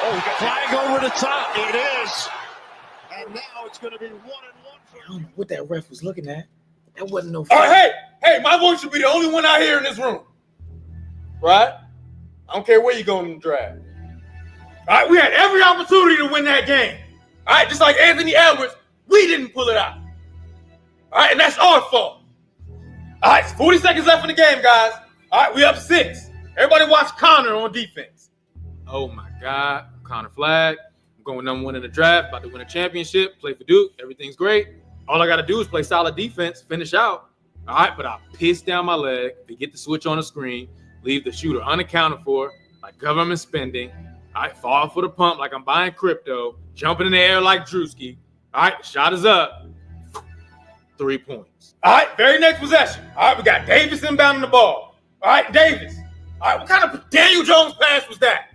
Oh, flag over the top. It is. And now it's going to be 1-1. I don't know what that ref was looking at. That wasn't no. All right, hey, my voice should be the only one out here in this room, right? I don't care where you go in the draft. All right, we had every opportunity to win that game. All right, just like Anthony Edwards, we didn't pull it out. All right, and that's our fault. All right, 40 seconds left in the game, guys. All right, we up 6. Everybody watch Connor on defense. Oh, my God. Connor Flagg. I'm going #1 in the draft, about to win a championship, play for Duke. Everything's great. All I got to do is play solid defense, finish out. All right, but I piss down my leg, forget to switch on the screen, leave the shooter unaccounted for, like government spending. All right, fall for the pump like I'm buying crypto, jumping in the air like Drewski. All right, the shot is up. 3 points. All right, very next possession. All right, we got Davis inbounding the ball. All right, Davis. All right, what kind of Daniel Jones pass was that?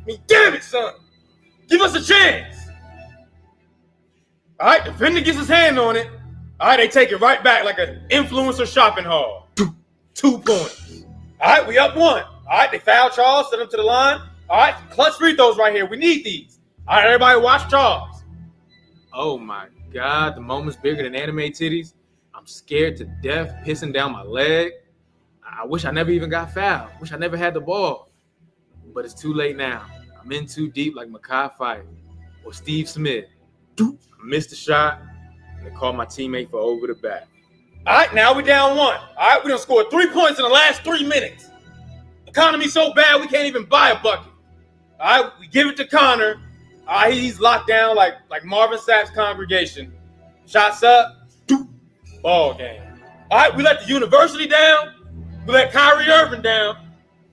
I mean, damn it, son. Give us a chance. All right, defender gets his hand on it. All right, they take it right back like an influencer shopping haul. 2 points. All right, we up 1. All right, they foul Charles, send him to the line. All right, clutch free throws right here. We need these. All right, everybody watch Charles. Oh, my God. The moment's bigger than anime titties. I'm scared to death, pissing down my leg. I wish I never even got fouled. Wish I never had the ball. But it's too late now. I'm in too deep like Mekhi Phifer or Steve Smith. I missed the shot, and they called my teammate for over the back. All right, now we down 1. All right, we done scored 3 points in the last 3 minutes. Economy's so bad we can't even buy a bucket. All right, we give it to Connor. All right, he's locked down like Marvin Sapp's congregation. Shots up, ball game. All right, we let the university down, we let Kyrie Irving down,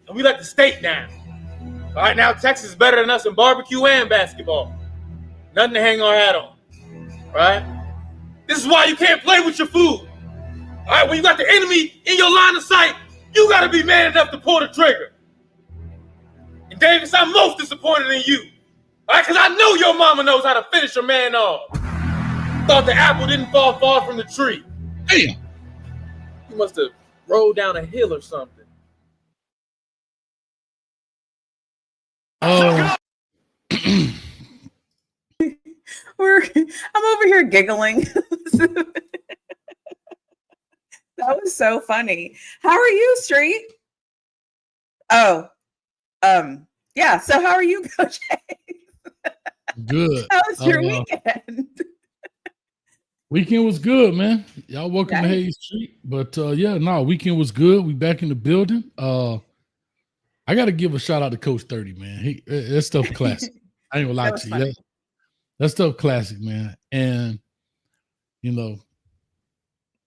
and we let the state down. All right, now Texas is better than us in barbecue and basketball. Nothing to hang our hat on. All right? This is why you can't play with your food. All right, when you got the enemy in your line of sight, you got to be man enough to pull the trigger. And Davis, I'm most disappointed in you. All right, because I know your mama knows how to finish a man off. Thought the apple didn't fall far from the tree. Damn. You must have rolled down a hill or something. I'm over here giggling. That was so funny. How are you, Street? Oh, yeah. So how are you, Coach? Good. How was your weekend? Weekend was good, man. Y'all welcome to Hayes Street. But weekend was good. We back in the building. I got to give a shout out to Coach 30, man. That stuff classic. I ain't gonna lie to you. That stuff classic, man. And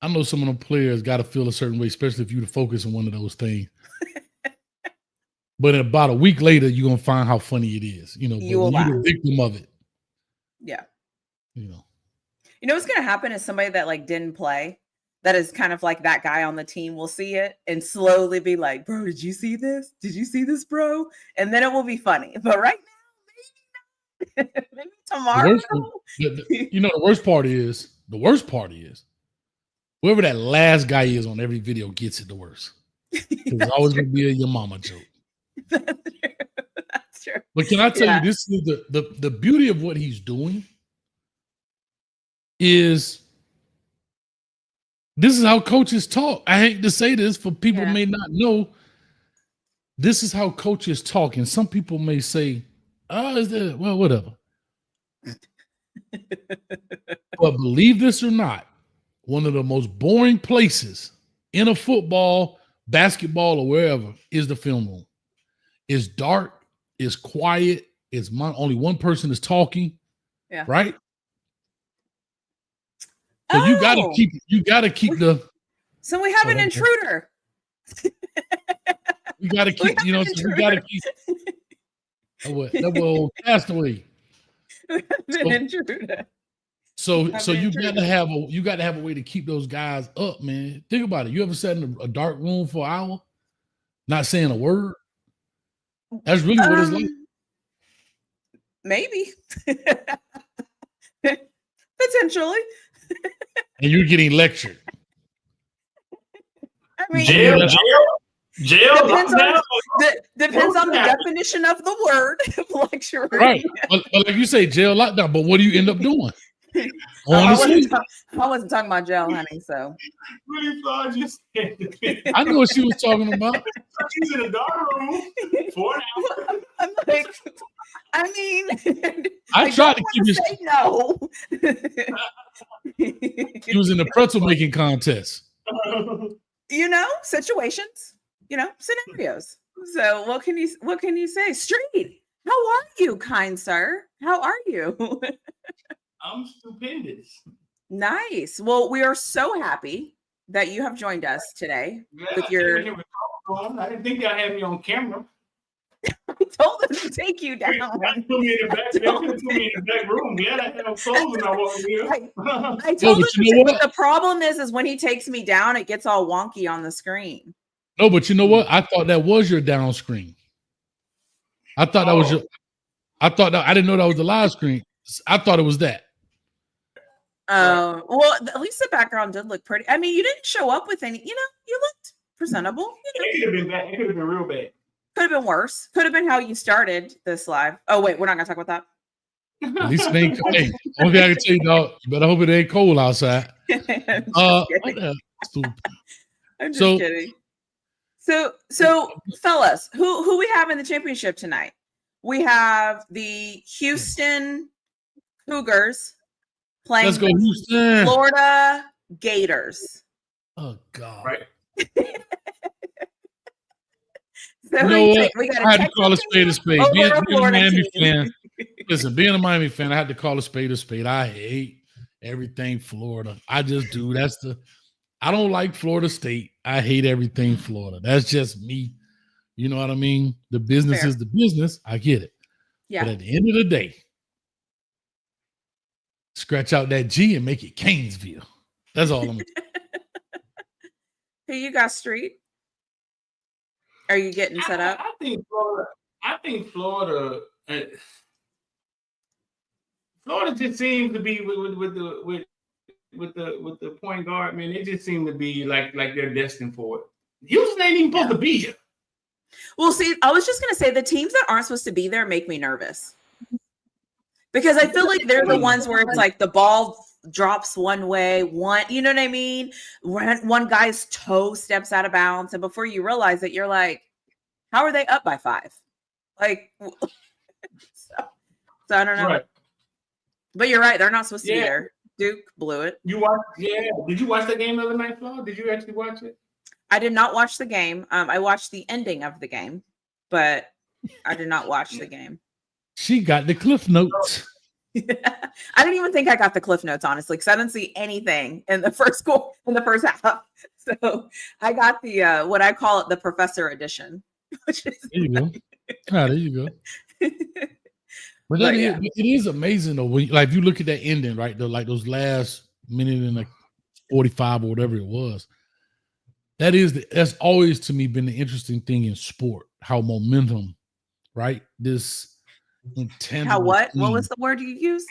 I know some of them players got to feel a certain way, especially if you to focus on one of those things. But about a week later, you're gonna find how funny it is. But when you're the victim of it. Yeah. You know what's gonna happen is somebody that didn't play, that is kind of like that guy on the team, will see it and slowly be like, "Bro, did you see this? Did you see this, bro?" And then it will be funny. But right now, maybe not. Maybe tomorrow. The worst part is whoever that last guy is on every video gets it the worst. It's always gonna be a your mama joke. That's true. But can I tell you, this is the beauty of what he's doing is this is how coaches talk. I hate to say this for people who may not know. This is how coaches talk. And some people may say, whatever. But believe this or not, one of the most boring places in a football, basketball, or wherever is the film room. It's dark, it's quiet, only one person is talking. Yeah. Right? So you gotta keep the. So we have an intruder. We gotta keep, we gotta keep. That was old Castaway. An intruder. So you gotta have a way to keep those guys up, man. Think about it. You ever sat in a dark room for an hour, not saying a word? That's really what it's like. Maybe. Potentially. And you're getting lectured. I mean, jail. Depends on the definition of the word luxury. Right. But like you say, jail lockdown. But what do you end up doing? I wasn't talking about jail, honey. So Really thought you said I know what she was talking about. she's in a dark room for an hour. I'm like, I mean, I tried to keep you. say no. He was in the pretzel making contest. Situations, scenarios. So what can you say? Street, how are you, kind sir? How are you? I'm stupendous. Nice. Well, we are so happy that you have joined us today with your. I didn't think y'all had me on camera. I told them to take you down. Put me in the back. They put me in the back room. Glad I had no clothes when I walked in. I told him the problem is when he takes me down, it gets all wonky on the screen. No, but you know what? I thought that was your down screen. I thought that was your. I didn't know that was the live screen. I thought it was that. Well, at least the background did look pretty. I mean, you didn't show up with any. You looked presentable. It could have been bad. It could have been real bad. Could have been worse. Could have been how you started this live. Oh wait, we're not gonna talk about that. At least it ain't cold. Hey, only thing I can tell you, dog, you better hope it ain't cold outside. I'm just kidding. So fellas, who we have in the championship tonight? We have the Houston Cougars playing Let's go, Houston. Florida Gators. Oh God. Right. So what? I had to call a spade a spade. Being a Miami fan, listen, being a Miami fan, I had to call a spade a spade. I hate everything Florida. I just do. I don't like Florida State. I hate everything Florida. That's just me. You know what I mean? The business is the business. I get it. Yeah. But at the end of the day, scratch out that G and make it Canesville. That's all I'm going to do. Who you got, Street? Are you getting set up? I think Florida. Florida just seems to be with the point guard, man. They just seem to be like they're destined for it. Houston ain't even supposed to be here. Well, see, I was just gonna say the teams that aren't supposed to be there make me nervous because I feel like they're the ones where it's like the ball drops one way, you know what I mean? One guy's toe steps out of bounds, and before you realize it, you're like, how are they up by 5? Like, so I don't know. Right. But you're right; they're not supposed to be there. Duke blew it. You watched? Yeah. Did you watch the game the other night, Flo? Did you actually watch it? I did not watch the game. I watched the ending of the game, but I did not watch the game. She got the Cliff Notes. I didn't even think I got the Cliff Notes, honestly, because I didn't see anything in the first half. So I got the what I call it the Professor Edition. Which is there you go. There you go. But it is amazing though. When, like, if you look at that ending, right? Like those last minute and 45 or whatever it was. That's always to me been the interesting thing in sport. How momentum, right? This intangible. How what? What was the word you used?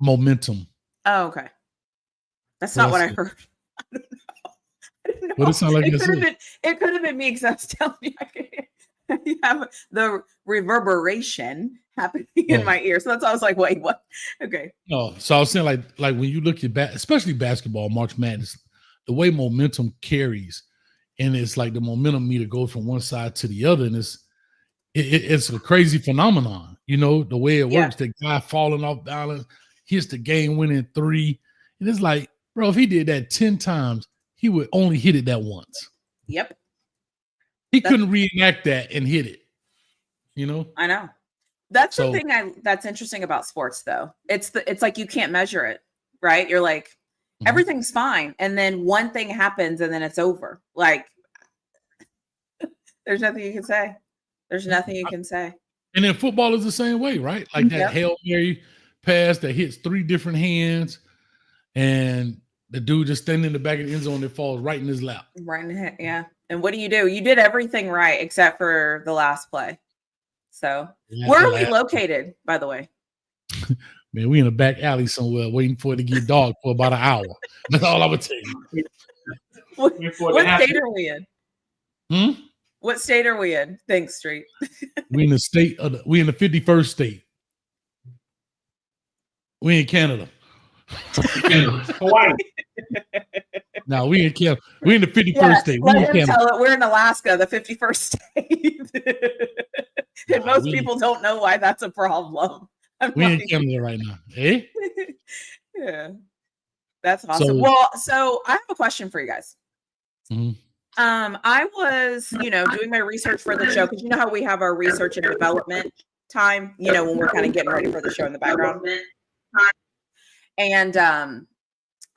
Momentum. Oh, okay. That's not what I heard. I don't know. What it sound like? It could have been me because I was telling you you have the reverberation happening in my ear. So that's why I was like, wait, what? Okay. No, so I was saying like when you look at especially basketball, March Madness, the way momentum carries, and it's like the momentum meter goes from one side to the other, and it's a crazy phenomenon. You know, the way it works, the guy falling off balance, hits the game-winning 3, and it's like, bro, if he did that 10 times, he would only hit it that once. Yep. He couldn't reenact that and hit it. You know? I know. That's the thing that's interesting about sports, though. It's like you can't measure it, right? You're like, everything's fine, and then one thing happens, and then it's over. Like, there's nothing you can say. There's nothing you can say. And then football is the same way, right? Like that Hail Mary pass that hits 3 different hands, and the dude just standing in the back of the end zone that falls right in his lap. Right in the head, yeah. And what do? You did everything right except for the last play. So where are we located, by the way? Man, we in a back alley somewhere waiting for it to get dark for about an hour. That's all I'm gonna tell you. What state are we in? What state are we in? Thanks, Street. We in the 51st state. We in Canada. Hawaii. Now we in Canada. We in the 51st state. We Let in him Canada. tell it. We're in Alaska, the 51st state. And most people don't know why that's a problem. We in Canada right now. Eh? Yeah. That's awesome. So I have a question for you guys. Mhm. I was, doing my research for the show, because you know how we have our research and development time, when we're kind of getting ready for the show in the background. And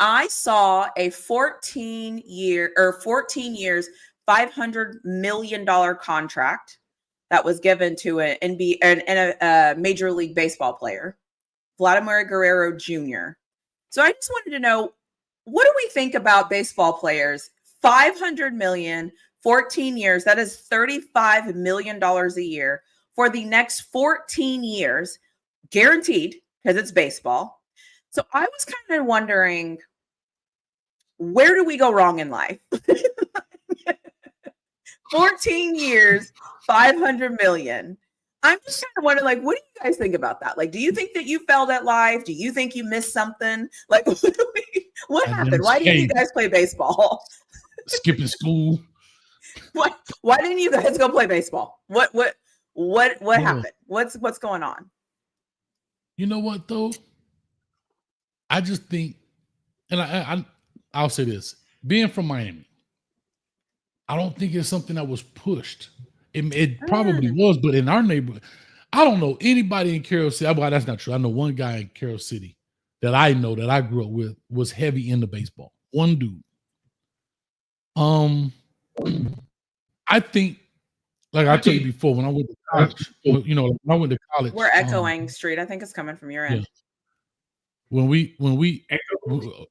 I saw a 14 years, $500 million contract that was given to a Major League Baseball player, Vladimir Guerrero Jr. So I just wanted to know, what do we think about baseball players? 500 million, 14 years, that is $35 million a year for the next 14 years, guaranteed, because it's baseball. So I was kind of wondering, where do we go wrong in life? 14 years, 500 million. I'm just kind of wondering, like, what do you guys think about that? Like, do you think that you failed at life? Do you think you missed something? Like, what happened? Why didn't you guys play baseball? Skipping school. Why didn't you guys go play baseball? What happened? What's going on? You know what though? I just think, and I'll say this: being from Miami, I don't think it's something that was pushed. It probably was, but in our neighborhood, I don't know anybody in Carroll City. Well, that's not true. I know one guy in Carroll City that I know that I grew up with was heavy into baseball. One dude. I think, like I told you before, when I went to college, when I went to college, we're echoing, Street. I think it's coming from your end. Yeah. When we,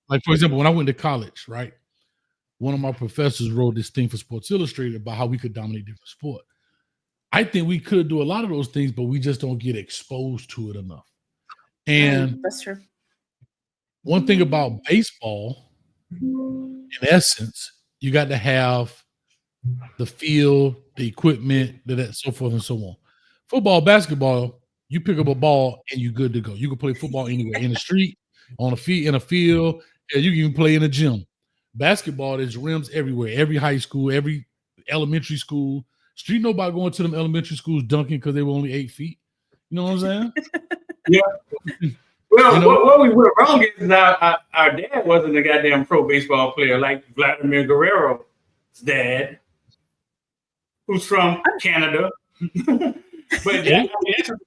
like for example, when I went to college, right? One of my professors wrote this thing for Sports Illustrated about how we could dominate different sport. I think we could do a lot of those things, but we just don't get exposed to it enough. And that's true. One thing about baseball, in essence, you got to have the field, the equipment, so forth and so on. Football, basketball, you pick up a ball and you're good to go. You can play football anywhere, in the street, on a field, in a field, and you can even play in a gym. Basketball, there's rims everywhere. Every high school, every elementary school. Street, nobody going to them elementary schools dunking because they were only 8 feet. You know what I'm saying? Yeah. Well, what we went wrong is our dad wasn't a goddamn pro baseball player like Vladimir Guerrero's dad, who's from Canada. But that's a start.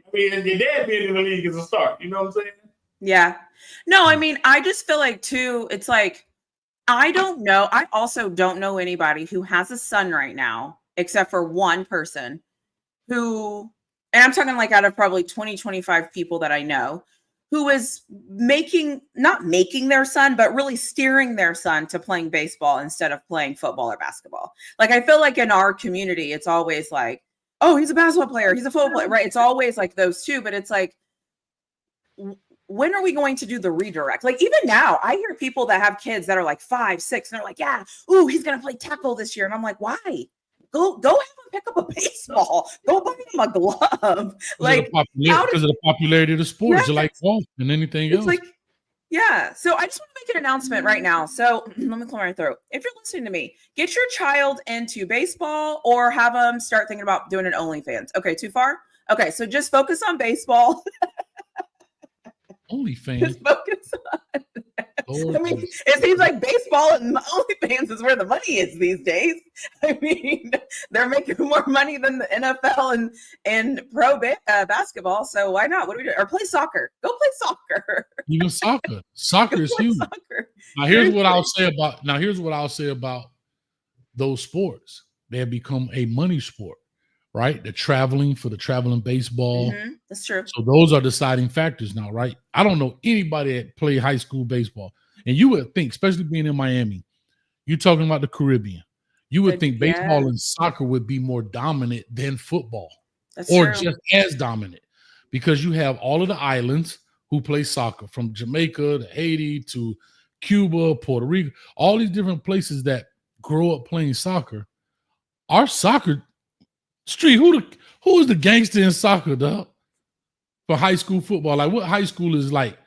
I mean, your dad being in the league is a start. You know what I'm saying? Yeah. No, I mean, I just feel like, too, it's like, I don't know. I also don't know anybody who has a son right now, except for one person who, and I'm talking like out of probably 20, 25 people that I know, who is not making their son, but really steering their son to playing baseball instead of playing football or basketball. Like, I feel like in our community, it's always like, oh, he's a basketball player, he's a football player, right? It's always like those two, but it's like, when are we going to do the redirect? Like, even now, I hear people that have kids that are like 5, 6, and they're like, yeah, ooh, he's going to play tackle this year. And I'm like, why? Go have him pick up a baseball. Go buy him a glove. Like, because of the popularity of the sport, just like golf and anything else. Like, yeah. So I just want to make an announcement right now. So let me clear my throat. If you're listening to me, get your child into baseball or have them start thinking about doing an OnlyFans. Okay, too far? Okay, so just focus on baseball. OnlyFans. Just focus on I mean, it seems like baseball and OnlyFans is where the money is these days. I mean, they're making more money than the NFL and pro basketball. So why not? What do we do? Or play soccer. Go play soccer. Even soccer. Soccer is huge. Soccer. Here's what I'll say about those sports. They have become a money sport, right? The traveling baseball. Mm-hmm. That's true. So those are deciding factors now, right? I don't know anybody that played high school baseball. And you would think, especially being in Miami, you're talking about the Caribbean. You would think baseball and soccer would be more dominant than football. That's or true. Just as dominant, because you have all of the islands who play soccer, from Jamaica to Haiti to Cuba, Puerto Rico, all these different places that grow up playing soccer. our soccer street. Who is the gangster in soccer, dog? For high school football, like what high school is like?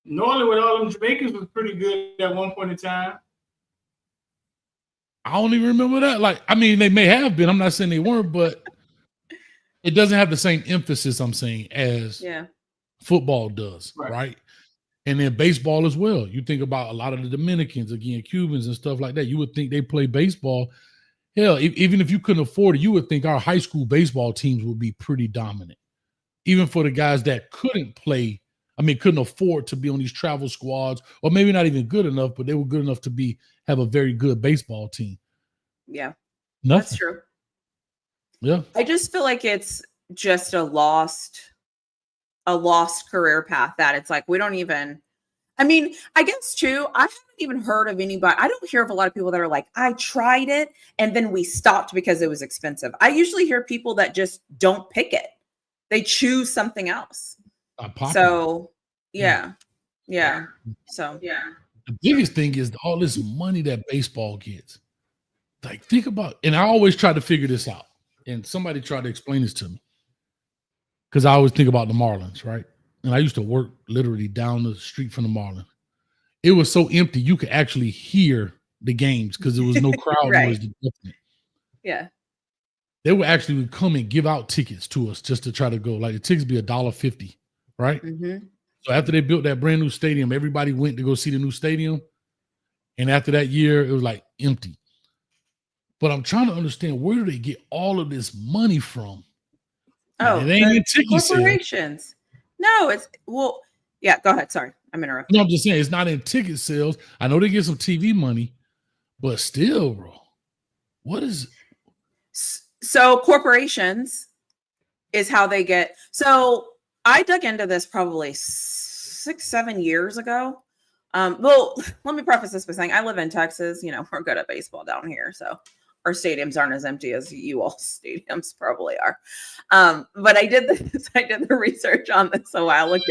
Normally, with all them Jamaicans was pretty good at one point in time. I don't even remember that. Like, I mean, they may have been. I'm not saying they weren't, but it doesn't have the same emphasis, I'm saying, as football does, right? And then baseball as well. You think about a lot of the Dominicans, again, Cubans and stuff like that. You would think they play baseball. Hell, even if you couldn't afford it, you would think our high school baseball teams would be pretty dominant. Even for the guys that couldn't play, couldn't afford to be on these travel squads, or maybe not even good enough, but they were good enough to have a very good baseball team. Yeah. Nothing. That's true. Yeah. I just feel like it's just a lost career path that it's like we don't even, I guess too, I haven't even heard of anybody. I don't hear of a lot of people that are like, I tried it and then we stopped because it was expensive. I usually hear people that just don't pick it. They choose something else. So, yeah. So, yeah. The biggest thing is all this money that baseball gets. Like, think about, and I always try to figure this out. And somebody tried to explain this to me. Because I always think about the Marlins, right? And I used to work literally down the street from the Marlins. It was so empty, you could actually hear the games because there was no crowd noise. Yeah. They would come and give out tickets to us just to try to go. Like the tickets be $1.50, right? Mm-hmm. So after they built that brand new stadium, everybody went to go see the new stadium. And after that year, it was like empty. But I'm trying to understand, where do they get all of this money from? Oh, it ain't in ticket corporations. Sales. No, go ahead. Sorry, I'm interrupting. No, I'm just saying it's not in ticket sales. I know they get some TV money, but still, bro, what is it? So corporations is how they get. So I dug into this probably 6-7 years ago. Well, let me preface this by saying I live in Texas. We're good at baseball down here, so our stadiums aren't as empty as you all stadiums probably are. But I did the research on this a while ago.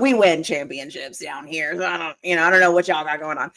We win championships down here. So I don't know what y'all got going on.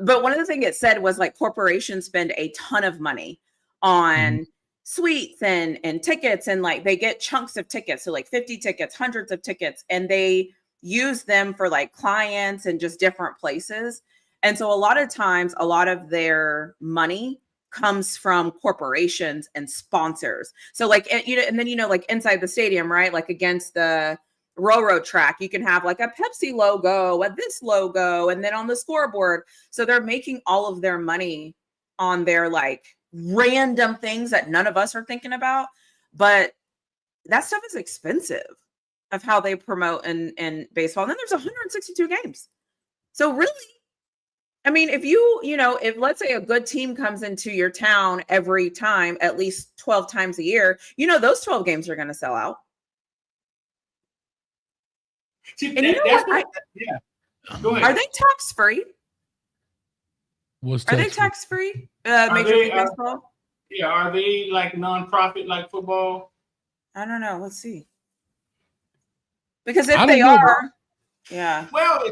But one of the things it said was like corporations spend a ton of money on suites and tickets, and like they get chunks of tickets. So like 50 tickets, hundreds of tickets, and they use them for like clients and just different places. And so a lot of times, a lot of their money comes from corporations and sponsors. So like, and then, like inside the stadium, right? Like against the railroad track, you can have like a Pepsi logo, this logo, and then on the scoreboard. So they're making all of their money on their like random things that none of us are thinking about. But that stuff is expensive of how they promote in baseball. And then there's 162 games. So really, if let's say a good team comes into your town every time, at least 12 times a year, those 12 games are going to sell out. See, and yeah. Go ahead. Are they tax free? Are they tax free? Major League Baseball? Yeah. Are they like nonprofit like football? I don't know. Let's see. Because if they are. Yeah. Well,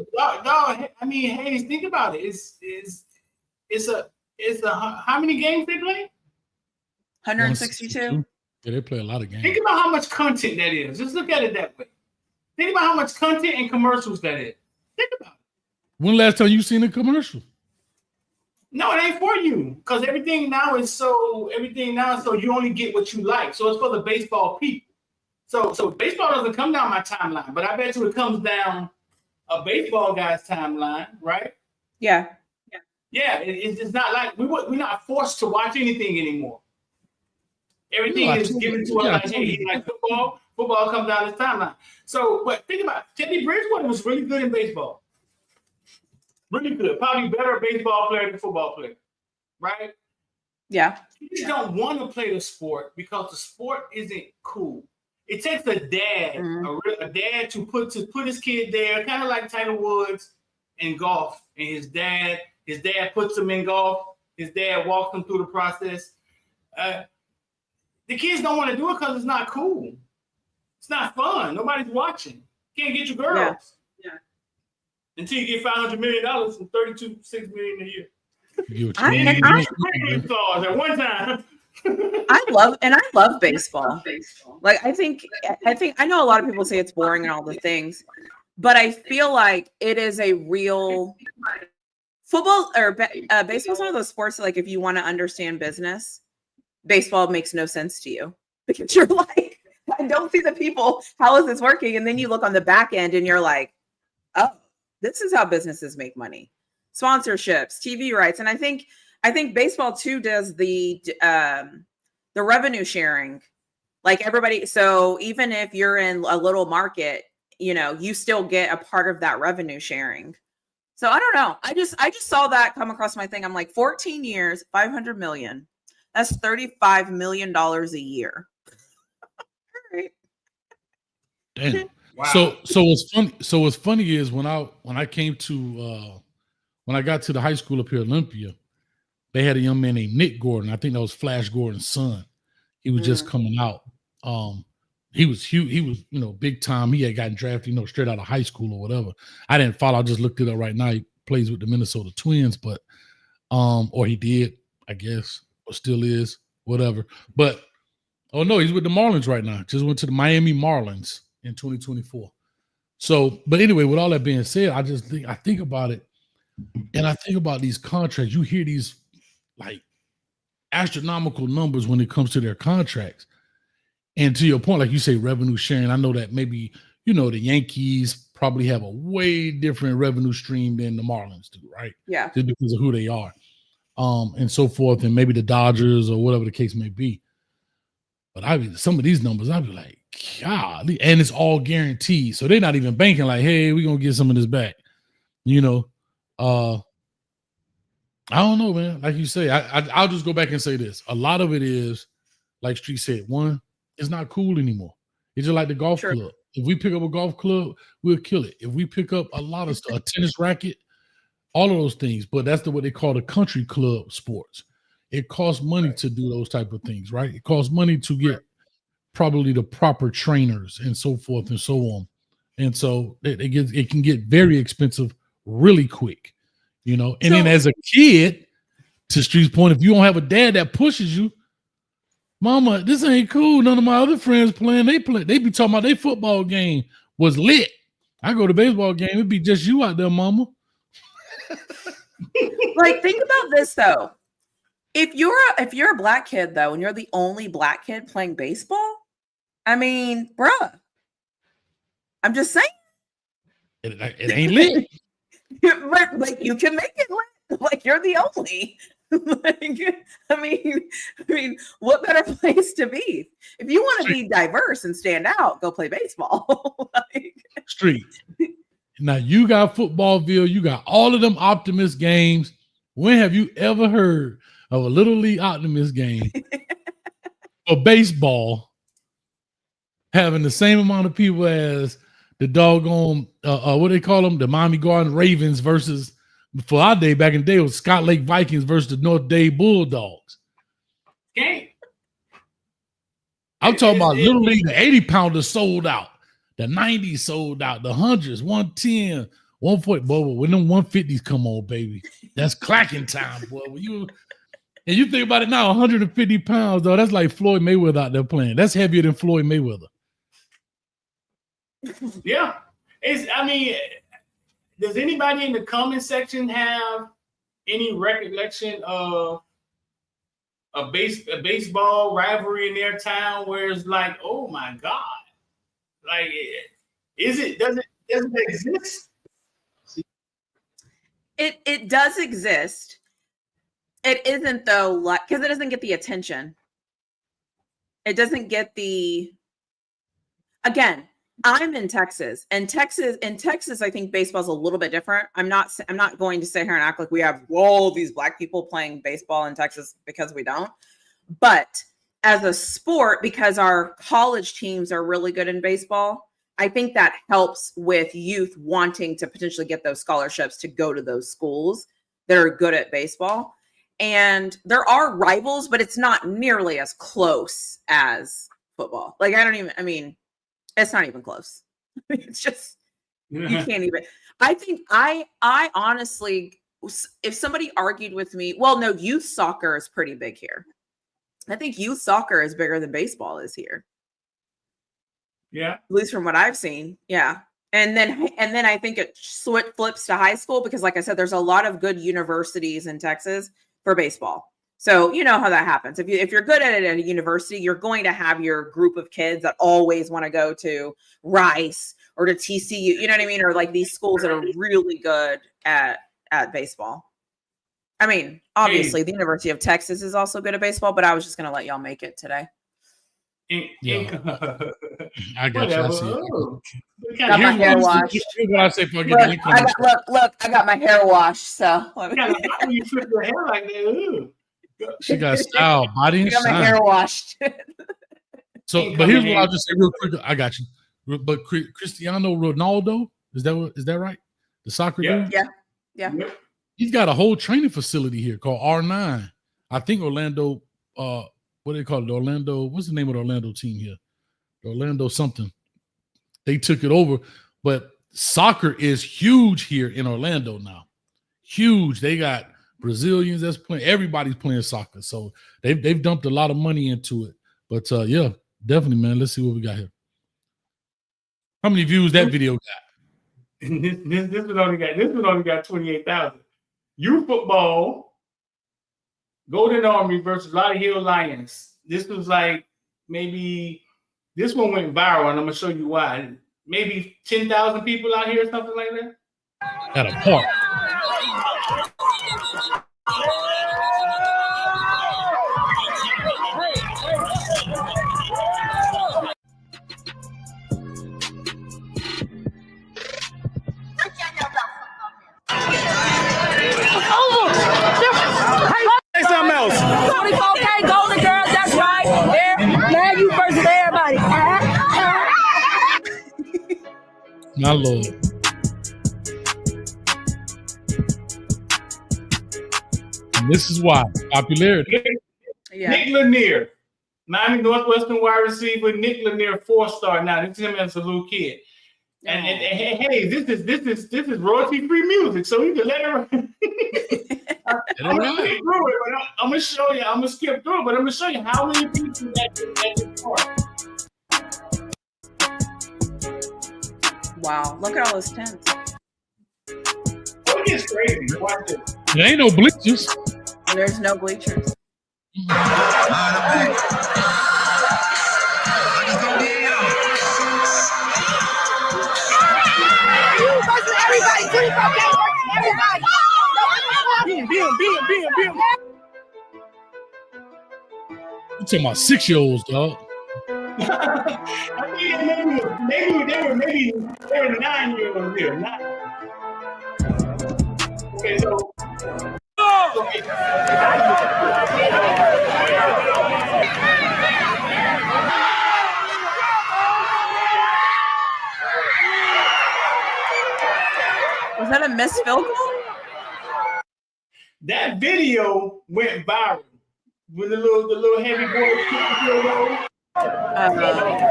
Hayes, think about it. It's a how many games they play? 162. Yeah, they play a lot of games. Think about how much content that is. Just look at it that way. Think about how much content and commercials that is. Think about it. When last time you seen a commercial? No, it ain't for you, because everything now is so you only get what you like. So it's for the baseball people. So baseball doesn't come down my timeline, but I bet you it comes down a baseball guy's timeline, right? Yeah. Yeah, it's not like we're not forced to watch anything anymore. Everything is given to us like, hey, like football. Football comes down this timeline. So, but think about it. Teddy Bridgewater was really good in baseball. Really good. Probably better baseball player than football player, right? Yeah. You just don't want to play the sport because the sport isn't cool. It takes a dad, a dad to put his kid there, kind of like Tiger Woods in golf. And his dad puts him in golf. His dad walks him through the process. The kids don't want to do it because it's not cool. It's not fun. Nobody's watching. Can't get your girls. until you get $500 million and $32.6 million a year. At one time. I love baseball. Like I think I know a lot of people say it's boring and all the things, but I feel like it is a real football or baseball is one of those sports that, like, if you want to understand business, baseball makes no sense to you because you're like, I don't see the people. How is this working? And then you look on the back end and you're like, oh, this is how businesses make money. Sponsorships, TV rights. And I think baseball too does the revenue sharing, like everybody. So even if you're in a little market, you know, you still get a part of that revenue sharing. So I don't know. I just saw that come across my thing. I'm like, 14 years, 500 million. That's $35 million a year. All right. Damn. Wow. So what's funny is when I came to when I got to the high school up here, Olympia, they had a young man named Nick Gordon. I think that was Flash Gordon's son. He was just coming out. He was huge. He was, you know, big time. He had gotten drafted, you know, straight out of high school or whatever. I didn't follow. I just looked it up right now. He plays with the Minnesota Twins, but or he did, I guess, or still is, whatever. But oh no, he's with the Marlins right now. Just went to the Miami Marlins in 2024. So, but anyway, with all that being said, I think about it, and I think about these contracts. You hear these like astronomical numbers when it comes to their contracts. And to your point, like you say, revenue sharing, I know that maybe, you know, the Yankees probably have a way different revenue stream than the Marlins do, right? Yeah. Just because of who they are, and so forth, and maybe the Dodgers or whatever the case may be. But some of these numbers, I'd be like, golly, and it's all guaranteed. So they're not even banking like, hey, we're going to get some of this back. You know, I don't know, man. Like you say, I'll just go back and say this. A lot of it is, like Street said, one, it's not cool anymore. It's just like the golf club. If we pick up a golf club, we'll kill it. If we pick up a lot of stuff, a tennis racket, all of those things, but that's what they call the country club sports. It costs money to do those type of things, right? It costs money to get probably the proper trainers and so forth and so on. And so it can get very expensive really quick, you know? And then as a kid, to Street's point, if you don't have a dad that pushes you, mama, this ain't cool. None of my other friends playing. They be talking about their football game was lit. I go to baseball game, it'd be just you out there, mama. Like, think about this though. If you're a black kid though, and you're the only black kid playing baseball, I mean, bruh, I'm just saying. It ain't lit. But like, you can make it lit. Like, you're the only. Like, I mean, what better place to be? If you want to be diverse and stand out, go play baseball. Like, Street. Now you got Footballville, you got all of them Optimist games. When have you ever heard of a Little League Optimist game for baseball having the same amount of people as the doggone what do they call them? The Miami Garden Ravens versus, for our day back in the day, it was Scott Lake Vikings versus the North Day Bulldogs. Game. I'm talking about Little League, the 80-pounder sold out. The 90s sold out. The 100s, 110, 140. Boy, when them 150s come on, baby, that's clacking time, boy. When you think about it now, 150 pounds, though, that's like Floyd Mayweather out there playing. That's heavier than Floyd Mayweather. Yeah. Does anybody in the comment section have any recollection of a baseball rivalry in their town where it's like, oh my God, like, does it exist? It does exist. It isn't though, like, because it doesn't get the attention. It doesn't get the. Again, I'm in Texas, and Texas, I think baseball is a little bit different. I'm not going to sit here and act like we have these black people playing baseball in Texas, because we don't. But as a sport, because our college teams are really good in baseball, I think that helps with youth wanting to potentially get those scholarships to go to those schools that are good at baseball. And there are rivals, but it's not nearly as close as football. Like, it's not even close. It's just, You can't even. I think I honestly, if somebody argued with me, well, no, youth soccer is pretty big here. I think youth soccer is bigger than baseball is here. Yeah. At least from what I've seen. Yeah. And then I think it flips to high school because, like I said, there's a lot of good universities in Texas for baseball. So you know how that happens. If you're good at it at a university, you're going to have your group of kids that always want to go to Rice or to TCU. You know what I mean? Or like these schools that are really good at baseball. I mean, obviously, the University of Texas is also good at baseball, but I was just going to let y'all make it today. Yeah. I got you. I see. Got my hair washed. Here's what I say before I get Look, the link on this. look, I got my hair washed. So You flip your hair like that. She got style, body, and I got shine. my hair washed. So, but here's what I'll just say real quick. I got you. But Cristiano Ronaldo, is that right? The soccer dude? Yeah. He's got a whole training facility here called R9. I think Orlando, what do they call it? Orlando, what's the name of the Orlando team here? Orlando something. They took it over, but soccer is huge here in Orlando now. Huge. They got Brazilians that's playing. Everybody's playing soccer. So they've dumped a lot of money into it. But yeah, definitely, man. Let's see what we got here. How many views that video got? This one only got 28,000. Youth football, Golden Army versus Lottie Hill Lions. This was like maybe this one went viral, and I'm gonna show you why. Maybe 10,000 people out here or something like that. At a park. Say something else. 24K Golden Girls, that's right. Man, you versus everybody. My Lord. And this is why popularity. Nick Lanier, Miami Northwestern wide receiver. Nick Lanier, 4-star. Now this is him as a little kid. And hey, this is royalty-free music, so you can let her. I'm gonna show you. I'm gonna skip through it, but I'm gonna show you how many people at this park. Wow, look at all those tents. Oh, it gets crazy. Watch this. There ain't no bleachers. There's no bleachers. Everybody, 24K versus everybody. You talking about 6-year-olds, dog. I think maybe they were 9-year-olds here. Okay, so. Was that a missed field goal? That video went viral when the little heavy boy kicked the field goal.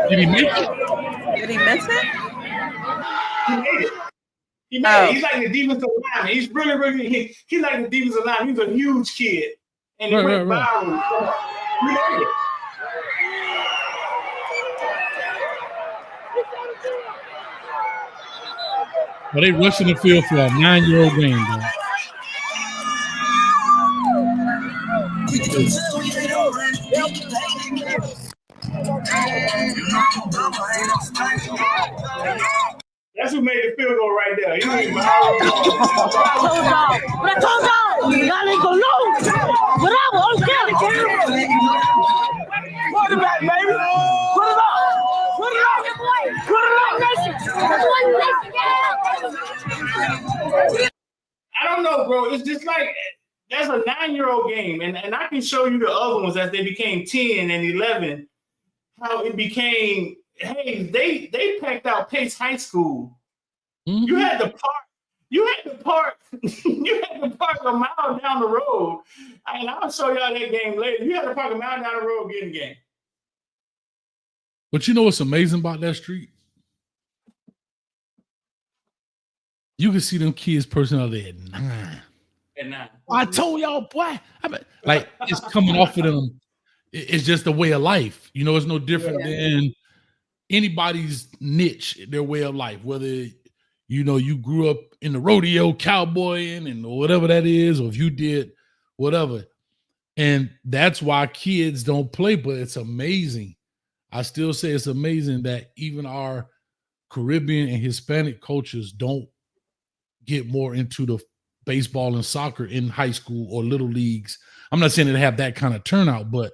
Did he make it? Did he miss it? He made it. He's like the defensive lineman. He's really he's like the defensive lineman. He's a huge kid, and it went viral. He made it. Well, they rushing the field for a 9-year-old game, though. That's who made the field goal right there. He made But I told y'all, y'all ain't gonna know. But I won't get it. Quarterback, baby. Put it up. Put it up. Put it up. I don't know, bro. It's just like that's a 9-year-old game, and I can show you the other ones as they became 10 and 11. How it became. Hey, they packed out Pace High School. Mm-hmm. You had to park a mile down the road. And I'll show y'all that game later. You had to park a mile down the road getting the game. But you know what's amazing about that street? you can see them kids' personality at 9. At 9. I told y'all, boy. Like it's coming off of them. It's just a way of life. You know, it's no different than anybody's niche, their way of life. Whether you grew up in the rodeo cowboying and whatever that is, or if you did whatever. And that's why kids don't play, but it's amazing. I still say it's amazing that even our Caribbean and Hispanic cultures don't get more into the baseball and soccer in high school or little leagues. I'm not saying they have that kind of turnout, but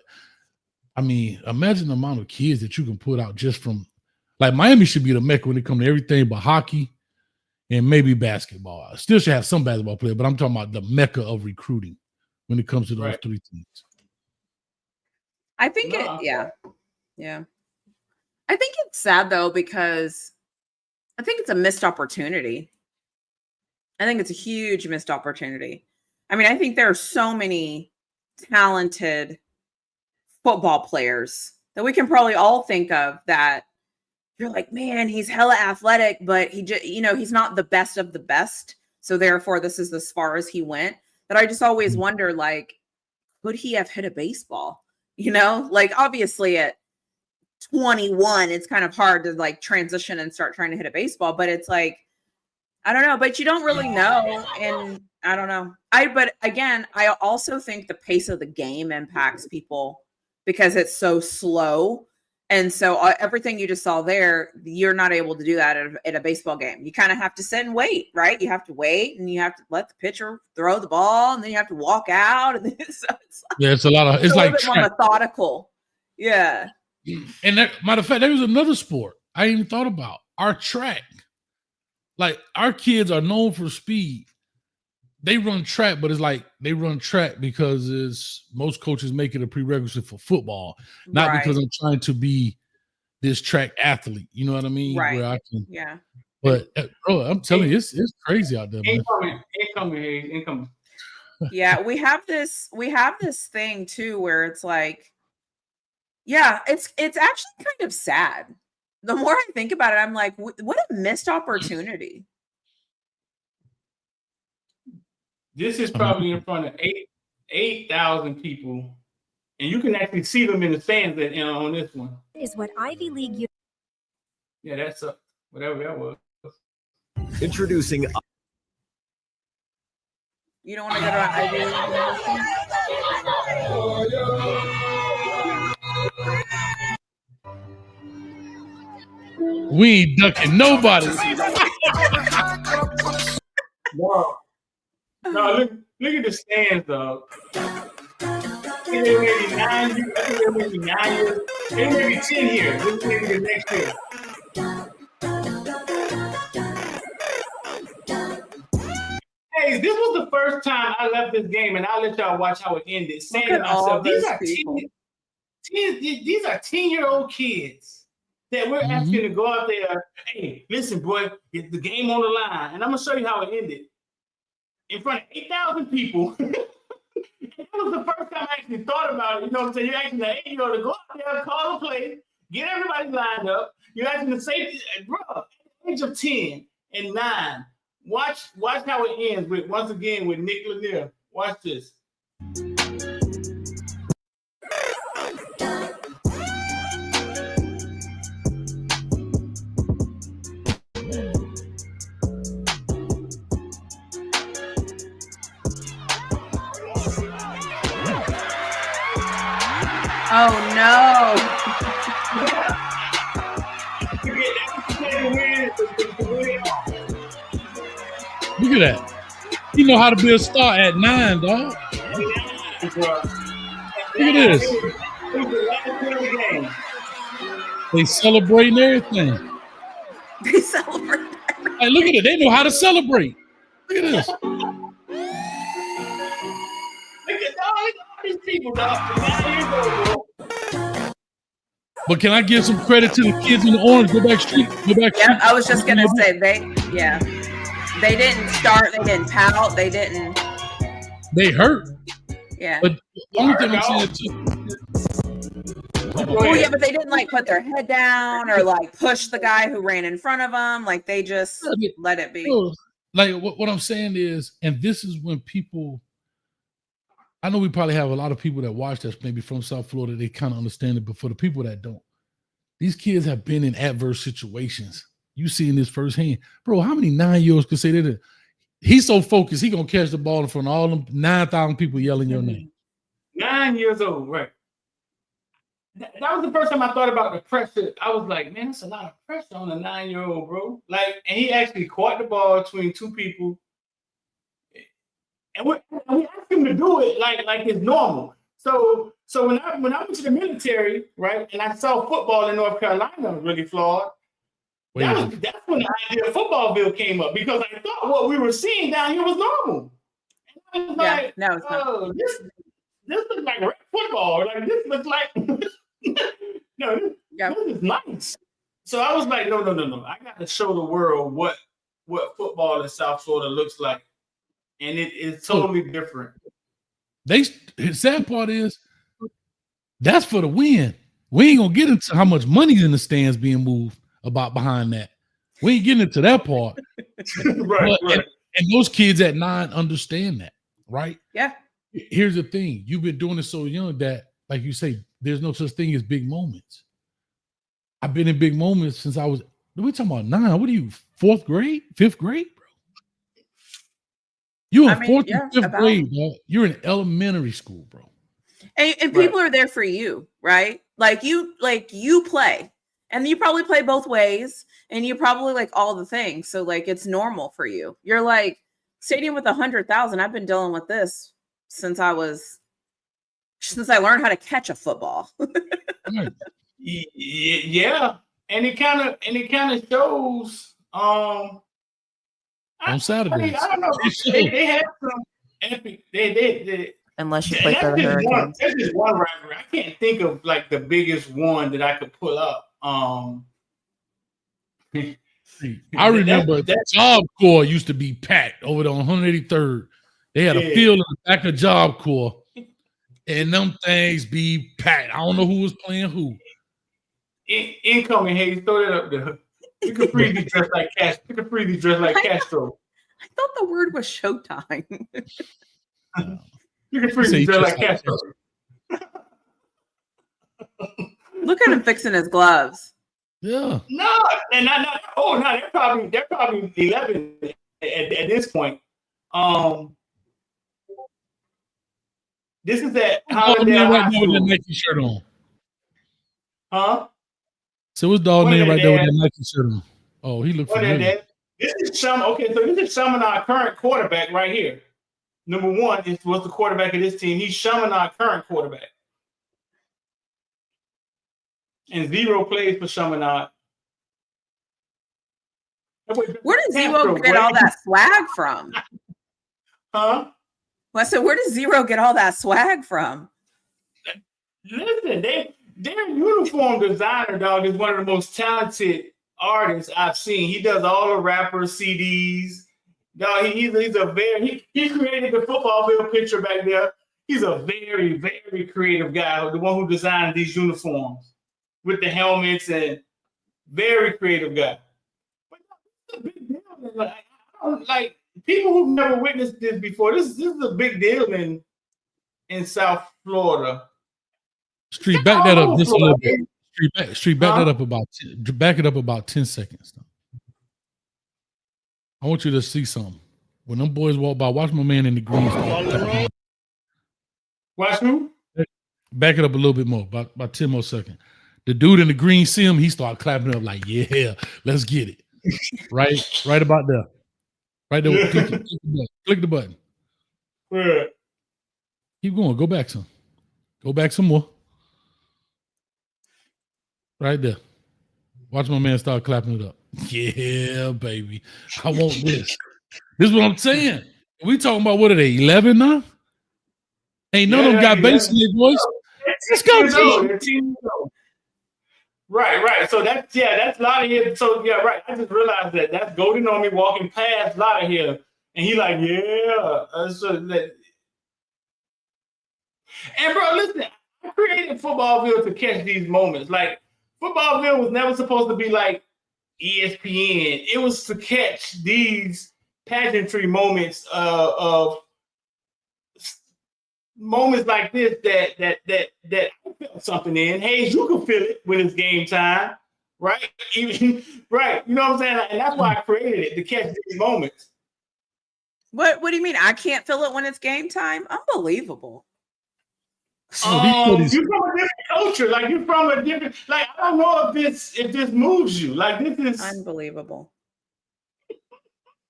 I mean, imagine the amount of kids that you can put out just from, like, Miami should be the mecca when it comes to everything but hockey and maybe basketball. I still should have some basketball players, but I'm talking about the mecca of recruiting when it comes to those three teams. I think yeah. I think it's sad though, because I think it's a missed opportunity. I think it's a huge missed opportunity. I mean, I think there are so many talented football players that we can probably all think of that you're like, man, he's hella athletic, but he just, he's not the best of the best. So therefore, this is as far as he went. But I just always wonder, like, could he have hit a baseball? Like, obviously at 21, it's kind of hard to like transition and start trying to hit a baseball, but it's like, I don't know, but you don't really know. And I don't know. But again, I also think the pace of the game impacts people because it's so slow. And so everything you just saw there, you're not able to do that at a baseball game. You kind of have to sit and wait, right? You have to wait and you have to let the pitcher throw the ball and then you have to walk out. And then, so it's like, it's a lot of, it's like more methodical. Yeah. And matter of fact, there was another sport I even thought about, our track. Like, our kids are known for speed. They run track, but it's like they run track because most coaches make it a prerequisite for football, not because I'm trying to be this track athlete. You know what I mean? Right. Where I can, yeah. But bro, I'm telling you, it's crazy out there, man. Incoming. Yeah, we have this thing too where it's like, yeah, it's actually kind of sad. The more I think about it, I'm like, what a missed opportunity. This is probably in front of 8,000 people, and you can actually see them in the stands on this one. Is what Ivy League. Yeah, that's whatever that was. Introducing. You don't want to go to Ivy League? We ain't ducking nobody. No, look at the stands, though. There may be 9 years. There may be 9 years. There may be 10 years. This may be the next year. Hey, this was the first time I left this game, and I'll let y'all watch how it ended. Saying to myself, these are 10-year-old kids that we're asking to go out there. Hey, listen, boy, get the game on the line, and I'm gonna show you how it ended. In front of 8,000 people. That was the first time I actually thought about it. You know what I'm saying? You're asking the 8-year-old to go out there, call a play, get everybody lined up. You're asking the safety, bro, at the age of 10 and 9. Watch how it ends once again with Nick Lanier. Watch this. Oh no! Look at that. You know how to be a star at 9, dog. Look at this. They celebrating everything. They celebrate. Hey, look at it. They know how to celebrate. Look at this. Look at all these people, dog. 9 years old, bro. But can I give some credit to the kids in the orange? Go back street. Yeah, I was just gonna say they didn't start. They didn't pout. They didn't. They hurt. Yeah. But the only thing I'm saying too. Oh yeah, but they didn't like put their head down or like push the guy who ran in front of them. Like they just let it be. like what I'm saying is, and this is when people, I know we probably have a lot of people that watch this maybe from South Florida, they kind of understand it, but for the people that don't, these kids have been in adverse situations. You seeing this firsthand. Bro, how many 9-year-olds could say that he's so focused, he gonna catch the ball in front of all them 9,000 people yelling your name? 9 years old, right. That was the first time I thought about the pressure. I was like, man, that's a lot of pressure on a 9-year-old, bro. Like, and he actually caught the ball between two people. And we asked him to do it like it's normal. So when I went to the military, right, and I saw football in North Carolina was really flawed. That's when the idea of Footballville came up, because I thought what we were seeing down here was normal. And I was like, no, it's not. This looks like rec football. Like this looks like this is nice. So I was like, no. I got to show the world what football in South Florida looks like. And it is totally different. The sad part is that's for the win. We ain't gonna get into how much money's in the stands being moved about behind that. We ain't getting into that part. Right. And those kids at 9 understand that, right? Yeah. Here's the thing. You've been doing it so young that, like you say, there's no such thing as big moments. I've been in big moments since I was, we're talking about 9. What are you, 4th grade? 5th grade, bro? You're in 4th and 5th grade, bro. You're in elementary school, bro. And people are there for you, right? Like you play. And you probably play both ways, and you probably like all the things. So like it's normal for you. You're like, stadium with 100,000. I've been dealing with this since I learned how to catch a football. Yeah. And it kind of shows on Saturdays. I don't know. They have some epic. They unless you play for the Hurricanes. There's just one rivalry. I can't think of like the biggest one that I could pull up. I remember that Job Corps used to be packed over there on 183rd. They had a field in the back of Job Corps, and them things be packed. I don't know who was playing who. Incoming, Hayes, throw that up there. You can freely dress like Castro. I thought the word was showtime. You can freely dress like Castro. Look at him fixing his gloves. Yeah. No, and they're probably 11 at this point. This is that Holiday High School. With that Nike shirt on. Huh? So what's dog name right there with that Nike shirt on? Oh, he looked familiar. This is this is Chaminade current quarterback right here. Number 1 was the quarterback of this team. He's Chaminade current quarterback. And Zero plays for Chaminade. Where does Zero get all that swag from? Huh? Well, so where does Zero get all that swag from? Listen, their uniform designer, dog, is one of the most talented artists I've seen. He does all the rappers, CDs. Dog, he created the Footballville picture back there. He's a very, very creative guy, the one who designed these uniforms with the helmets, and very creative guy. But it's a big deal. Like people who've never witnessed this before, this is a big deal in South Florida. Street, back that up just a little bit. Street, back that up back it up about 10 seconds. I want you to see something. When them boys walk by, watch my man in the green. Watch who? Back it up a little bit more, about 10 more seconds. The dude in the green see him, he started clapping up like, yeah, let's get it. right about there. Right there. Click the button. Yeah. Keep going. Go back some. Go back some more. Right there. Watch my man start clapping it up. Yeah, baby. I want this. This is what I'm saying. We talking about, what are they, 11 now? Ain't none of them got bass in their voice. Let's go, team. Right. So that's Lotta here. So yeah, right. I just realized that's Golden on me walking past Lotta here, and he like, yeah. And bro, listen, I created Footballville to catch these moments. Like Footballville was never supposed to be like ESPN. It was to catch these pageantry moments of moments like this that I feel something in. Hayes, you can feel it when it's game time, right? Even right, you know what I'm saying? And that's why I created it, to catch these moments. What do you mean? I can't feel it when it's game time? Unbelievable. You're from a different culture. Like you're from a different. Like I don't know if this moves you. Like this is unbelievable.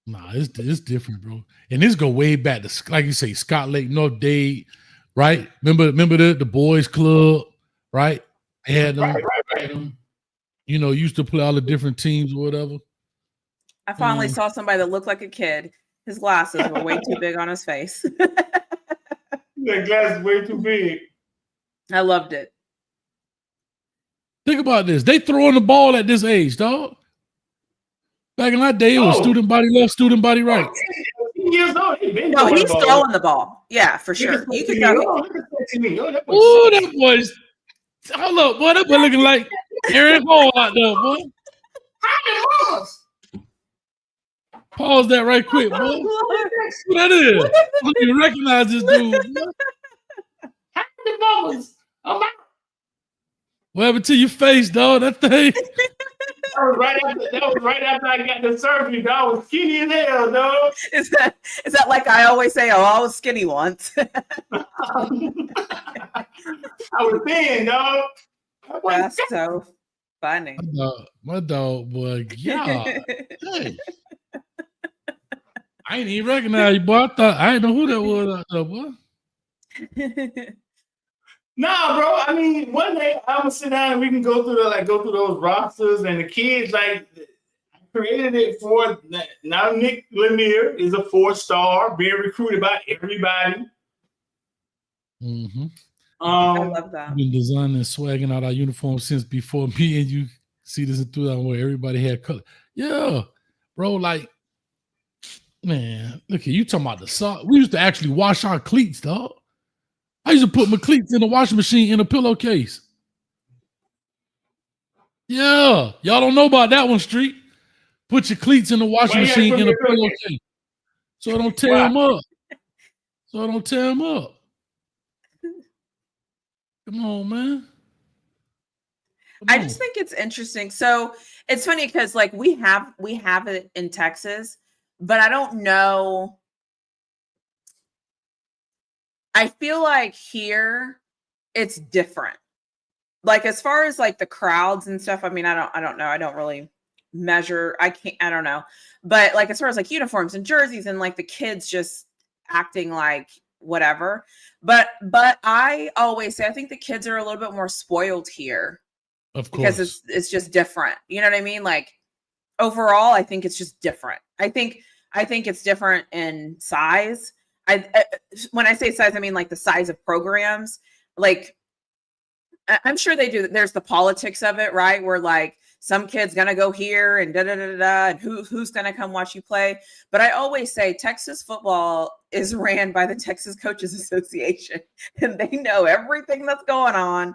Nah, it's different, bro. And this go way back to, like you say, Scott Lake, North Dade, right? Remember the boys club, right? They had them, right. You know, used to play all the different teams or whatever. I finally saw somebody that looked like a kid. His glasses were way too big on his face. That glass is way too big. I loved it. Think about this. They throwing the ball at this age, dog. Back in that day, it was student body left, student body right. Years old, no, he's throwing the ball. Yeah, for sure. You can go. Oh, that boy's. Hold up, boy. That boy looking like Aaron Hall out there, boy. Pause that right quick, boy. Who that is? I don't even recognize this dude. Happy mamas. What happened to your face, dog? That thing. That was right after I got the surgery. Dog. I was skinny as hell, dog. Is that like I always say? Oh, I was skinny once. I was thin, dog. That's so funny. My dog, boy. Yeah. Hey. I ain't even recognize you, boy. I didn't know who that was out there, boy. Nah, bro. I mean, one day I'm gonna sit down and we can go through those rosters and the kids. Like, I created it for now. Nick Lanier is a 4-star, being recruited by everybody. Mm-hmm. I love that. We've been designing and swagging out our uniforms since before me and you see this in 2000 where everybody had color. Yeah, bro. Like, man, look at you talking about the sock. We used to actually wash our cleats, dog. I used to put my cleats in the washing machine in a pillowcase. Yeah. Y'all don't know about that one, Street. Put your cleats in the washing machine in a pillowcase. So it don't tear them up. Come on, man. I just think it's interesting. So it's funny because like we have it in Texas, but I don't know. I feel like here it's different. Like as far as like the crowds and stuff, I mean, I don't know. I don't really measure. I don't know. But like as far as like uniforms and jerseys and like the kids just acting like whatever. But I always say I think the kids are a little bit more spoiled here. Of course. Because it's just different. You know what I mean? Like overall, I think it's just different. I think it's different in size. When I say size, I mean like the size of programs. Like I'm sure they do. There's the politics of it, right? Where like some kid's gonna go here and and who's gonna come watch you play. But I always say Texas football is ran by the Texas Coaches Association, and they know everything that's going on,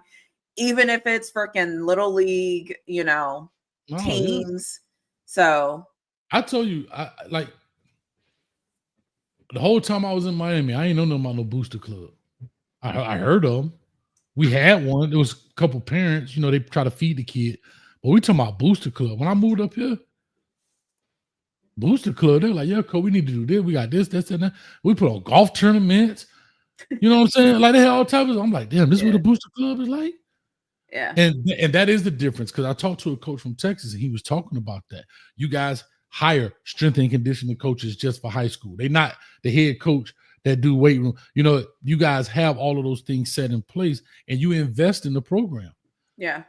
even if it's freaking little league, teams. Yeah. So I told you, I the whole time I was in Miami, I ain't know nothing about no booster club. I heard of them. We had one. There was a couple parents, they try to feed the kid. But we talking about booster club. When I moved up here, booster club, they're like, yeah, cool, we need to do this. We got this, and that. We put on golf tournaments. You know what I'm saying? Like they had all types of. I'm like, damn, this is what a booster club is like. Yeah. And that is the difference, because I talked to a coach from Texas and he was talking about that. You guys hire strength and conditioning coaches just for high school. They're not the head coach that do weight room. You guys have all of those things set in place and you invest in the program. Yeah.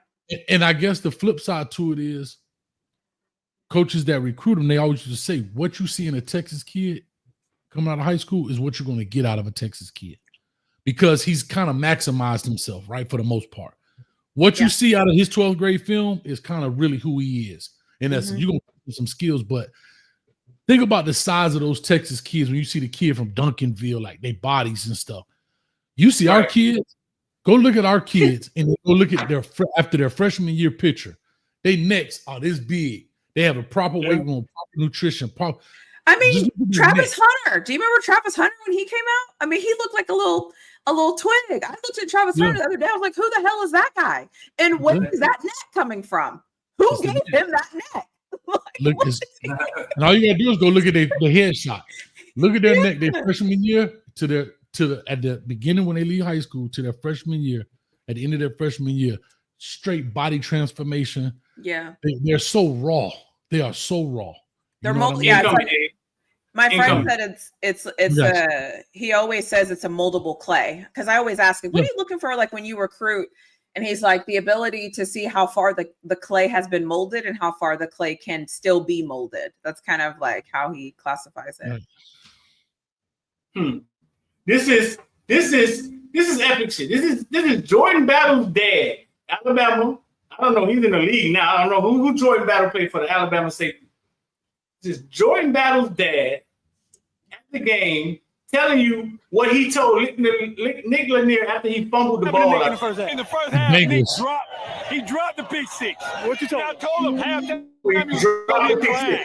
And I guess the flip side to it is coaches that recruit them, they always used to say, what you see in a Texas kid coming out of high school is what you're going to get out of a Texas kid, because he's kind of maximized himself, right, for the most part. What you see out of his 12th grade film is kind of really who he is. In essence, you're going to get some skills, but think about the size of those Texas kids when you see the kid from Duncanville, like their bodies and stuff. You see our kids, go look at our kids and go look at after their freshman year picture. They necks are this big. They have a proper weight room, proper nutrition. I mean, Just Travis Hunter. Do you remember Travis Hunter when he came out? I mean, he looked like a little twig. I looked at Travis Hunter the other day. I was like, who the hell is that guy? And where is that neck coming from? Who gave him that neck? Look, and all you gotta do is go look at the headshot. Look at their neck. Their freshman year to the at the beginning when they leave high school to their freshman year, at the end of their freshman year, straight body transformation. Yeah, they're so raw. They are so raw. They're my friend said it's he always says it's a moldable clay, because I always ask him, what are you looking for, like when you recruit? And he's like, the ability to see how far the clay has been molded and how far the clay can still be molded. That's kind of like how he classifies it. This is epic shit. This is Jordan Battle's dad, Alabama. I don't know. He's in the league now. I don't know who Jordan Battle played for, the Alabama safety. This is Jordan Battle's dad at the game telling you what he told Nick Lanier after he fumbled the ball. In the first half, he dropped the pick six. What you told him? I told him halftime.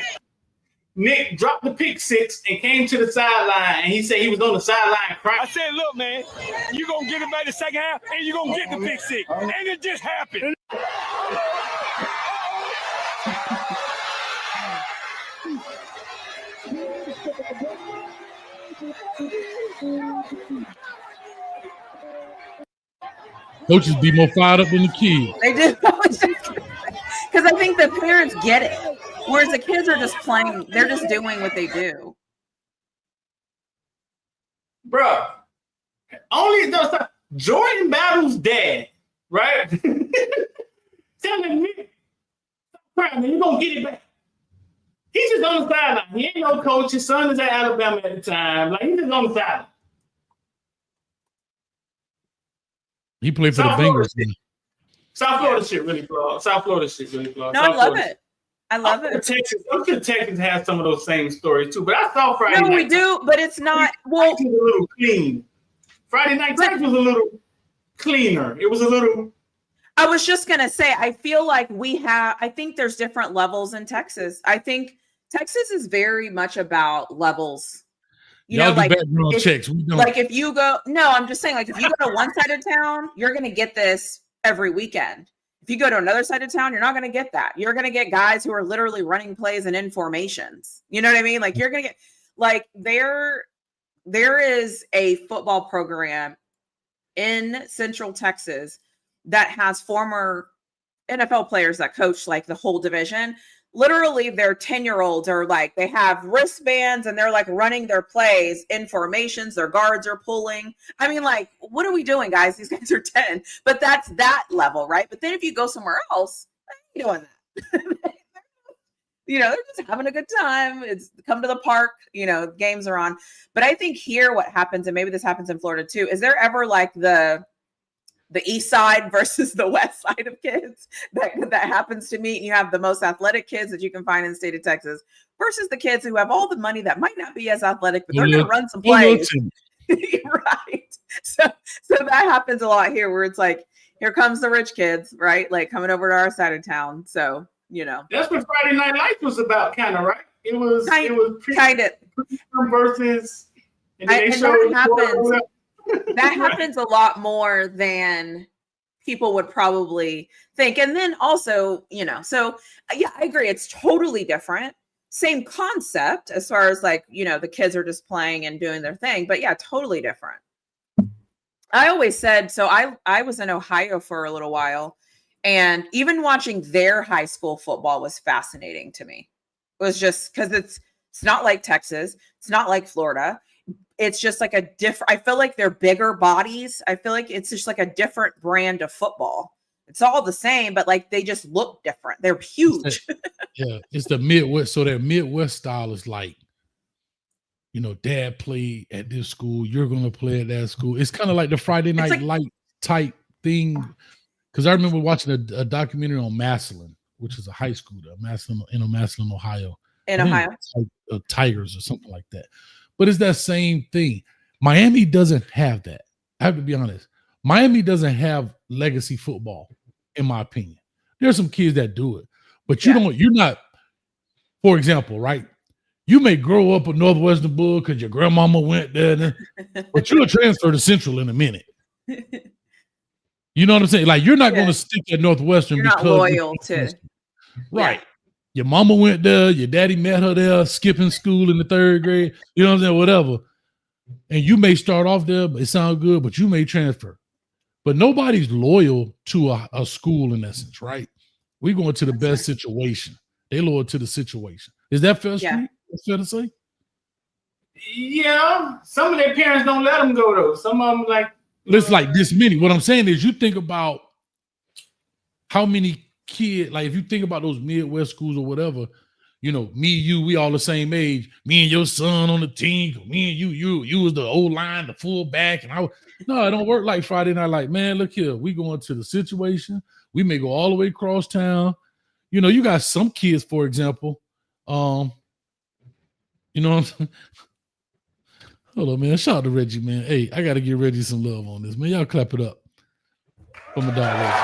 Nick dropped the pick six and came to the sideline, and he said he was on the sideline crying. I said, look, man, you're going to get it back the second half, and you're going to get the pick six. And it just happened. Coaches be more fired up than the kids. They do. Because I think the parents get it. Whereas the kids are just playing, they're just doing what they do. Bro, only those times, Jordan Battle's dad, right? Telling me, you're going to get it back. He's just on the sideline. He ain't no coach. His son is at Alabama at the time. Like, he's just on the sideline. He played for the Bengals. South Florida shit really flawed. No, I love it. I love it. I'm sure Texas has some of those same stories too, but I saw Friday night. No, we do, but it's not. Well, it was a little clean. Friday night Texas was a little cleaner. It was a little. I was just gonna say, I feel like I think there's different levels in Texas. I think Texas is very much about levels. Y'all do background checks. We don't. Like if you go, no, I'm just saying, like if you go to one side of town, you're gonna get this every weekend. If you go to another side of town, you're not going to get that. You're going to get guys who are literally running plays and in formations. You know what I mean? Like you're going to get, like there is a football program in Central Texas that has former NFL players that coach like the whole division. Literally their 10-year-olds are like, they have wristbands and they're like running their plays in formations. Their guards are pulling. I mean, like, what are we doing, guys? These guys are 10, but that's that level, right? But then if you go somewhere else, they ain't doing that. You know, they're just having a good time. It's come to the park, you know, games are on. But I think here what happens, and maybe this happens in Florida too, is there ever like the east side versus the west side of kids that happens to meet, and you have the most athletic kids that you can find in the state of Texas versus the kids who have all the money that might not be as athletic, but they're going to run some plays. Right. So that happens a lot here where it's like, here comes the rich kids, right? Like coming over to our side of town. So, you know. That's what Friday Night Lights was about, kind of, right? It was kind of versus, and then that happens a lot more than people would probably think. And then also, you know, so yeah, I agree. It's totally different. Same concept as far as like, you know, the kids are just playing and doing their thing, but yeah, totally different. I always said, so I was in Ohio for a little while, and even watching their high school football was fascinating to me. It was just because it's not like Texas. It's not like Florida. It's just like a different, I feel like they're bigger bodies. I feel like it's just like a different brand of football. It's all the same, but like they just look different. They're huge. It's the Midwest. So that Midwest style is like, you know, dad played at this school, you're going to play at that school. It's kind of like the Friday Night Light type thing. Because I remember watching a documentary on Massillon, which is a high school there, Massillon, Ohio. In Ohio? Tigers or something like that. But it's that same thing. Miami doesn't have that. I have to be honest. Miami doesn't have legacy football, in my opinion. There's some kids that do it, but you're not, for example, right? You may grow up a Northwestern Bull because your grandmama went there, but you'll transfer to Central in a minute. You know what I'm saying? Like, you're not going to stick at Northwestern You're because not loyal to. Right. Your mama went there, your daddy met her there, skipping school in the 3rd grade, you know what I'm saying? Whatever. And you may start off there, but it sounds good, but you may transfer. But nobody's loyal to a school in essence, right? We're going to the best situation. They loyal to the situation. Is that fair? Yeah. That's fair to say? Yeah. Some of their parents don't let them go, though. Some of them, like, It's like this many. What I'm saying is, you think about how many kids, like if you think about those Midwest schools or whatever, you know, me, you, we all the same age. Me and your son on the team. Me and you was the old line, the fullback, and no, it don't work like Friday night. Like, man, look here, we going to the situation. We may go all the way across town. You know, you got some kids, for example. You know what I'm saying? Hold on, man. Shout out to Reggie, man. Hey, I got to give Reggie some love on this, man. Y'all clap it up for my dog Reggie.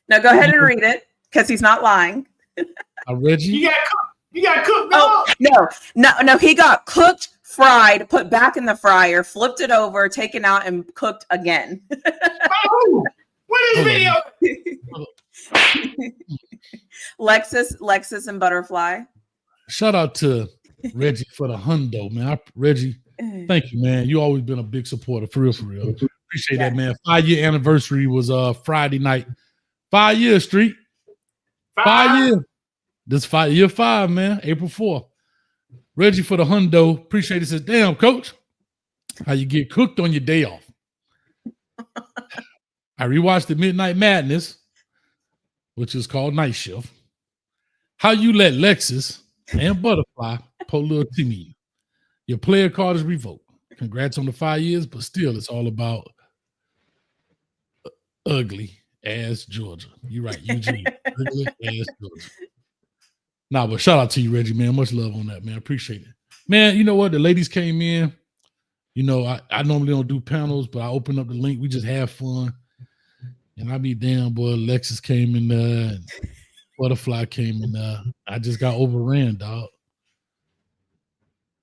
Now go ahead and read it because he's not lying. Reggie? You got cooked. Oh, no. He got cooked, fried, put back in the fryer, flipped it over, taken out, and cooked again. Oh, what is video? Lexus and Butterfly. Shout out to Reggie for the hundo, man. Reggie, thank you, man. You always been a big supporter, for real, for real. Appreciate that, man. 5-year anniversary was Friday night. 5 years, Street. 5 years. This year 5, man. April 4th. Reggie for the hundo. Appreciate it. Says, damn, coach, how you get cooked on your day off. I rewatched the Midnight Madness, which is called Night Shift. How you let Lexus and Butterfly pull a little Timmy. Your player card is revoked. Congrats on the 5 years, but still, it's all about ugly ass Georgia. You're right, Eugene. Ugly ass Georgia. Nah, but shout out to you, Reggie, man. Much love on that, man. I appreciate it. Man, you know what? The ladies came in. You know, I normally don't do panels, but I opened up the link. We just have fun. And I be damn, boy, Lexus came in there and Butterfly came in there. I just got overran, dog.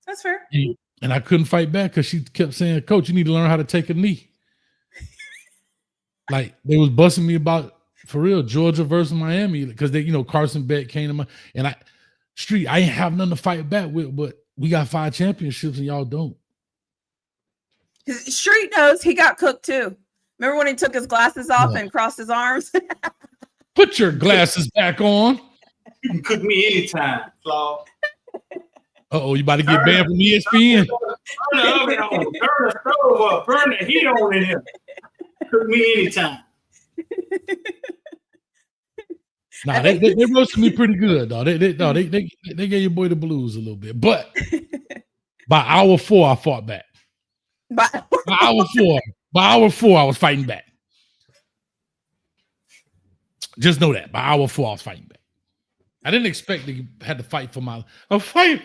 That's fair. And I couldn't fight back because she kept saying, Coach, you need to learn how to take a knee. Like, they was busting me about, for real, Georgia versus Miami, because they, you know, Carson Beck came to my, and I ain't have nothing to fight back with, but we got 5 championships and y'all don't. Street knows he got cooked too. Remember when he took his glasses off and crossed his arms? Put your glasses back on. You can cook me anytime, Flaw. Uh-oh, you about to get banned from ESPN? Turn the oven on. Turn the stove up. Turn the heat on in here. Cook me anytime. Nah, they roasted me pretty good, dog. They gave your boy the blues a little bit. But by hour 4, I fought back. By hour 4, I was fighting back. Just know that. By hour 4, I was fighting back. I didn't expect to have to fight for my fight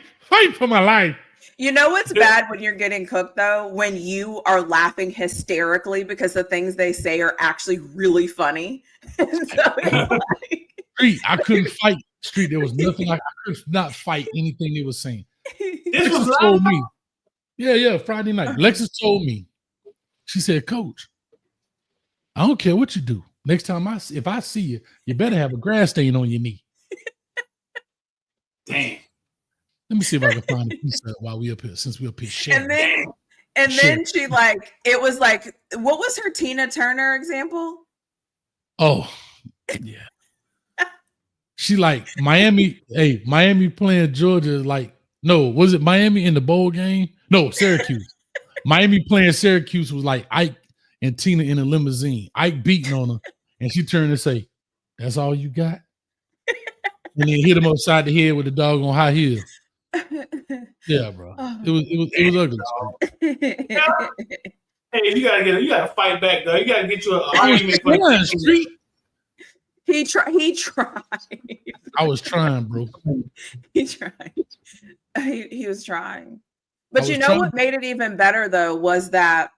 for my life. You know what's bad when you're getting cooked, though? When you are laughing hysterically because the things they say are actually really funny. Street, I couldn't fight. Street, there was nothing. I could not fight anything they were saying. This was told me. Yeah, Friday night. Lexus told me. She said, Coach, I don't care what you do. Next time if I see you, you better have a grass stain on your knee. Damn. Let me see if I can find a piece of it while we up here, since we up here sharing. And then she it was like, what was her Tina Turner example? Oh, yeah. She like Miami. Hey, Miami playing Georgia is like, no, was it Miami in the bowl game? No, Syracuse. Miami playing Syracuse was like Ike and Tina in a limousine. Ike beating on her, and she turned and say, "That's all you got?" And then hit him upside the head with the dog on high heels. Yeah, bro. It was ugly. Hey, you gotta fight back, though. You gotta get you an argument for the Street. He tried. I was trying, bro. He tried. He was trying. But you know what made it even better though was that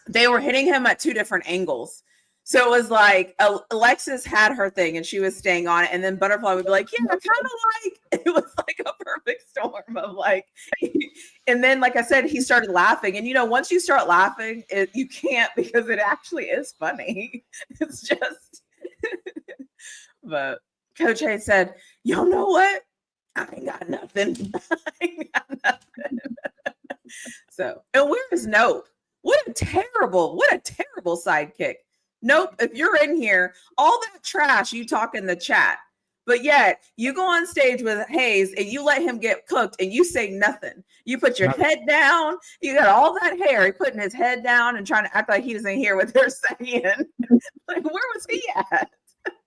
they were hitting him at 2 different angles. So it was like Alexis had her thing and she was staying on it, and then Butterfly would be like, yeah, kind of like it was like a perfect storm of like, and then like I said, he started laughing, and once you start laughing, you can't, because it actually is funny. It's just, but Coach A said, y'all know what? I ain't got nothing. I ain't got nothing. So, and where is Nope? What a terrible sidekick. Nope, if you're in here, all that trash you talk in the chat, but yet you go on stage with Hayes and you let him get cooked and you say nothing. You put your head down. You got all that hair. He putting his head down and trying to act like he doesn't hear what they're saying. Like, where was he at?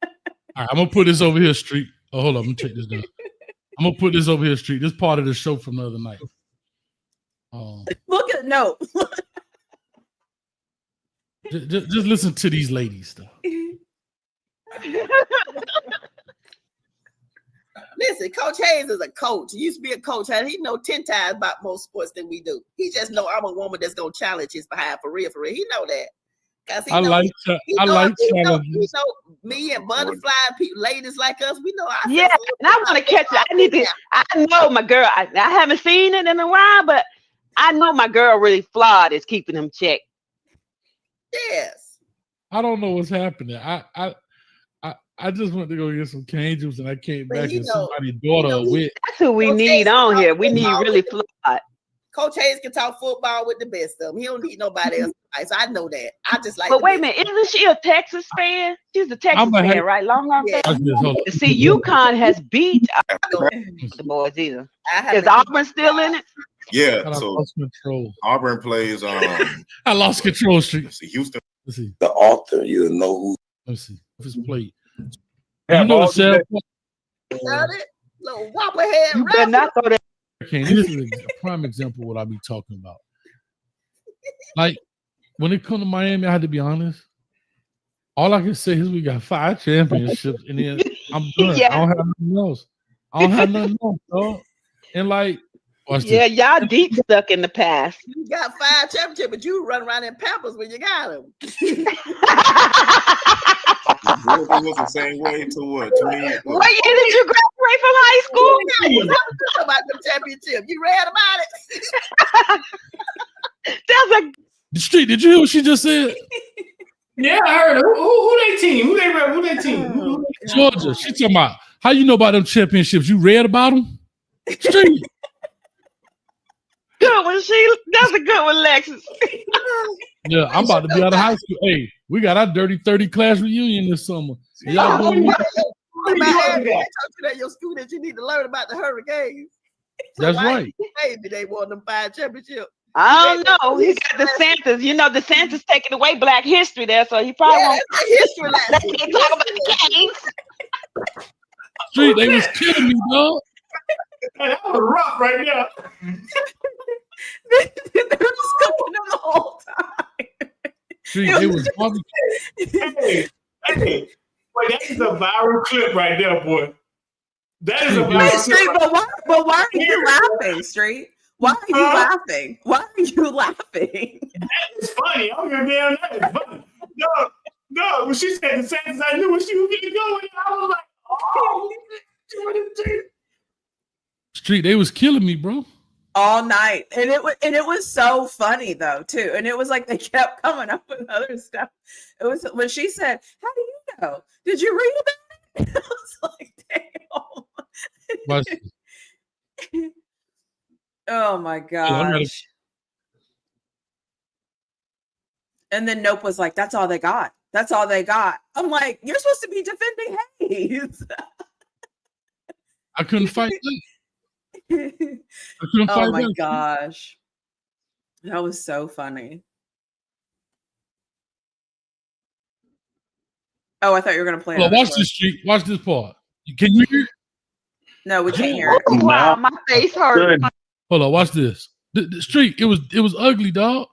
All right, I'm going to put this over here, Street. Oh, hold on. Let me take this down. I'm going to put this over here, Street. This part of the show from the other night. Look at Nope. Just listen to these ladies, though. Listen, Coach Hayes is a coach. He used to be a coach. He know 10 times about more sports than we do. He just know I'm a woman that's gonna challenge his behind for real. He know that. I like challenges. He know me and butterfly people, ladies like us. We know. And I want to catch it. I know my girl. I haven't seen it in a while, but I know my girl really flawed is keeping him checked. Yes. I don't know what's happening. I just went to go get some cane juice and I came back and somebody's daughter a wit. That's who we need on here. We need really flawed. Coach Hayes can talk football with the best of them. He don't need nobody else. So I know that. I just like. But wait a minute, isn't she a Texas fan? She's a Texas fan, right? Long fan. See, UConn has beat the boys either. Is Auburn still in it? Yeah, so lost control. Auburn plays. I lost control, Street. Houston. Let's see. The author, you know who. Let's see. This plate. Yeah, you know the sad Got it? Little whopper head. You better not go there. Okay, this is a prime example of what I be talking about. Like when it comes to Miami, I had to be honest. All I can say is we got 5 championships, and then I'm done. Yeah. I don't have nothing else. Dog. And like. Yeah, y'all deep stuck in the past. You got 5 championships, but you run around in Pampers when you got them. It was the same way to what? What year did you graduate from high school? Talk about the championship. You read about it? That's a Street. Did you hear what she just said? Yeah, I heard. Who they team? Who they team? Georgia. She talking about how you know about them championships. You read about them? Street. Good one, that's a good one, Lexus. Yeah, I'm about to be out of high school. Hey, we got our Dirty 30 class reunion this summer. Y'all doing what about your school that you need to learn about the Hurricanes? That's right. Maybe they won them 5 championships. I don't know. He got the Santas. You know, the Santas taking away Black history there, so he probably won't. History Let's talk about the games. Street, they was killing me, dog. That was rough right now. They were just cooking them the whole time. Street, they was talking. Hey, boy, that is a viral clip right there, boy. That is a viral clip. Street, but why are you laughing, Street? Why are you laughing? Why are you laughing? That is funny. I'm gonna be on that. Is funny. No. When she said the sentence, I knew where she was gonna go. And I was like, oh, Street, they was killing me, bro. All night, and it was so funny though too, and it was like they kept coming up with other stuff. It was when she said, "How do you know? Did you read about it?" I was like, "Damn!" Oh my gosh! And then Nope was like, "That's all they got. That's all they got." I'm like, "You're supposed to be defending Hayes." I couldn't fight that. Oh my gosh, that was so funny. Oh, I thought you were gonna play. Well, watch this, Street. Watch this part. Can you hear it? No, we can't hear it. Oh, wow, my face hurt. Hold on, watch this. The Street, it was ugly, dog.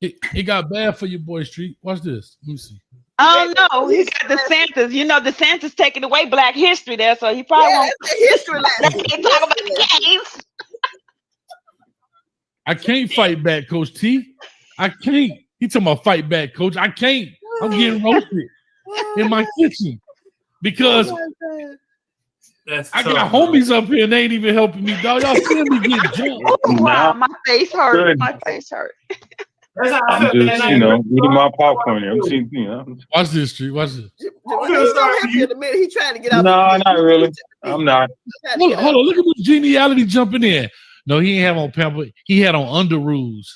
It got bad for your boy, Street. Watch this. Let me see. Oh no, he got the Santas. You know, the Santas taking away Black history there, so he probably won't. History Let's talk about the games. I can't fight back, Coach T. I can't. He talking about fight back, Coach. I can't. I'm getting roasted in my kitchen because I got homies up here and they ain't even helping me, dog. Y'all seeing me get jumped. Wow, my face hurt. My face hurt. I'm just, eating my popcorn here. I'm seeing, Watch this, Street. Watch this. He's gonna help you in a minute. He trying to get out. No, not really. I'm not. Hold on. Look at this geniality jumping in. No, he ain't have on pamper. He had on underoos.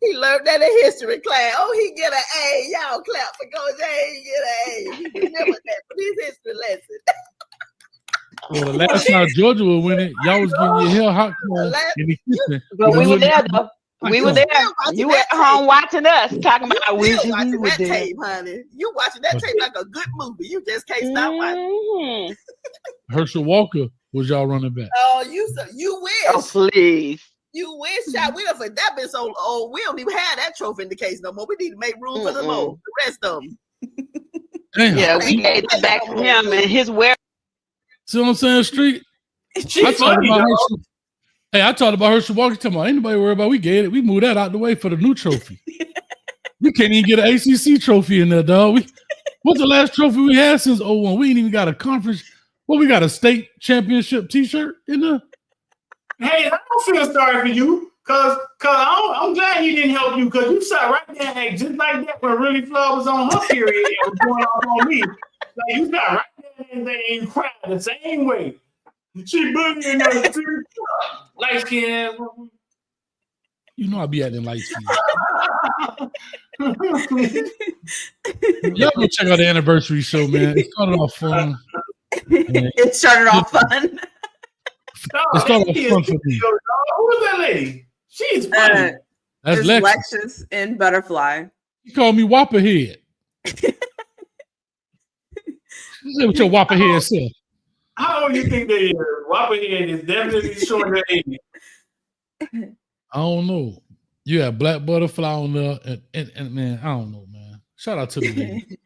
He learned that in history class. Oh, he get an A. Y'all clap for Coach A. He get an A. He remember that from his history lesson. Well, the last time Georgia was winning, y'all was getting your hair hot in the kitchen. But we were there, though. We were there. You at home watching us, talking about we watching that tape, honey. You watching that tape like a good movie. You just can't stop watching. Herschel Walker was y'all running back. Oh, you wish. Oh, please. You wish. We done for that been so old. We don't even have that trophy in the case no more. We need to make room for the rest of them. Damn. Yeah, we gave it back to him and his wear. See what I'm saying, Street? I talked about Herschel Walker. Talking about anybody worry about. We gave it. We moved that out the way for the new trophy. We can't even get an ACC trophy in there, dog. What's the last trophy we had since 01? We ain't even got a conference. Well, we got a state championship T-shirt in there. Hey, I don't feel sorry for you, cause I'm glad he didn't help you, because you sat right there, hey, just like that when Really Flood was on her period and was going off on me. Like, you sat right there and you cried the same way. She boogieing in her street, light skin. You know I be acting light skin. Y'all go check out the anniversary show, man. It started off fun. It started off fun. It started off fun for me. Who is that lady? She's funny. That's Lexus in Butterfly. He called me Whopper Head. Say with your Whopper Head self. How old do you think they are? Whopper Head is definitely showing their age. I don't know. You have Black Butterfly on there, and man, I don't know, man. Shout out to the lady.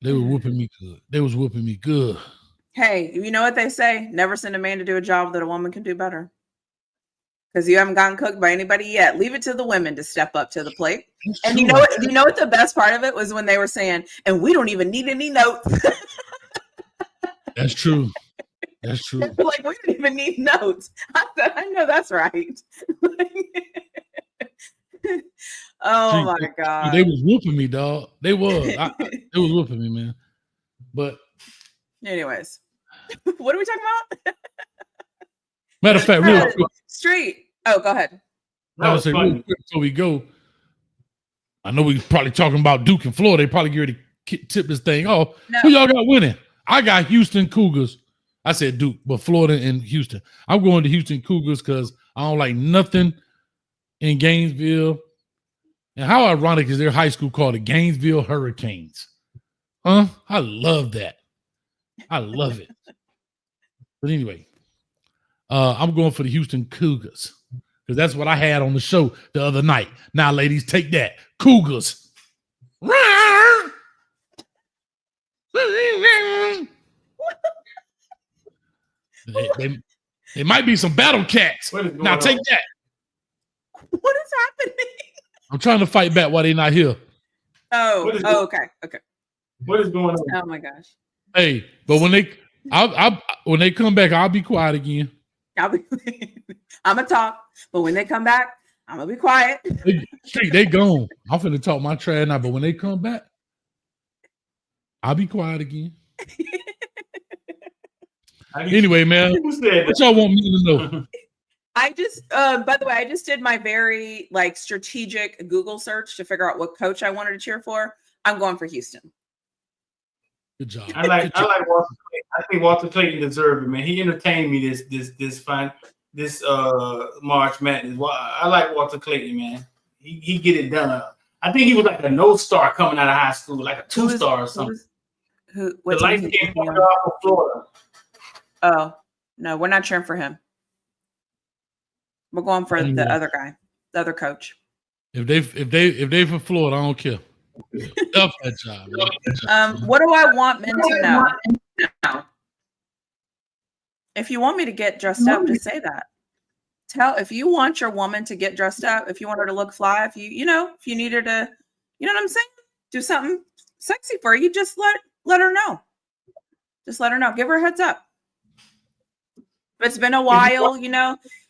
They were whooping me good. They was whooping me good. Hey, you know what they say? Never send a man to do a job that a woman can do better. Because you haven't gotten cooked by anybody yet. Leave it to the women to step up to the plate. And you know what the best part of it was when they were saying, and we don't even need any notes. That's true. That's true. Like, we don't even need notes. I know that's right. Oh my God. They was whooping me, dog. They was. They was whooping me, man. But anyways, what are we talking about? Matter of fact, real quick. Street. Oh, go ahead. I was saying real quick before we go. I know we probably talking about Duke and Florida. They probably get ready to tip this thing off. No. Who y'all got winning? I got Houston Cougars. I said Duke, but Florida and Houston. I'm going to Houston Cougars because I don't like nothing in Gainesville. And how ironic is their high school called the Gainesville Hurricanes? Huh? I love that. I love it. But anyway, I'm going for the Houston Cougars because that's what I had on the show the other night. Now, ladies, take that. Cougars. They might be some battle cats. Now take that. What is happening? I'm trying to fight back while they're not here. Okay. What is going on? Oh my gosh. Hey, but when they come back, I'll be quiet again. I'm gonna talk, but when they come back, I'm gonna be quiet. They gone. I'm finna talk my trash now, but when they come back, I'll be quiet again. Anyway, man, what y'all want me to know? I just, by the way, I just did my very strategic Google search to figure out what coach I wanted to cheer for. I'm going for Houston. Good job. I like Walter Clayton. I think Walter Clayton deserved it, man. He entertained me this March Madness. I like Walter Clayton, man. He get it done. I think he was like a no-star coming out of high school, like a 2-star or something. The light skin off of Florida. Oh no, we're not cheering for him. We're going for the other guy, the other coach. If they from Florida, I don't care. Up that job. What do I want men to know? If you want me to get dressed up, just say that. If you want your woman to get dressed up, if you want her to look fly, if you need her to, you know what I'm saying? Do something sexy for you, just let her know. Just let her know. Give her a heads up. If it's been a while,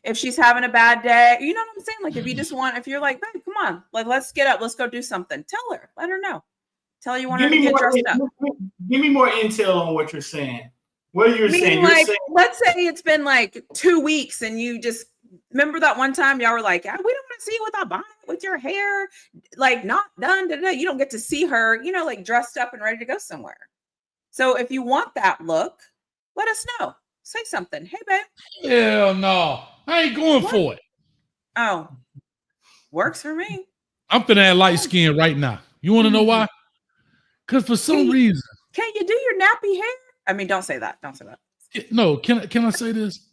if she's having a bad day, you know what I'm saying? Like if you're like, hey, come on, like let's get up, let's go do something. Tell her, let her know. Tell her you want her to get dressed up. Give me more intel on what you're saying. What are you saying? Like, let's say it's been like 2 weeks and you just remember that one time y'all were like, we don't want to see you with a bonnet, with your hair like not done. You don't get to see her, like dressed up and ready to go somewhere. So if you want that look, let us know. Say something. Hey, babe. Hell no. I ain't going for it. Oh, works for me. I'm finna add light skin right now. You want to know why? Because for some reason. Can you do your nappy hair? I mean, don't say that. Don't say that. No, can I say this?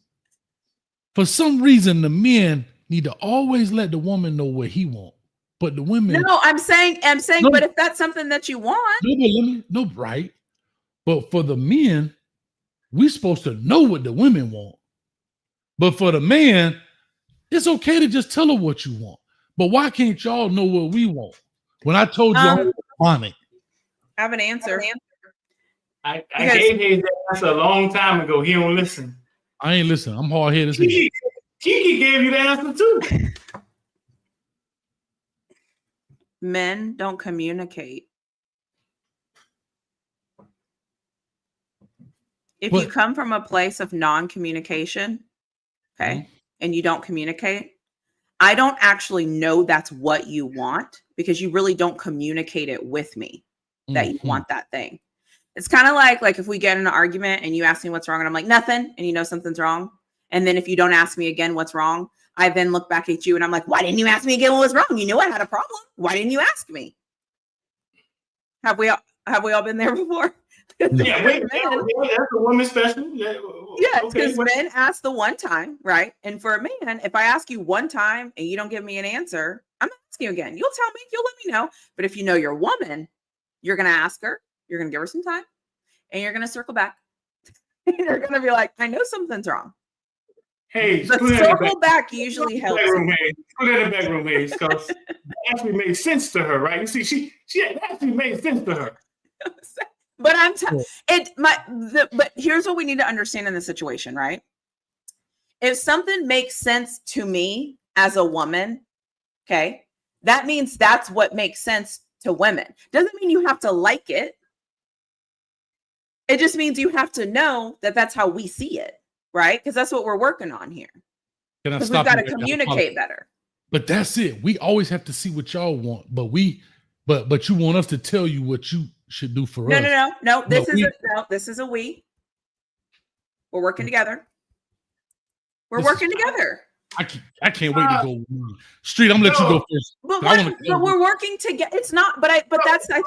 For some reason, the men need to always let the woman know what he wants. But the women. No, I'm saying, but if that's something that you want. No, right. But for the men, we're supposed to know what the women want. But for the man, it's okay to just tell her what you want. But why can't y'all know what we want? When I told you I want it. I have an answer. I gave him that answer a long time ago. He don't listen. I ain't listening. I'm hard-headed. Kiki gave you the answer too. Men don't communicate. If you come from a place of non-communication, okay, and you don't communicate, I don't actually know that's what you want because you really don't communicate it with me that you want that thing. It's kind of like if we get in an argument and you ask me what's wrong and I'm like, nothing, and you know something's wrong. And then if you don't ask me again what's wrong, I then look back at you and I'm like, why didn't you ask me again what was wrong? You knew I had a problem. Why didn't you ask me? Have we all been there before? Yeah, that's a woman special. Yeah, because men ask the one time, right? And for a man, if I ask you one time and you don't give me an answer, I'm not asking you again. You'll tell me, you'll let me know. But if you know your woman, you're going to ask her, you're going to give her some time, and you're going to circle back. You're going to be like, I know something's wrong. Hey, the circle back usually helps. Put it in the back room, because it actually made sense to her, right? You see, she actually made sense to her. But but here's what we need to understand in the situation, right? If something makes sense to me as a woman, okay, that means that's what makes sense to women. Doesn't mean you have to like it. It just means you have to know that that's how we see it, right? Because that's what we're working on here. Because we've got to communicate better. But that's it. We always have to see what y'all want, but you want us to tell you what you should do for us. No. This is a we. We're working together. We're working together. I can't wait to go. Street, I'm gonna let you go first. But we're working together. It's not. But I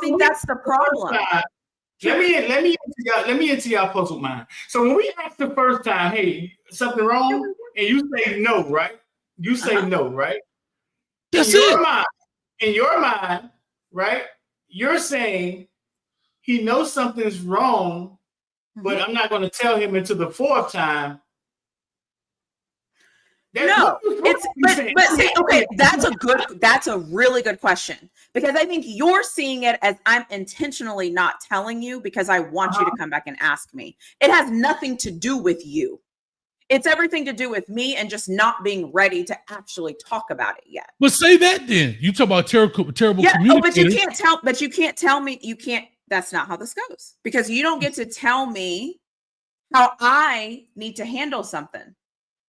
think that's the problem. Let me into y'all puzzle mind. So when we asked the first time, hey, something wrong, and you say no, right? You say no, right? That's in your mind, right? You're saying he knows something's wrong, but I'm not going to tell him until the fourth time. That's a really good question, because I think you're seeing it as I'm intentionally not telling you because I want you to come back and ask me. It has nothing to do with you. It's everything to do with me and just not being ready to actually talk about it yet. Well, say that then. You talk about terrible communication. But you can't tell me. You can't. That's not how this goes, because you don't get to tell me how I need to handle something.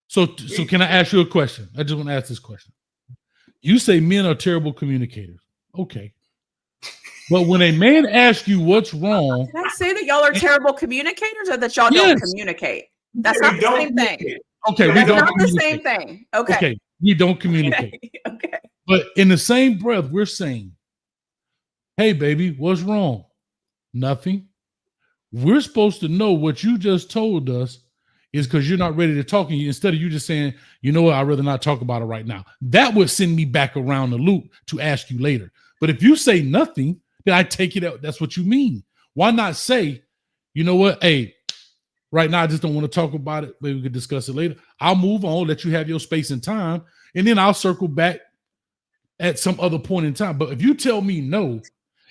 So can I ask you a question? I just want to ask this question. You say men are terrible communicators. Okay. But when a man asks you what's wrong. Did I say that y'all are terrible communicators or that y'all don't communicate? That's not the same thing. Okay. That's not the same thing. Okay. We don't communicate. Okay. But in the same breath, we're saying, hey, baby, what's wrong? Nothing. We're supposed to know what you just told us is because you're not ready to talk. And instead of you just saying, you know what, I'd rather not talk about it right now. That would send me back around the loop to ask you later. But if you say nothing, then I take it out. That's what you mean. Why not say, you know what? Hey, right now I just don't want to talk about it. Maybe we could discuss it later. I'll move on, let you have your space and time, and then I'll circle back at some other point in time. But if you tell me no,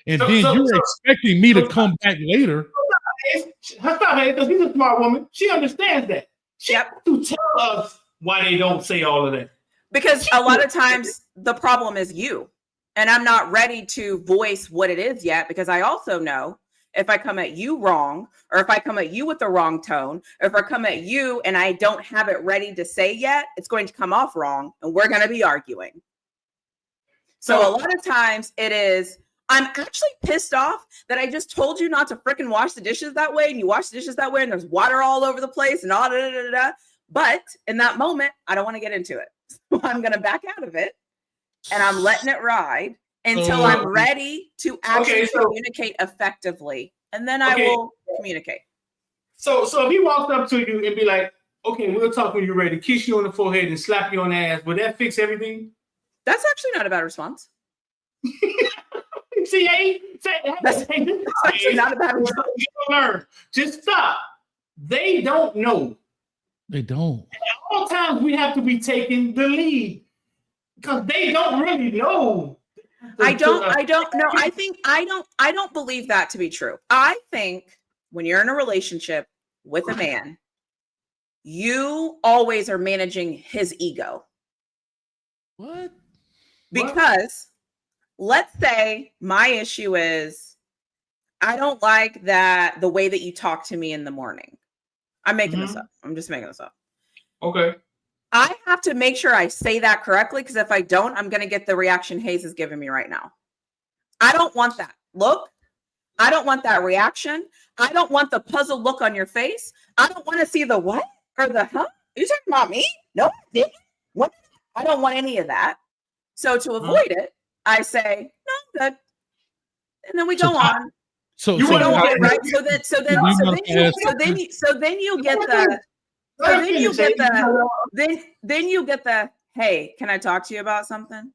and then you're expecting me to come back later. Because she's a smart woman. She understands that. She has to tell us why they don't say all of that. Because a lot of times the problem is you. And I'm not ready to voice what it is yet, because I also know if I come at you wrong, or if I come at you with the wrong tone, or if I come at you and I don't have it ready to say yet, it's going to come off wrong and we're going to be arguing. So a lot of times it is, I'm actually pissed off that I just told you not to freaking wash the dishes that way, and you wash the dishes that way and there's water all over the place and all da. But in that moment, I don't want to get into it. So I'm going to back out of it. And I'm letting it ride until I'm ready to actually communicate effectively. And then I will communicate. So if he walked up to you and be like, okay, we'll talk when you're ready, kiss you on the forehead and slap you on the ass, would that fix everything? That's actually not a bad response. See, that's actually not a bad response. You learn. Just stop. They don't know. They don't. And at all times we have to be taking the lead. Because they don't really know. I don't know. I don't believe that to be true. I think when you're in a relationship with a man, you always are managing his ego. What? Because let's say my issue is I don't like that the way that you talk to me in the morning. I'm making this up. I'm just making this up. Okay. I have to make sure I say that correctly, because if I don't, I'm going to get the reaction Hayes is giving me right now. I don't want that look. I don't want that reaction. I don't want the puzzled look on your face. I don't want to see the what or the huh? Are you talking about me? No, I didn't. What? I don't want any of that. So to avoid it, I say, no, I'm good. And then we go on. So you so don't how- get right. So then you get the. So then you get the, then you get the, hey, can I talk to you about something?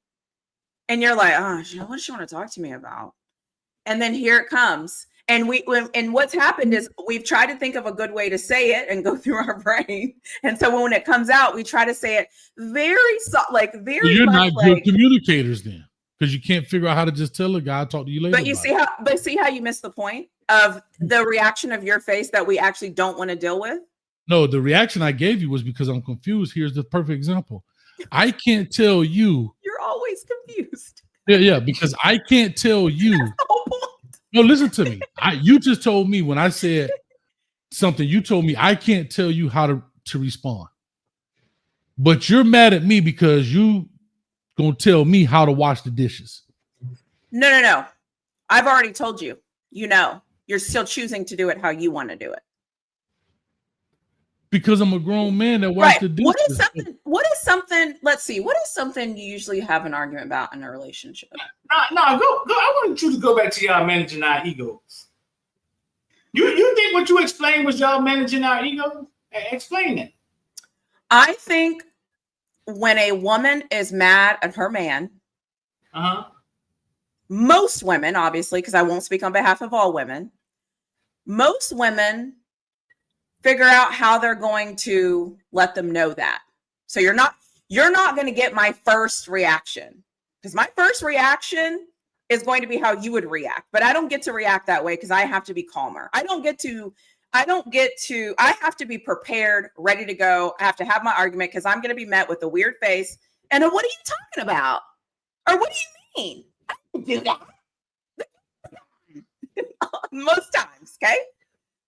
And you're like, oh, what does she want to talk to me about? And then here it comes. And what's happened is we've tried to think of a good way to say it and go through our brain. And so when it comes out, we try to say it very very. You're much not good communicators then, because you can't figure out how to just tell a guy, I'll talk to you later. But see how you missed the point of the reaction of your face that we actually don't want to deal with. No, the reaction I gave you was because I'm confused. Here's the perfect example. I can't tell you. You're always confused. Yeah, because I can't tell you. No, listen to me. You just told me when I said something, you told me I can't tell you how to respond. But you're mad at me because you gonna tell me how to wash the dishes. No. I've already told you. You know, you're still choosing to do it how you want to do it. Because I'm a grown man that watched the dishes. What is something you usually have an argument about in a relationship? No, go. I want you to go back to y'all managing our egos. You think what you explained was y'all managing our egos? Explain it. I think when a woman is mad at her man, most women, obviously, because I won't speak on behalf of all women, most women figure out how they're going to let them know that. So you're not going to get my first reaction, because my first reaction is going to be how you would react, but I don't get to react that way because I have to be calmer. I have to be prepared, ready to go. I have to have my argument because I'm going to be met with a weird face. And what are you talking about? Or what do you mean? I don't do that. Most times. Okay.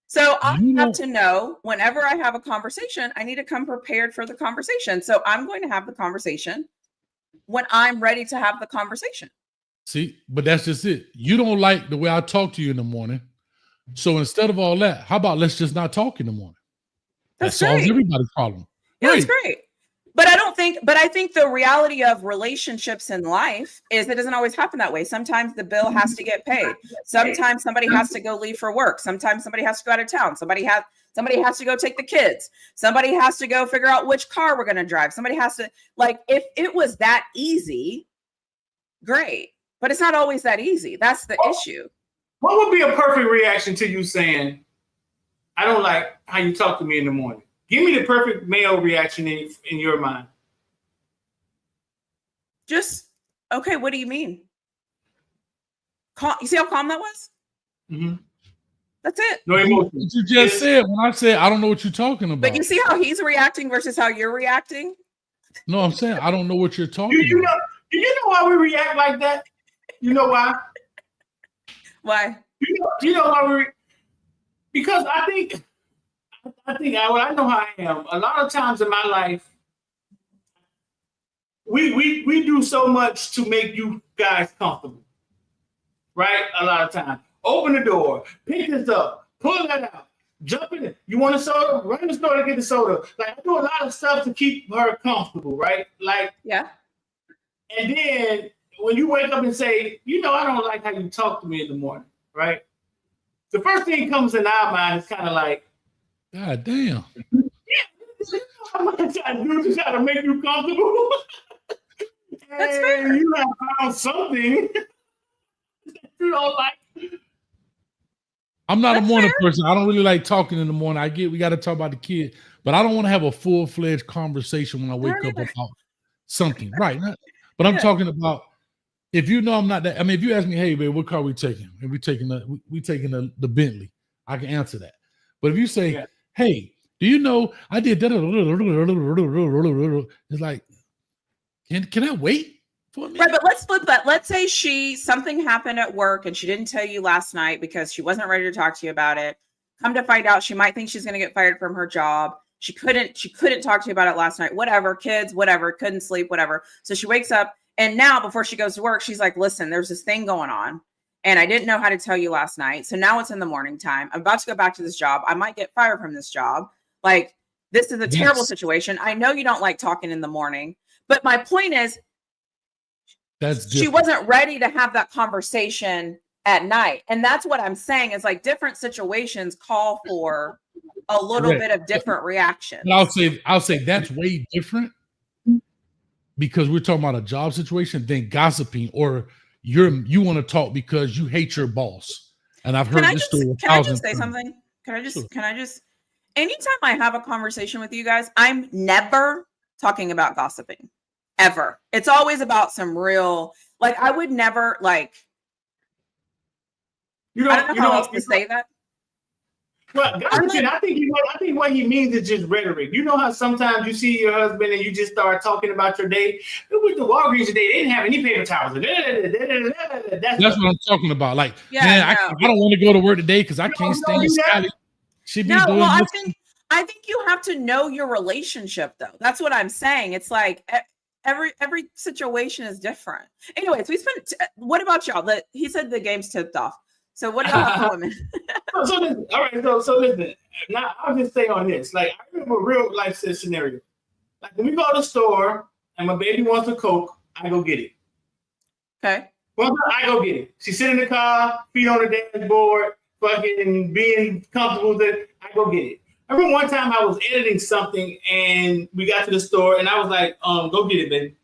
So I have to know whenever I have a conversation, I need to come prepared for the conversation. So I'm going to have the conversation when I'm ready to have the conversation. See, but that's just it. You don't like the way I talk to you in the morning. So instead of all that, how about let's just not talk in the morning? That solves everybody's problem. Yeah, that's great. But I think the reality of relationships in life is it doesn't always happen that way. Sometimes the bill has to get paid. Sometimes somebody has to go leave for work. Sometimes somebody has to go out of town. Somebody has to go take the kids. Somebody has to go figure out which car we're going to drive. Somebody has to, if it was that easy, great. But it's not always that easy. That's the issue. What would be a perfect reaction to you saying, I don't like how you talk to me in the morning? Give me the perfect male reaction in your mind. Just, okay, what do you mean? Calm, you see how calm that was? Mm-hmm. That's it. No emotion. What you just said when I said I don't know what you're talking about. But you see how he's reacting versus how you're reacting? No, I'm saying I don't know what you're talking Do you about. know why we react like that? You know why? Why? You know why because I think I know how I am. A lot of times in my life, we do so much to make you guys comfortable, right? A lot of times, open the door, pick this up, pull that out, jump in it. You want a soda? Run to the store to get the soda. Like, I do a lot of stuff to keep her comfortable, right? Like, yeah. And then when you wake up and say, I don't like how you talk to me in the morning, right? The first thing comes in our mind is kind of like, God damn. Yeah, how much I do to try to make you comfortable. That's fair. You have found something that you don't like. I'm not a morning person. I don't really like talking in the morning. We got to talk about the kid, but I don't want to have a full-fledged conversation when I wake up about something. Right. But I'm talking about, if you know I'm not that, I mean, if you ask me, hey, babe, what car we taking? And we taking the Bentley, I can answer that. But if you say, hey, do you know I did that? It's like, can I wait for a minute? Right, but let's flip that. Let's say something happened at work and she didn't tell you last night because she wasn't ready to talk to you about it. Come to find out, she might think she's going to get fired from her job. She couldn't talk to you about it last night. Whatever, kids, whatever, couldn't sleep, whatever. So she wakes up, and now before she goes to work, she's like, listen, there's this thing going on, and I didn't know how to tell you last night. So now it's in the morning time. I'm about to go back to this job. I might get fired from this job. Like, this is a terrible situation. I know you don't like talking in the morning, but my point is, she wasn't ready to have that conversation at night. And that's what I'm saying is, like, different situations call for a little bit of different reaction. I'll say that's way different because we're talking about a job situation than gossiping, or you want to talk because you hate your boss. And I've heard this story. Can I just say something? Can I just anytime I have a conversation with you guys, I'm never talking about gossiping. Ever. It's always about some real, like, I would never, like, I don't know how else to say that. Well, I think what he means is just rhetoric. You know how sometimes you see your husband and you just start talking about your day? It was the Walgreens today. They didn't have any paper towels. That's what I'm talking about. Like, man, I don't want to go to work today because I can't stand Sally. She be doing this. I think you have to know your relationship, though. That's what I'm saying. It's like every situation is different. Anyways, what about y'all? He said the game's tipped off. So what about the women? So listen. Now I'll just say on this. Like, I remember a real life scenario. Like, when we go to the store and my baby wants a Coke, I go get it. Okay. Well, I go get it. She sit in the car, feet on the dashboard, fucking being comfortable with it. I go get it. I remember one time I was editing something and we got to the store and I was like, go get it, baby.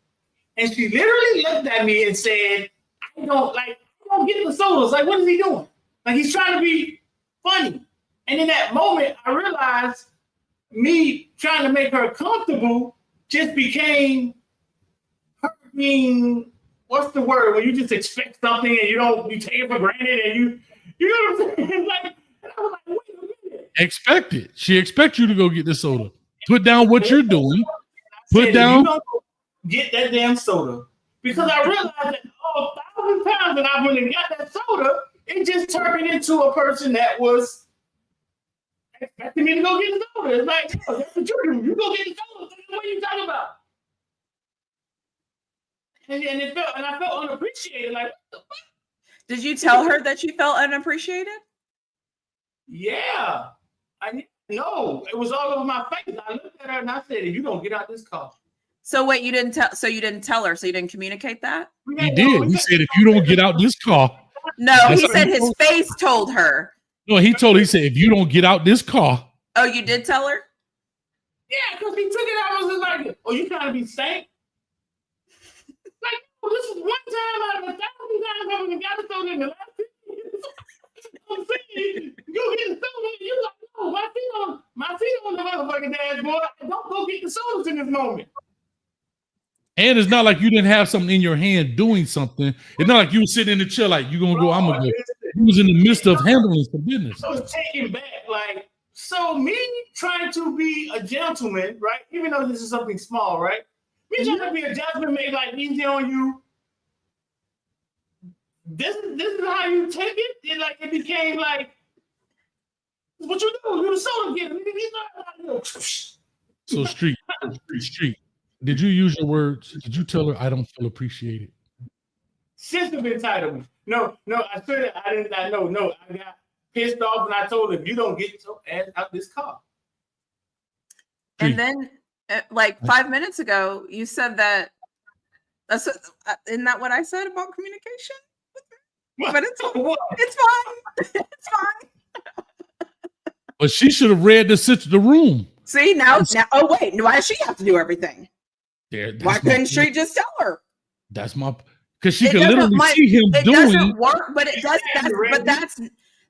And she literally looked at me and said, I don't get the sodas. Like, what is he doing? Like, he's trying to be funny. And in that moment, I realized me trying to make her comfortable just became her being, what's the word? When you just expect something and you take it for granted and you know what I'm saying? Like, and I was like, wait a minute. Expect it. She expects you to go get the soda. Put down what you're doing. Put down. You don't get that damn soda. Because I realized that 1,000 times that I went and got that soda, it just turned me into a person that was expecting me to go get the soda. It's like, yo, that's what you do. You go get the soda. What are you talking about? And I felt unappreciated. Like, what the fuck? Did you tell her that you felt unappreciated? Yeah. No, it was all over my face. I looked at her and I said, if you don't get out this car. So wait, you didn't tell? So you didn't tell her? So you didn't communicate that? He did. He said, if you don't get out this car. No, he said his face told her. No, he said, if you don't get out this car. Oh, you did tell her? Yeah, because he took it out and was like, oh, you trying to be stank? Like, this is one time out of 1,000 times I would got a soda in the last 50 years. I'm saying, you get the soda, you like, no, my feet on the motherfucking dashboard. Don't go get the sodas in this moment. And it's not like you didn't have something in your hand doing something. It's not like you were sitting in the chair like, you going to go, I'm going to go. You was in the midst of handling some business. I was taken back. Like, so me trying to be a gentleman, right? Even though this is something small, right? Me trying to be a gentleman, make life easy on you. This is how you take it. It became like, what you do? You the soda getter. So street. Did you use your words? Did you tell her I don't feel appreciated? Sister been entitlement. No, I said it. I didn't. I know. I got pissed off and I told her, if you don't get your ass out this car. And then, like 5 minutes ago, you said that. Isn't that what I said about communication? But it's fine. It's fine. But she should have read the room. See now. Oh wait, why does she have to do everything? Why couldn't she just tell her? That's my, because she could literally see him doing. It doesn't work, but it does.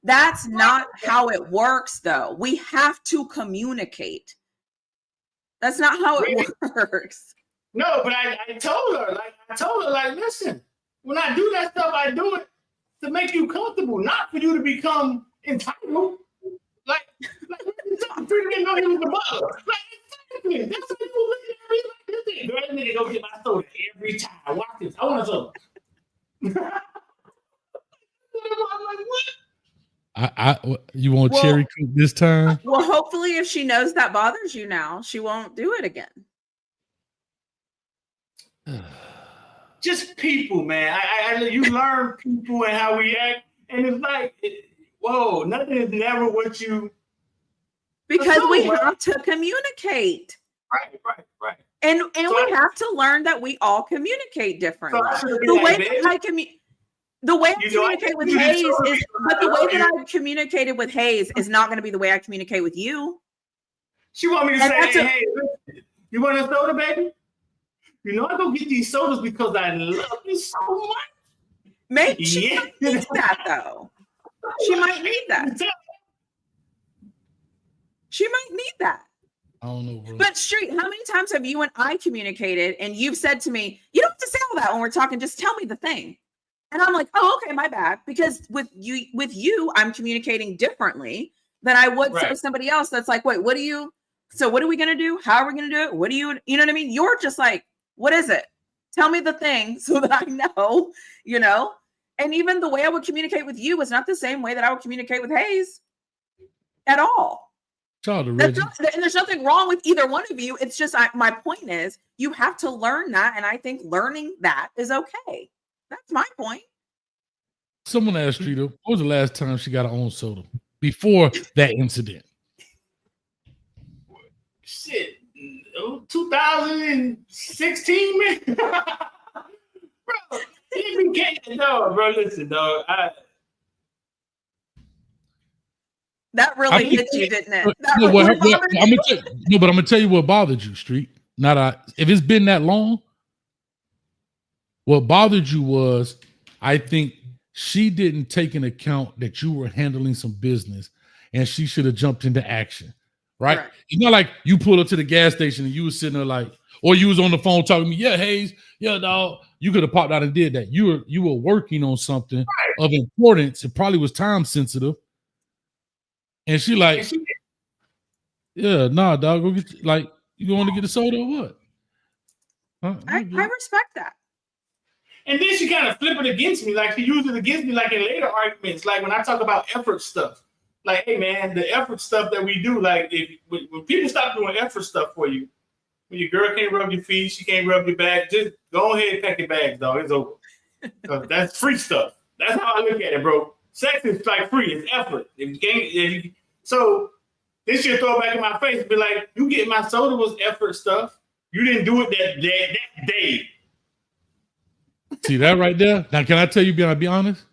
That's not how it works, though. We have to communicate. That's not how it works. No, but I told her, listen, when I do that stuff, I do it to make you comfortable, not for you to become entitled. Like I'm pretty know he was the butler. Like, that's what you look at me like this. Girl, that nigga go get my soda every time. Watch this. I want a soda. I'm like, what? You want cherry coke this time? Well, hopefully, if she knows that bothers you now, she won't do it again. Just people, man. You learn people and how we act, and it's like, whoa, nothing is never what you. Because we have to communicate. Right. And we have to learn that we all communicate differently. The way I communicate with Hayes is, but the way that I communicated with Hayes is not going to be the way I communicate with you. She want me to say, hey, you want a soda, baby? You know I go get these sodas because I love you so much. Maybe she might need that though. She might need that. She might need that. I don't know, bro. But Street, how many times have you and I communicated and you've said to me, you don't have to say all that when we're talking, just tell me the thing. And I'm like, oh, okay, my bad. Because with you, I'm communicating differently than I would for somebody else that's like, wait, what are we gonna do? How are we gonna do it? What do you know what I mean? You're just like, what is it? Tell me the thing so that I know, And even the way I would communicate with you was not the same way that I would communicate with Hayes at all. And there's nothing wrong with either one of you. It's just my point is you have to learn that, and I think learning that is okay. That's my point. Someone asked Rita, when was the last time she got her own soda before that incident? Shit, 2016, man. Bro, even can't. No, bro, listen, dog. That really hit you, didn't it? But I'm gonna tell you what bothered you, Street. If it's been that long, what bothered you was, I think she didn't take into account that you were handling some business, and she should have jumped into action, right? It's not like you pulled up to the gas station and you was sitting there like, or you was on the phone talking to me, yeah, Hayes, yeah, dog. You could have popped out and did that. You were working on something of importance. It probably was time sensitive. And she like, yeah, nah, dog, go get, like, you going to get a soda or what? I respect that. And then she kind of flip it against me. Like she used it against me like in later arguments. Like when I talk about effort stuff. Like, hey, man, the effort stuff that we do, like when people stop doing effort stuff for you, when your girl can't rub your feet, she can't rub your back, just go ahead and pack your bags, dog. It's over. That's free stuff. That's how I look at it, bro. Sex is like free. It's effort. If you can't, so this should throw it back in my face and be like, you get my soda was effort stuff. You didn't do it that day. See that right there? Now, can I tell you, be honest?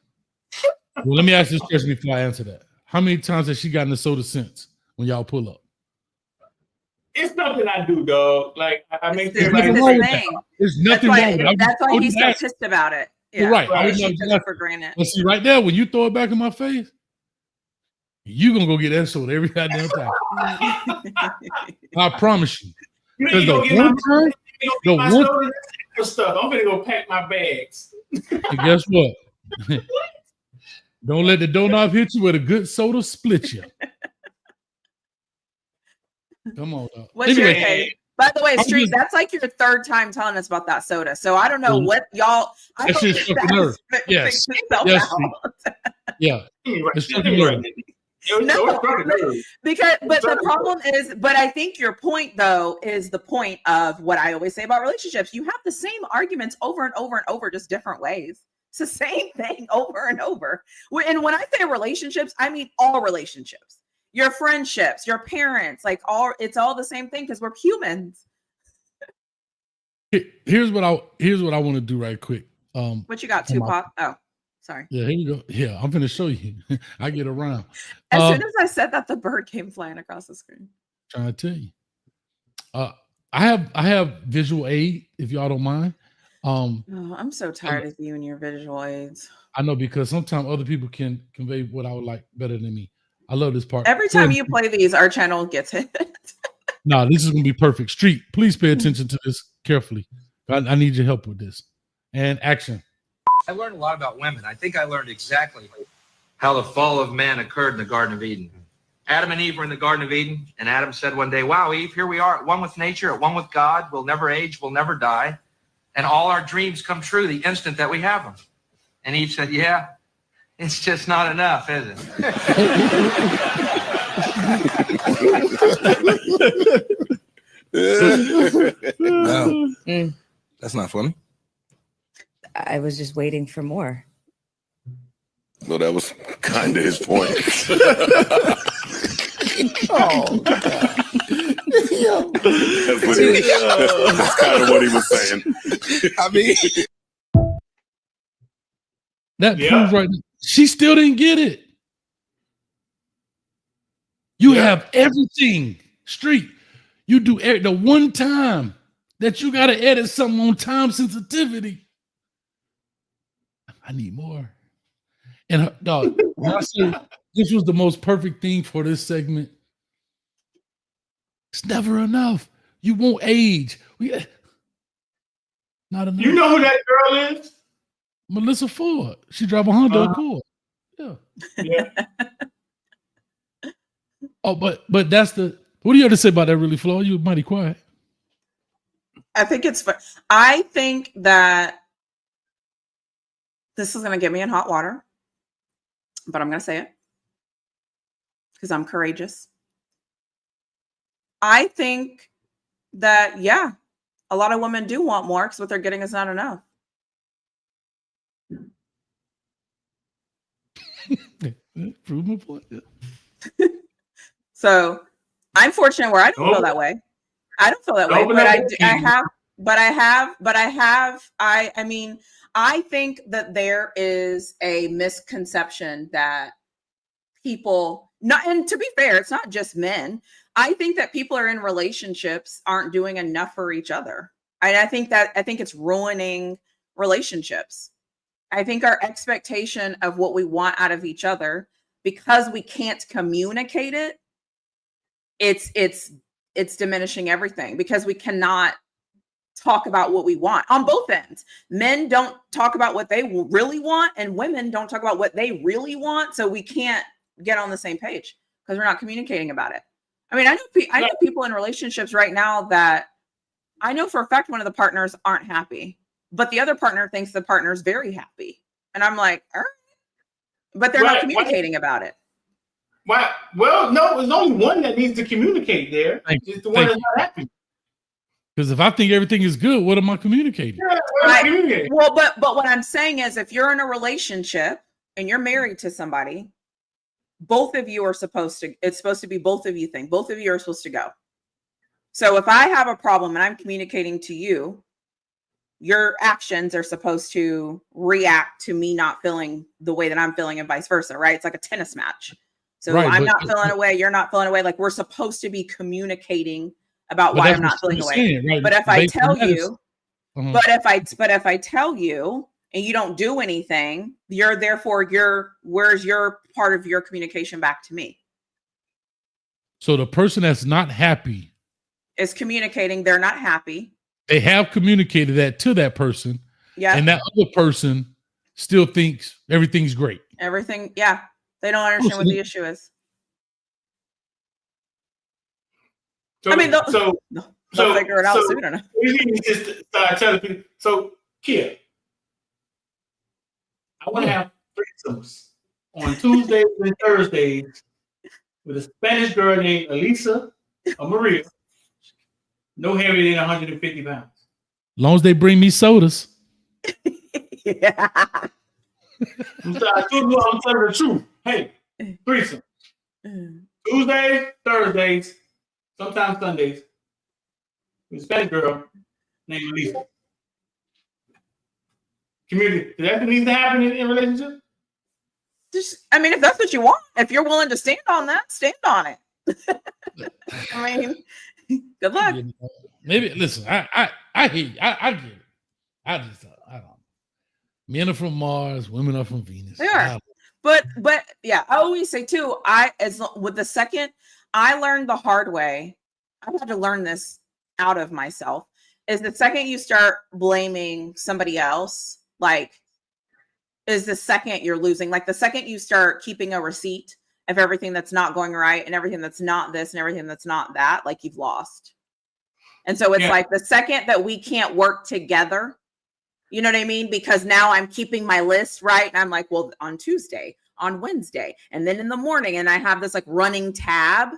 Well, let me ask this question before I answer that. How many times has she gotten the soda since when y'all pull up? It's something I do, dog. Like I make There's everybody. nothing wrong with that. There's nothing wrong with it. That's why he's so pissed about it. You're right. I would She not took it for granted. But see, right there, when you throw it back in my face, you gonna go get that soda every goddamn time. I promise you. Because the one time, stuff. I'm gonna go pack my bags. And guess what? Don't let the doorknob hit you with a good soda split you. Come on. What's your case? By the way, Street, that's like your third time telling us about that soda. So I don't know what y'all. I that shit's fucking nerve. Yes. Yes. Yeah. It's fucking nerve. No, because but the problem is, but I think your point though is the point of what I always say about relationships. You have the same arguments over and over and over, just different ways. It's the same thing over and over. And when I say relationships, I mean all relationships. Your friendships, your parents, like it's all the same thing because we're humans. Here's what I want to do right quick. What you got, Tupac? Oh, sorry. Yeah, here you go. Yeah, I'm gonna show you. I get around. As soon as I said that, the bird came flying across the screen. Trying to tell you. I have visual aid, if y'all don't mind. Oh, I'm so tired of you and your visual aids. I know, because sometimes other people can convey what I would like better than me. I love this part. Every time you play these, our channel gets hit. No, this is gonna be perfect. Street, please pay attention to this carefully. I need your help with this. And action. I learned a lot about women. I think I learned exactly how the fall of man occurred in the Garden of Eden. Adam and Eve were in the Garden of Eden, and Adam said one day, "Wow, Eve, here we are at one with nature, at one with God. We'll never age, we'll never die. And all our dreams come true the instant that we have them." And Eve said, "Yeah, it's just not enough, is it?" No, that's not funny. I was just waiting for more. Well, that was kind of his point. Oh, that's kind of what he was saying. I mean, that proves right now. She still didn't get it. You have everything. Street. You do the one time that you got to edit something on time sensitivity. I need more. And dog, when I say this was the most perfect thing for this segment, it's never enough. You won't age. Not enough. You know who that girl is? Melissa Ford. She drive a Honda Accord. Yeah. Oh, but that's the. What do you have to say about that, really, Flo? You were mighty quiet. I think it's fun. I think that this is going to get me in hot water, but I'm going to say it because I'm courageous. I think that, yeah, a lot of women do want more because what they're getting is not enough. Prove my point. Yeah. So I'm fortunate where I don't feel that way. I don't feel that way, but I mean, I think that there is a misconception that people and to be fair, it's not just men. I think that people are in relationships aren't doing enough for each other. I think it's ruining relationships. I think our expectation of what we want out of each other, because we can't communicate it, it's diminishing everything because we cannot talk about what we want on both ends. Men don't talk about what they really want and women don't talk about what they really want. So we can't get on the same page because we're not communicating about it. I mean, I know people in relationships right now that I know for a fact one of the partners aren't happy, but the other partner thinks the partner's very happy. And I'm like, all right. But they're not communicating about it. Why? Well, no, there's only one that needs to communicate there. It's the one that's not happy. Because if I think everything is good, what am I communicating? Right. Well, but what I'm saying is if you're in a relationship and you're married to somebody, both of you are supposed to, it's supposed to be both of you thing. Both of you are supposed to go. So if I have a problem and I'm communicating to you, your actions are supposed to react to me not feeling the way that I'm feeling and vice versa, right? It's like a tennis match. So I'm not feeling a way, you're not feeling a way. Like we're supposed to be communicating about But why that's I'm what not feeling she's away. saying, right? But if I Based on tell that, you, but if I tell you and you don't do anything, where's your part of your communication back to me? So the person that's not happy Is communicating they're not happy. they have communicated that to that person. Yeah. And that other person still thinks everything's great. Everything, yeah. They don't understand what the issue is. So, I mean, they'll figure it out so soon enough. We need to just start telling people. So, Kia, I want to have threesomes on Tuesdays and Thursdays with a Spanish girl named Elisa or Maria, no heavier than 150 pounds. As long as they bring me sodas. Yeah. I'm telling the truth. Hey, threesome. Tuesdays, Thursdays, sometimes Sundays. With a Spanish girl named Elisa. Community. Does that needs to happen in relationship? I mean, if that's what you want, if you're willing to stand on that, stand on it. I mean, good luck. Maybe listen, I hear you. I get it. I don't. Men are from Mars, women are from Venus. They are. But yeah, I always say too, with the second I learned the hard way, I had to learn this out of myself, is the second you start blaming somebody else, is the second you're losing. Like the second you start keeping a receipt of everything that's not going right and everything that's not this and everything that's not that, like you've lost. And so it's like the second that we can't work together, you know what I mean? Because now I'm keeping my list right. And I'm like, well, on Tuesday, on Wednesday, and then in the morning, and I have this like running tab,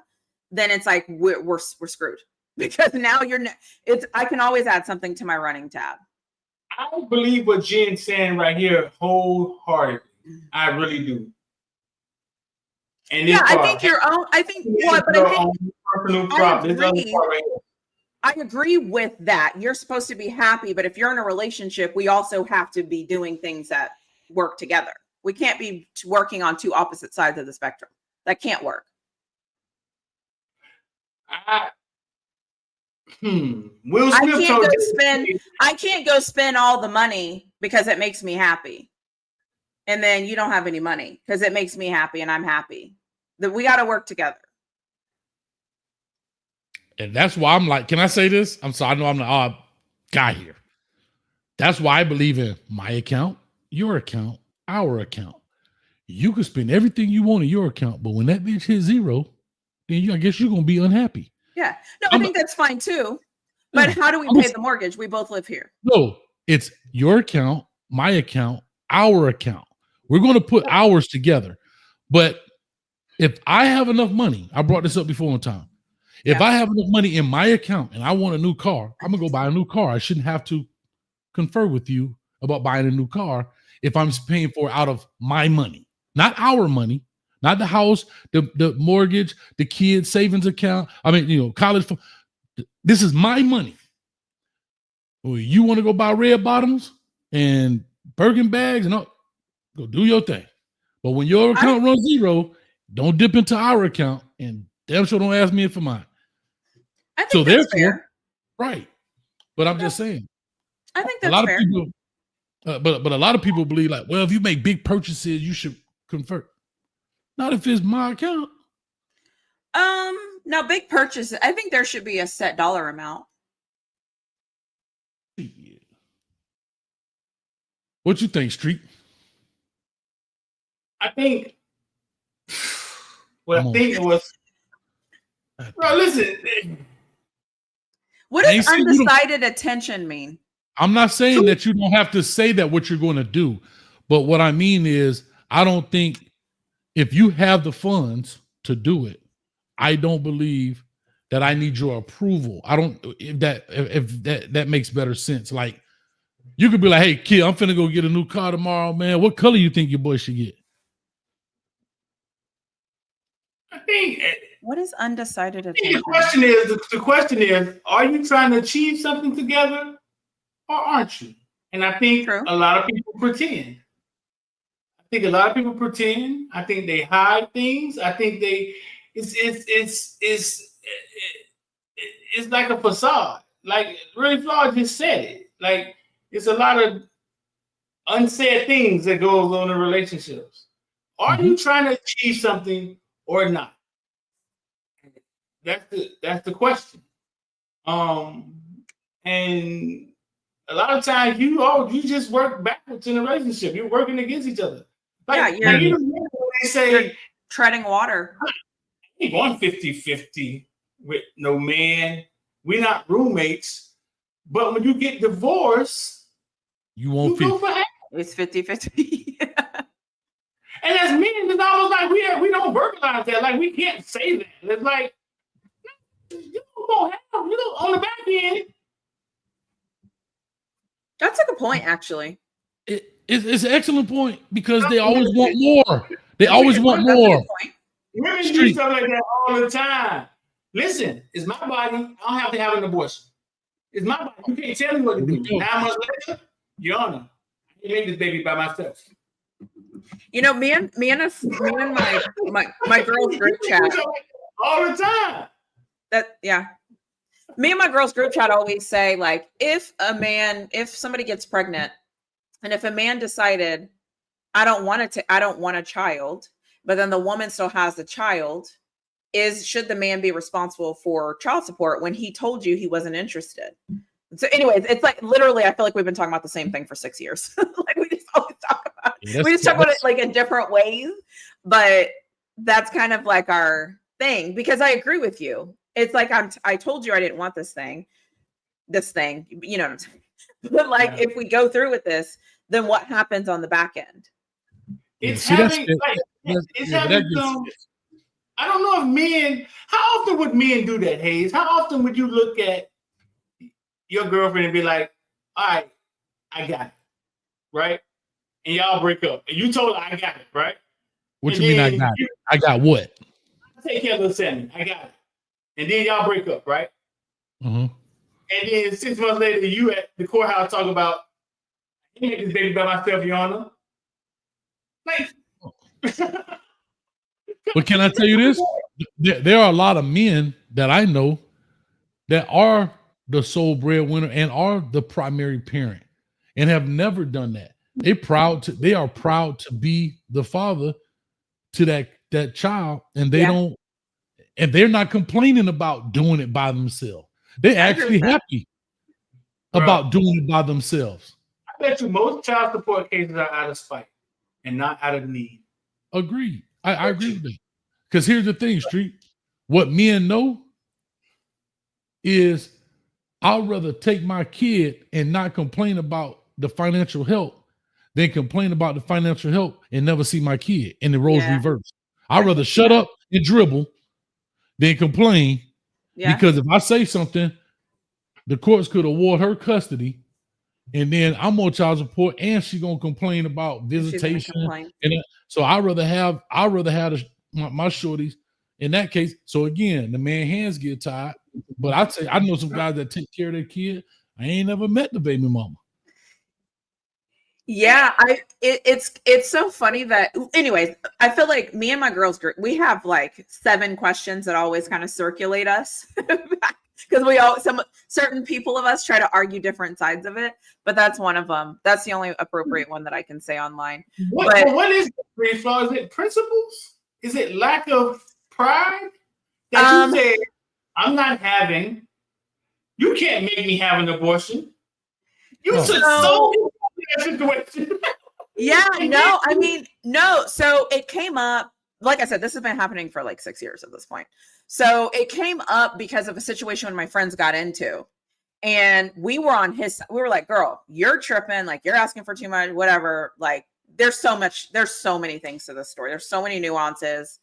then it's like, we're screwed. Because now I can always add something to my running tab. I believe what Jen's saying right here wholeheartedly. I really do. And yeah, I think your own. I think what, but I think I agree with that. You're supposed to be happy, but if you're in a relationship, we also have to be doing things that work together. We can't be working on two opposite sides of the spectrum. That can't work. Will Smith I can't go spend all the money because it makes me happy. And then you don't have any money because it makes me happy and I'm happy. That we got to work together. And that's why I'm like, can I say this? I'm sorry, I know I'm the odd guy here. That's why I believe in my account, your account, our account. You can spend everything you want in your account, but when that bitch hits zero, then I guess you're going to be unhappy. Yeah. No, I think that's fine too. But how do we pay the mortgage? We both live here. No, it's your account, my account, our account. We're going to put ours together. But if I have enough money, I brought this up before one time. If I have enough money in my account and I want a new car, I'm going to go buy a new car. I shouldn't have to confer with you about buying a new car if I'm paying for it out of my money, not our money, not the house, the mortgage, the kids' savings account. I mean, college. This is my money. Well, you want to go buy red bottoms and Birkin bags and all, go do your thing. But when your account runs zero, don't dip into our account and damn sure don't ask me for mine. I think that's fair. Right. But I'm just saying. I think that's fair. People, but a lot of people believe like, well, if you make big purchases, you should convert. Not if it's my account. No, big purchases. I think there should be a set dollar amount. Yeah. What you think, Street? I think what I think it was. Bro, listen. What does undecided attention mean? I'm not saying that you don't have to say that what you're going to do, but what I mean is, I don't think if you have the funds to do it, I don't believe that I need your approval. I don't. If that makes better sense. Like you could be like, "Hey, kid, I'm finna go get a new car tomorrow, man. What color you think your boy should get?" I think. What is undecided attention? The question is, are you trying to achieve something together or aren't you? And I think a lot of people pretend. I think they hide things. I think it's it's like a facade. Like really Flawed just said it. Like it's a lot of unsaid things that goes on in relationships. Are you trying to achieve something or not? That's the question. And a lot of times you just work backwards in a relationship. You're working against each other. Like, they say you're treading water. I ain't going 50-50 with no man. We're not roommates. But when you get divorced, you won't go for half. It's 50-50. And as men, it's almost like we don't verbalize that. Like we can't say that. It's like you don't have on the back end. That's a good point, actually. It's an excellent point because they always want more. They always want more. Women do stuff like that all the time. Listen, it's my body. I don't have to have an abortion. It's my body. You can't tell me what to do. 9 months later, Your Honor, I made this baby by myself. You know, me and my girls group chat all the time. Me and my girls group chat always say, like, if somebody gets pregnant, and if a man decided, I don't want a child, but then the woman still has the child, should the man be responsible for child support when he told you he wasn't interested? So, anyways, it's like literally, I feel like we've been talking about the same thing for 6 years. Like we just always talk about it. We just talk about it like in different ways, but that's kind of like our thing. Because I agree with you. It's like I told you I didn't want this thing. You know what I'm saying? But like, if we go through with this, then what happens on the back end? It's having some. I don't know if men. How often would men do that, Hayes? How often would you look at your girlfriend and be like, "All right, I got it," right? And y'all break up, and you told her, "I got it," right? What you mean? I got it? I got what? I take care of the Sammy. I got it. And then y'all break up, right? Mm-hmm. And then 6 months later, you at the courthouse talk about, I made this baby by myself, Your Honor. Like, but can I tell you this? There are a lot of men that I know that are the sole breadwinner and are the primary parent and have never done that. They are proud to be the father to that child, and they're not complaining about doing it by themselves. They're actually happy about doing it by themselves. I bet you most child support cases are out of spite and not out of need. Agreed. I agree with that. Because here's the thing, Street. What men know is I'd rather take my kid and not complain about the financial help than complain about the financial help and never see my kid, and the roles reversed. I'd rather shut up and dribble than complain. Because if I say something, the courts could award her custody, and then I'm on child support, and she's gonna complain about visitation. And so I'd rather have my shorties in that case. So again, the man hands get tied. But I'd say I know some guys that take care of their kid. I ain't never met the baby mama. Yeah, it's so funny that, anyways, I feel like me and my girls group, we have like 7 questions that always kind of circulate us because certain people of us try to argue different sides of it, but that's one of them. That's the only appropriate one that I can say online. What is it, Flaw? Is it principles? Is it lack of pride that you say, I'm not having, you can't make me have an abortion? You should so situation. No. So it came up, like I said, this has been happening for like 6 years at this point. So it came up because of a situation when my friends got into, and we were on his, we were like, girl, you're tripping. Like, you're asking for too much, whatever. Like, there's so many things to this story. There's so many nuances.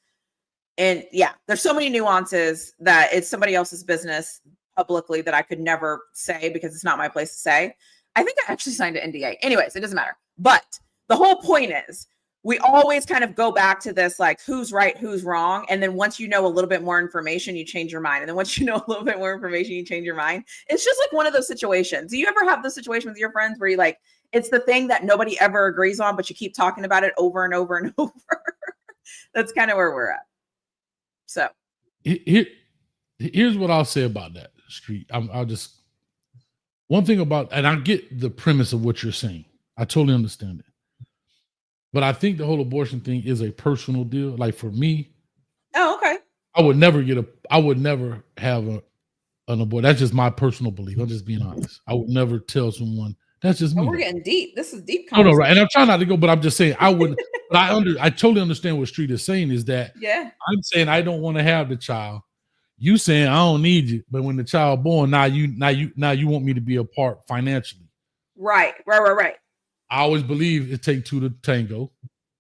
And there's so many nuances that it's somebody else's business publicly that I could never say because it's not my place to say. I think I actually signed an NDA. Anyways, it doesn't matter. But the whole point is we always kind of go back to this, like, who's right, who's wrong. And then once you know a little bit more information, you change your mind. And then once you know a little bit more information, you change your mind. It's just like one of those situations. Do you ever have those situations with your friends where you like, it's the thing that nobody ever agrees on, but you keep talking about it over and over and over? That's kind of where we're at. So Here's what I'll say about that, Street. I'll just one thing about, and I get the premise of what you're saying. I totally understand it. But I think the whole abortion thing is a personal deal. Like for me, Oh, okay. I would never have an abortion. That's just my personal belief. I'm just being honest. I would never tell someone. That's just me. We're getting deep. This is deep. No, right. And I'm trying not to go, but I'm just saying I would. But I totally understand what Street is saying. Is that I'm saying I don't want to have the child. You saying I don't need you, but when the child born, now you want me to be a part financially. Right. I always believe it take two to tango,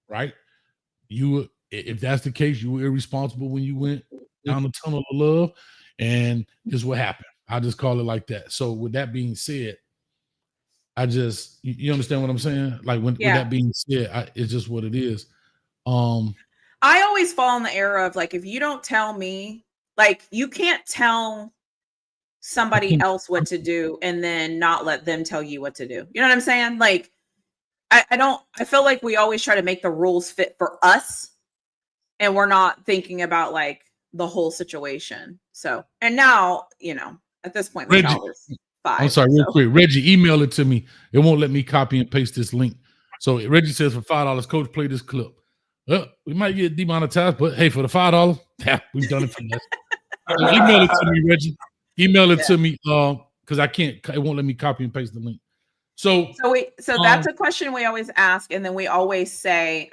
right? You, if that's the case, you were irresponsible when you went down the tunnel of love, and this is what happened. I just call it like that. So with that being said, I just you understand what I'm saying? Like with that being said, it's just what it is. I always fall in the era of like, if you don't tell me, like you can't tell somebody else what to do and then not let them tell you what to do. You know what I'm saying? Like I feel like we always try to make the rules fit for us and we're not thinking about like the whole situation. So, and now, at this point, my child is 5. I'm sorry, real quick. Reggie, email it to me. It won't let me copy and paste this link. So Reggie says for $5, coach, play this clip. Well, we might get demonetized, but hey, for the $5, we've done it for less. Email it to me, Reggie. Email it to me because I can't. It won't let me copy and paste the link. So that's a question we always ask, and then we always say,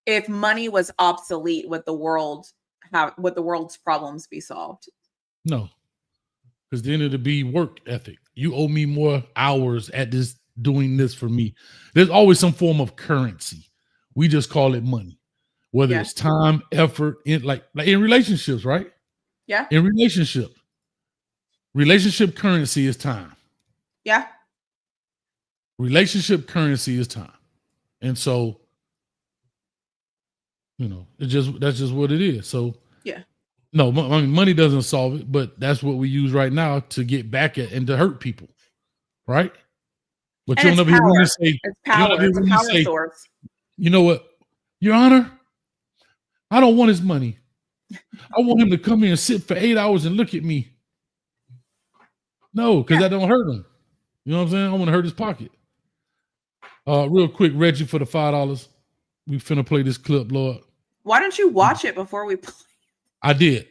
if money was obsolete, would the world's problems be solved? No, because then it'll be work ethic. You owe me more hours at this doing this for me. There's always some form of currency. We just call it money, whether it's time, effort, in like in relationships, right? Yeah. In relationship currency is time. Yeah. Relationship currency is time. And so, that's just what it is. So no, money doesn't solve it, but that's what we use right now to get back at and to hurt people. Right? But you'll never hear me say it's power. It's a power source. You know what, Your Honor? I don't want his money. I want him to come here and sit for 8 hours and look at me. No, because that don't hurt him. You know what I'm saying? I want to hurt his pocket. Real quick, Reggie, for the $5. We finna play this clip, Lord. Why don't you watch it before we play? I did.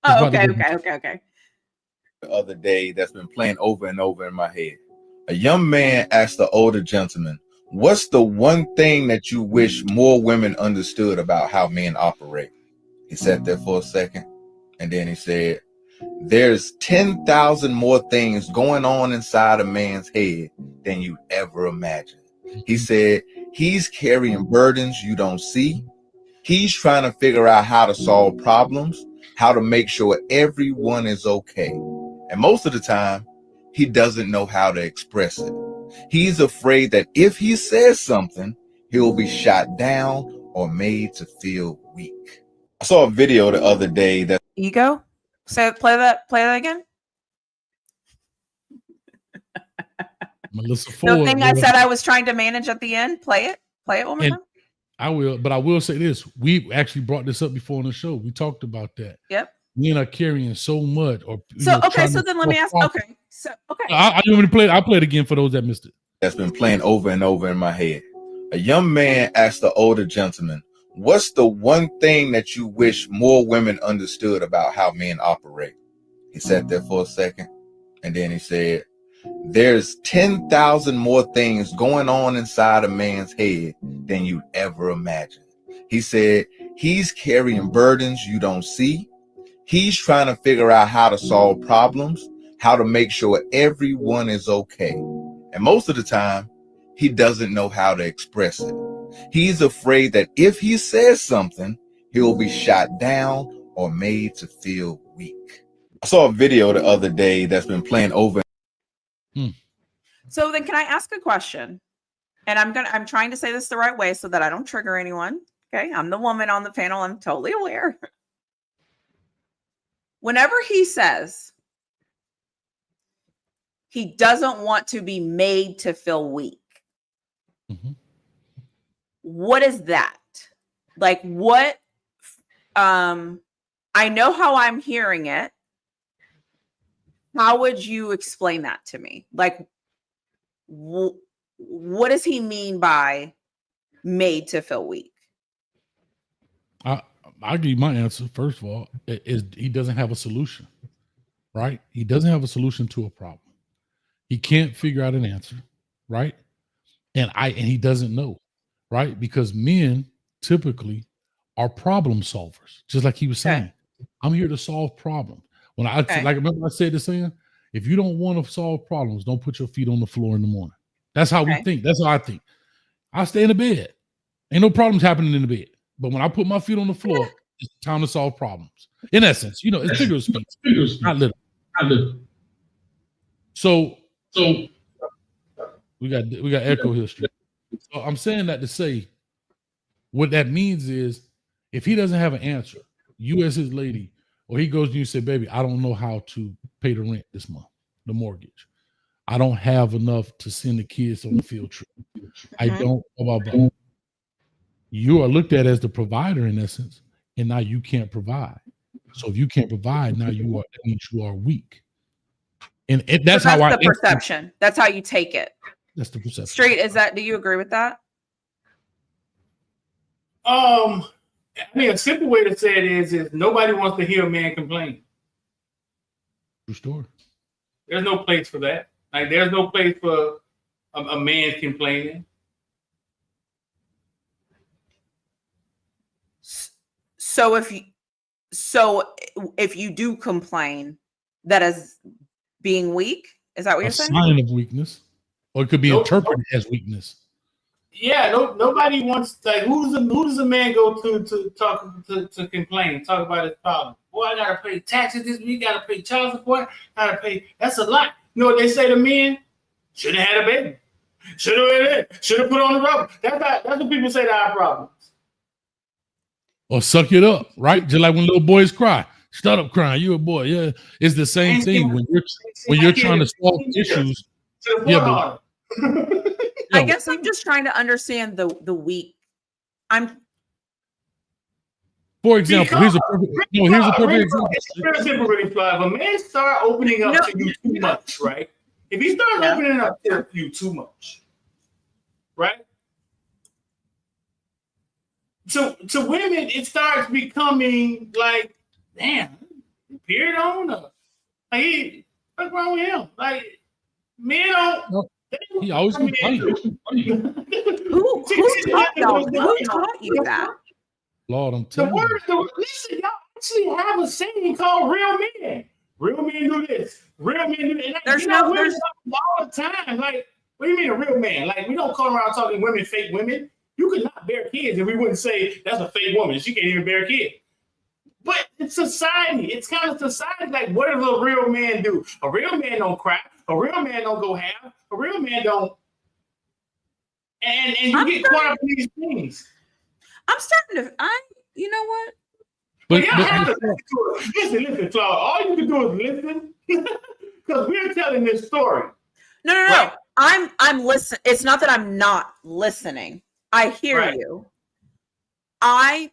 Oh, okay. The other day that's been playing over and over in my head. A young man asked the older gentleman, "What's the one thing that you wish more women understood about how men operate?" He sat there for a second, and then he said, "There's 10,000 more things going on inside a man's head than you'd ever imagine." He said, "He's carrying burdens you don't see. He's trying to figure out how to solve problems, how to make sure everyone is okay. And most of the time, he doesn't know how to express it. He's afraid that if he says something, he'll be shot down or made to feel weak." I saw a video the other day that ego. So play that again. Melissa Ford. The thing I said I was trying to manage at the end. Play it one more time. I will, but I will say this. We actually brought this up before on the show. We talked about that. Yep. Men are carrying so much. So then let me ask. Okay. So I want me to play it. I'll play it again for those that missed it. That's been playing over and over in my head. A young man asked the older gentleman, "What's the one thing that you wish more women understood about how men operate?" He sat there for a second, and then he said, "There's 10,000 more things going on inside a man's head than you'd ever imagine." He said, "He's carrying burdens you don't see. He's trying to figure out how to solve problems, how to make sure everyone is okay. And most of the time, he doesn't know how to express it. He's afraid that if he says something, he'll be shot down or made to feel weak." I saw a video the other day that's been playing over. So then can I ask a question? And I'm trying to say this the right way so that I don't trigger anyone. Okay. I'm the woman on the panel. I'm totally aware. Whenever he says he doesn't want to be made to feel weak, what is that? Like what I know how I'm hearing it. How would you explain that to me? Like, what does he mean by made to feel weak? I'll give you my answer. First of all, is he doesn't have a solution, right? He doesn't have a solution to a problem. He can't figure out an answer, right? And he doesn't know, right? Because men typically are problem solvers, just like he was saying. I'm here to solve problems. When like remember I said this saying, if you don't want to solve problems, don't put your feet on the floor in the morning. That's how we think. That's how I think. I stay in the bed. Ain't no problems happening in the bed. But when I put my feet on the floor, it's time to solve problems. In essence, it's figure of speech, not literal. So we got echo history. So I'm saying that to say, what that means is, if he doesn't have an answer, you as his lady, or he goes to you and say, baby, I don't know how to pay the rent this month, the mortgage. I don't have enough to send the kids on the field trip. I don't, blah, blah, blah. You are looked at as the provider in essence, and now you can't provide. So if you can't provide, now that means you are weak. And that's how the perception. That's how you take it. That's the perception. Street, do you agree with that? I mean, a simple way to say it is nobody wants to hear a man complain. True story. There's no place for that. Like, there's no place for a man complaining. So if you do complain, that is being weak? Is that what you're saying? A sign of weakness, or it could be interpreted as weakness. Yeah, nobody wants, like, who does a man go to talk to complain, talk about his problem? Boy, I gotta pay taxes this week, gotta pay child support, gotta pay. That's a lot. You know what they say to men? Should have had a baby. Should have put on the rubber. That's what people say to our problems. Or suck it up, right? Just like when little boys cry. Shut up crying. You a boy. Yeah. It's the same thing when you're trying to solve issues. I guess I'm just trying to understand the weak. For example, here's a perfect example. If a man start opening up to you too much, right? If he starts opening up to you too much, right? To women, it starts becoming like, damn, period on her. Like, what's wrong with him? Like, men don't. He always complains. Who taught you that? Lord, I'm telling you. Listen, y'all actually have a saying called real men. Real men do this. Real men do that. There's all the time. Like, what do you mean a real man? Like, we don't come around talking women fake women. You could not bear kids, and we wouldn't say that's a fake woman. She can't even bear a kid. But it's society. It's kind of society. Like, what does a real man do? A real man don't cry. A real man don't go half. A real man don't. And you get caught up in these things. I'm starting to. You know what? But y'all have to listen, Claude. All you can do is listen, because we're telling this story. No. Right? I'm listening. It's not that I'm not listening. I hear you. I'm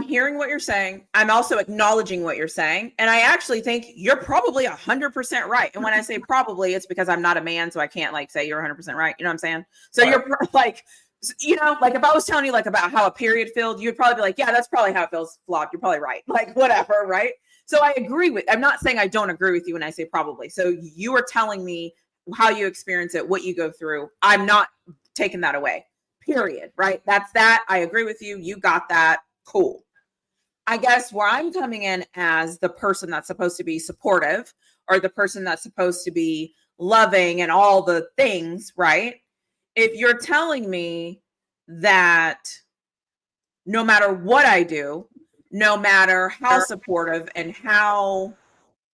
hearing what you're saying. I'm also acknowledging what you're saying. And I actually think you're probably 100% right. And when I say probably, it's because I'm not a man, so I can't say you're 100% right. You know what I'm saying? So you're like, if I was telling you about how a period felt, you'd probably be like, yeah, that's probably how it feels, Flop. You're probably right. Like, whatever, right? So I agree I'm not saying I don't agree with you when I say probably. So you are telling me how you experience it, what you go through. I'm not taking that away. Period. Right? That's that. I agree with you. You got that. Cool. I guess where I'm coming in as the person that's supposed to be supportive, or the person that's supposed to be loving and all the things, right? If you're telling me that no matter what I do, no matter how supportive and how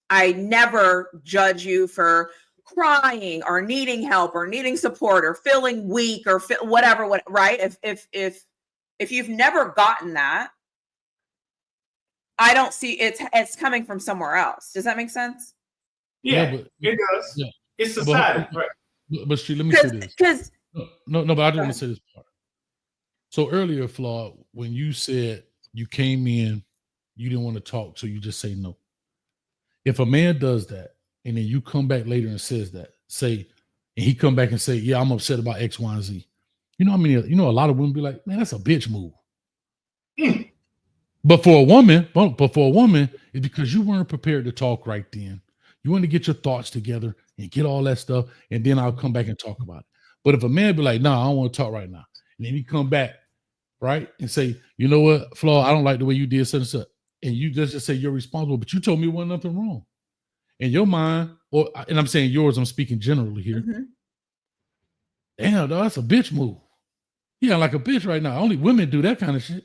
I never judge you for crying or needing help or needing support or feeling weak or whatever, right? If you've never gotten that, I don't see it's coming from somewhere else. Does that make sense? Yeah, but it does. Yeah. It's society, right? But let me say this. Because no, but I just want to say this part. So earlier, Flaw, when you said you came in, you didn't want to talk, so you just say no. If a man does that, and then you come back later and says that, and he come back and say, yeah, I'm upset about X, Y, and Z. You know, a lot of women be like, man, that's a bitch move. But for a woman, it's because you weren't prepared to talk right then. You want to get your thoughts together and get all that stuff, and then I'll come back and talk about it. But if a man be like, nah, I don't want to talk right now, and then he come back, right, and say, you know what, Flaw, I don't like the way you did such and such, and you just say you're responsible, but you told me there wasn't nothing wrong. In your mind, and I'm saying yours, I'm speaking generally here. Mm-hmm. Damn, dog, that's a bitch move. Yeah, like a bitch right now. Only women do that kind of shit.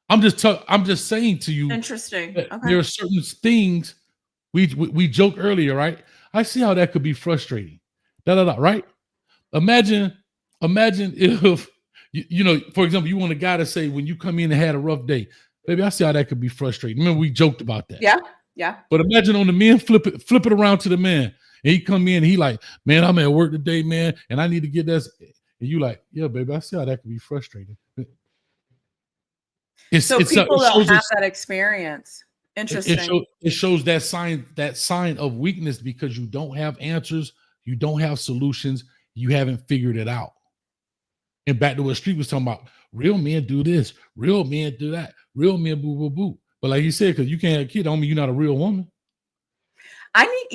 I'm just saying to you. Interesting. Okay. There are certain things we joked earlier, right? I see how that could be frustrating. Right? Imagine if you know, for example, you want a guy to say when you come in and had a rough day, baby, I see how that could be frustrating. Remember, we joked about that. Yeah. But imagine on the men, flip it around to the man, and he come in and he like, man, I'm at work today, man, and I need to get this. And you like, yeah, baby, I see how that could be frustrating. People don't have that experience. Interesting. It shows that sign of weakness because you don't have answers, you don't have solutions, you haven't figured it out. And back to what Street was talking about, real men do this, real men do that, real men boo boo boo. But like you said, because you can't have a kid, don't mean you're not a real woman. I need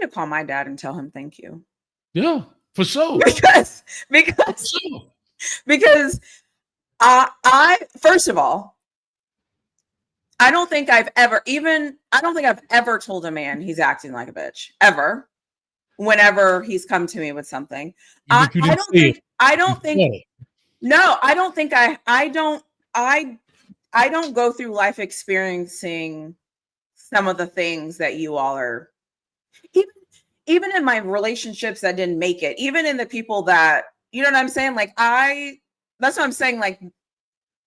to call my dad and tell him thank you. Yeah, for sure. Because I first of all, I don't think I've ever told a man he's acting like a bitch ever. Whenever he's come to me with something, I don't go through life experiencing some of the things that you all are, even in my relationships that didn't make it, even in the people that, you know what I'm saying? Like that's what I'm saying. Like,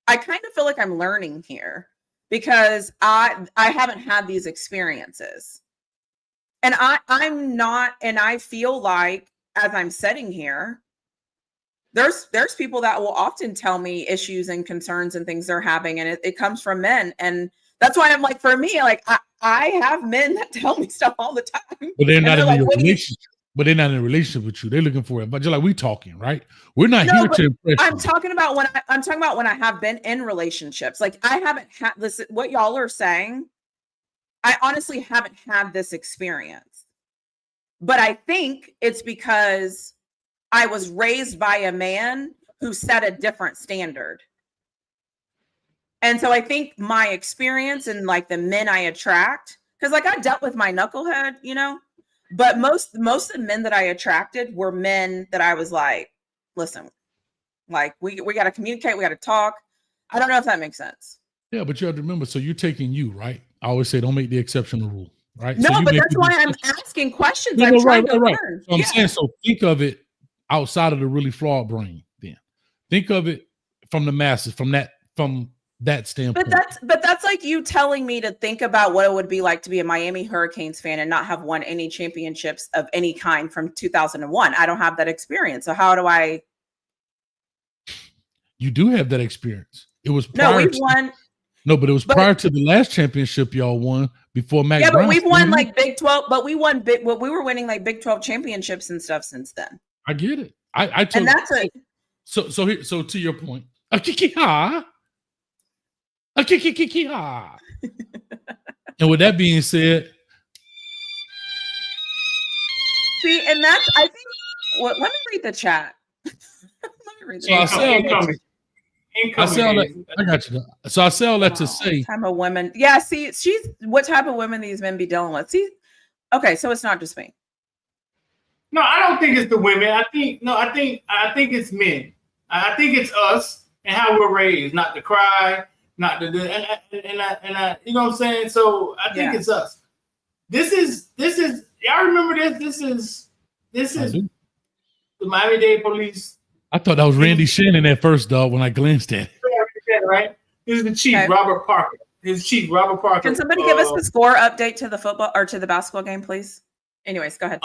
I kind of feel like I'm learning here because I haven't had these experiences. And I'm not, and I feel like as I'm sitting here, there's people that will often tell me issues and concerns and things they're having, and it comes from men. And that's why I'm like, for me, like I have men that tell me stuff all the time. But they're not in a relationship. But they're not in a relationship with you. They're looking for it. But just like we talking, right? We're not here to impress I'm talking about when I have been in relationships. Like I haven't had this. What y'all are saying, I honestly haven't had this experience. But I think it's because I was raised by a man who set a different standard. And so I think my experience and like the men I attract, because like I dealt with my knucklehead, you know, but most of the men that I attracted were men that I was like, listen, like we got to communicate, we got to talk. I don't know if that makes sense. Yeah, but you have to remember, so you're taking you, right? I always say don't make the exception the rule, right? No, so but that's why I'm asking questions. No, I'm trying to learn. So I'm saying, so think of it outside of the really flawed brain then. Think of it from the masses, from that standpoint. But that's like you telling me to think about what it would be like to be a Miami Hurricanes fan and not have won any championships of any kind from 2001. I don't have that experience. So how do I? You do have that experience. It was won. No, but it was prior to the last championship y'all won before Mac. Yeah, but we've won like Big 12. But we won we were winning like Big 12 championships and stuff since then. I get it. I told, and that's it. So to your point, and with that being said, see, and that's I think. Let me read the chat. Let me read the chat. I got you. So I say all that to say, type of women. Yeah, see, what type of women these men be dealing with. See, okay, so it's not just me. No, I don't think it's the women. I think it's men. I think it's us and how we're raised, not to cry, not to and I you know what I'm saying? So I think it's us. This is y'all remember this? This is the Miami-Dade Police. I thought that was Randy Shannon at first, dog, when I glanced at it. Right? This is the chief, Robert Parker. His chief, Robert Parker. Can somebody give us the score update to the football or to the basketball game, please? Anyways, go ahead.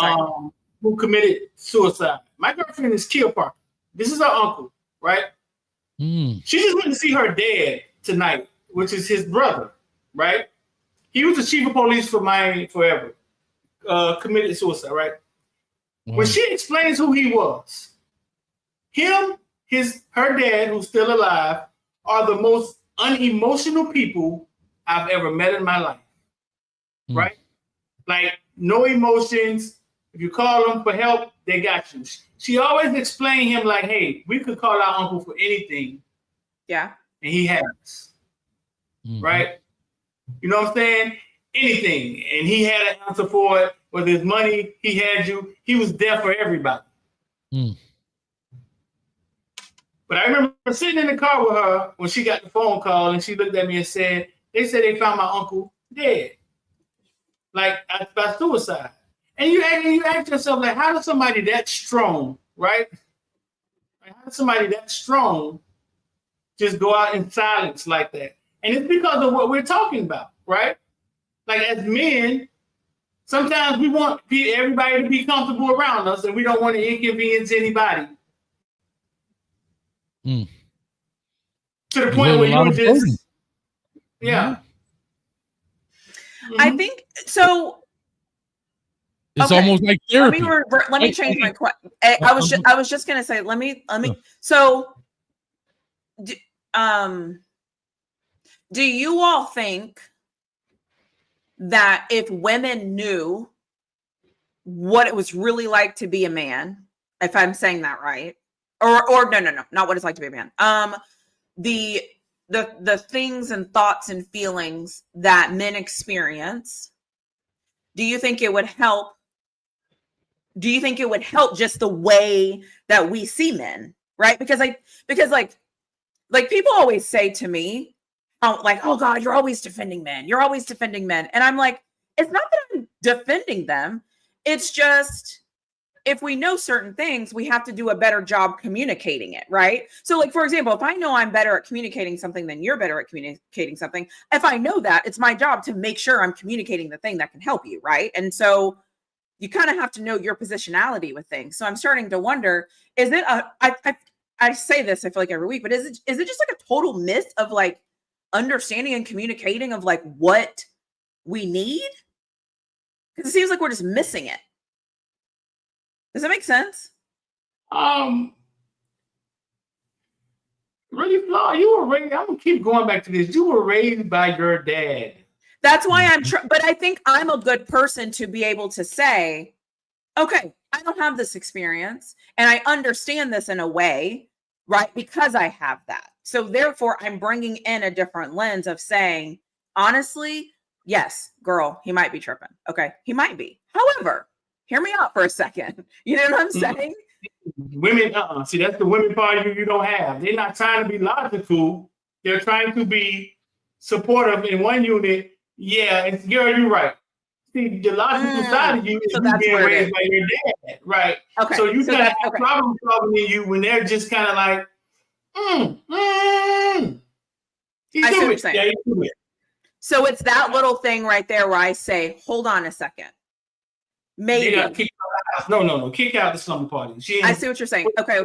Who committed suicide? My girlfriend is Kia Parker. This is her uncle, right? Mm. She just went to see her dad tonight, which is his brother, right? He was the chief of police for Miami forever. Committed suicide, right? When she explains who he was, her dad, who's still alive, are the most unemotional people I've ever met in my life. Right? Like, no emotions. If you call them for help, they got you. She always explained him like, hey, we could call our uncle for anything. Yeah. And he has. Right? You know what I'm saying? Anything. And he had an answer for it. Whether it's money, he had you. He was there for everybody. But I remember sitting in the car with her when she got the phone call and she looked at me and said, they said they found my uncle dead. Like, by suicide. And you ask yourself, like, how does somebody that strong, right? Like, how does somebody that strong just go out in silence like that? And it's because of what we're talking about, right? Like, as men, sometimes we want everybody to be comfortable around us and we don't want to inconvenience anybody. To the point where you're just, yeah. I think so. It's almost like therapy. Let me change my question. I was just gonna say, let me. So, do you all think that if women knew what it was really like to be a man, if I'm saying that right, or no, not what it's like to be a man, the things and thoughts and feelings that men experience, do you think it would help? Do you think it would help just the way that we see men, right? Because people always say to me, oh God, you're always defending men. You're always defending men. And I'm like, it's not that I'm defending them. It's just, if we know certain things, we have to do a better job communicating it, right? So like, for example, if I know I'm better at communicating something than you're better at communicating something, if I know that, it's my job to make sure I'm communicating the thing that can help you, right? And so you kind of have to know your positionality with things. So I'm starting to wonder, is it I say this, I feel like every week, but is it just like a total myth of like understanding and communicating of like what we need? Because it seems like we're just missing it. Does that make sense? Really, Flaw, you were raised, I'm gonna keep going back to this. You were raised by your dad. That's why but I think I'm a good person to be able to say, okay, I don't have this experience and I understand this in a way, right? Because I have that. So therefore I'm bringing in a different lens of saying, honestly, yes, girl, he might be tripping. Okay. He might be. However, hear me out for a second. You know what I'm saying? Women, see, that's the women part of you don't have. They're not trying to be logical. They're trying to be supportive in one unit. Yeah, girl, you're right. See, the logical side of you is you being raised by your dad, right? Okay. So you kind of have problem solving in you when they're just kind of like, I see what you're saying. Yeah, do it. So it's that little thing right there where I say, hold on a second. Maybe. No. Kick out the slumber party. I see what you're saying. Okay.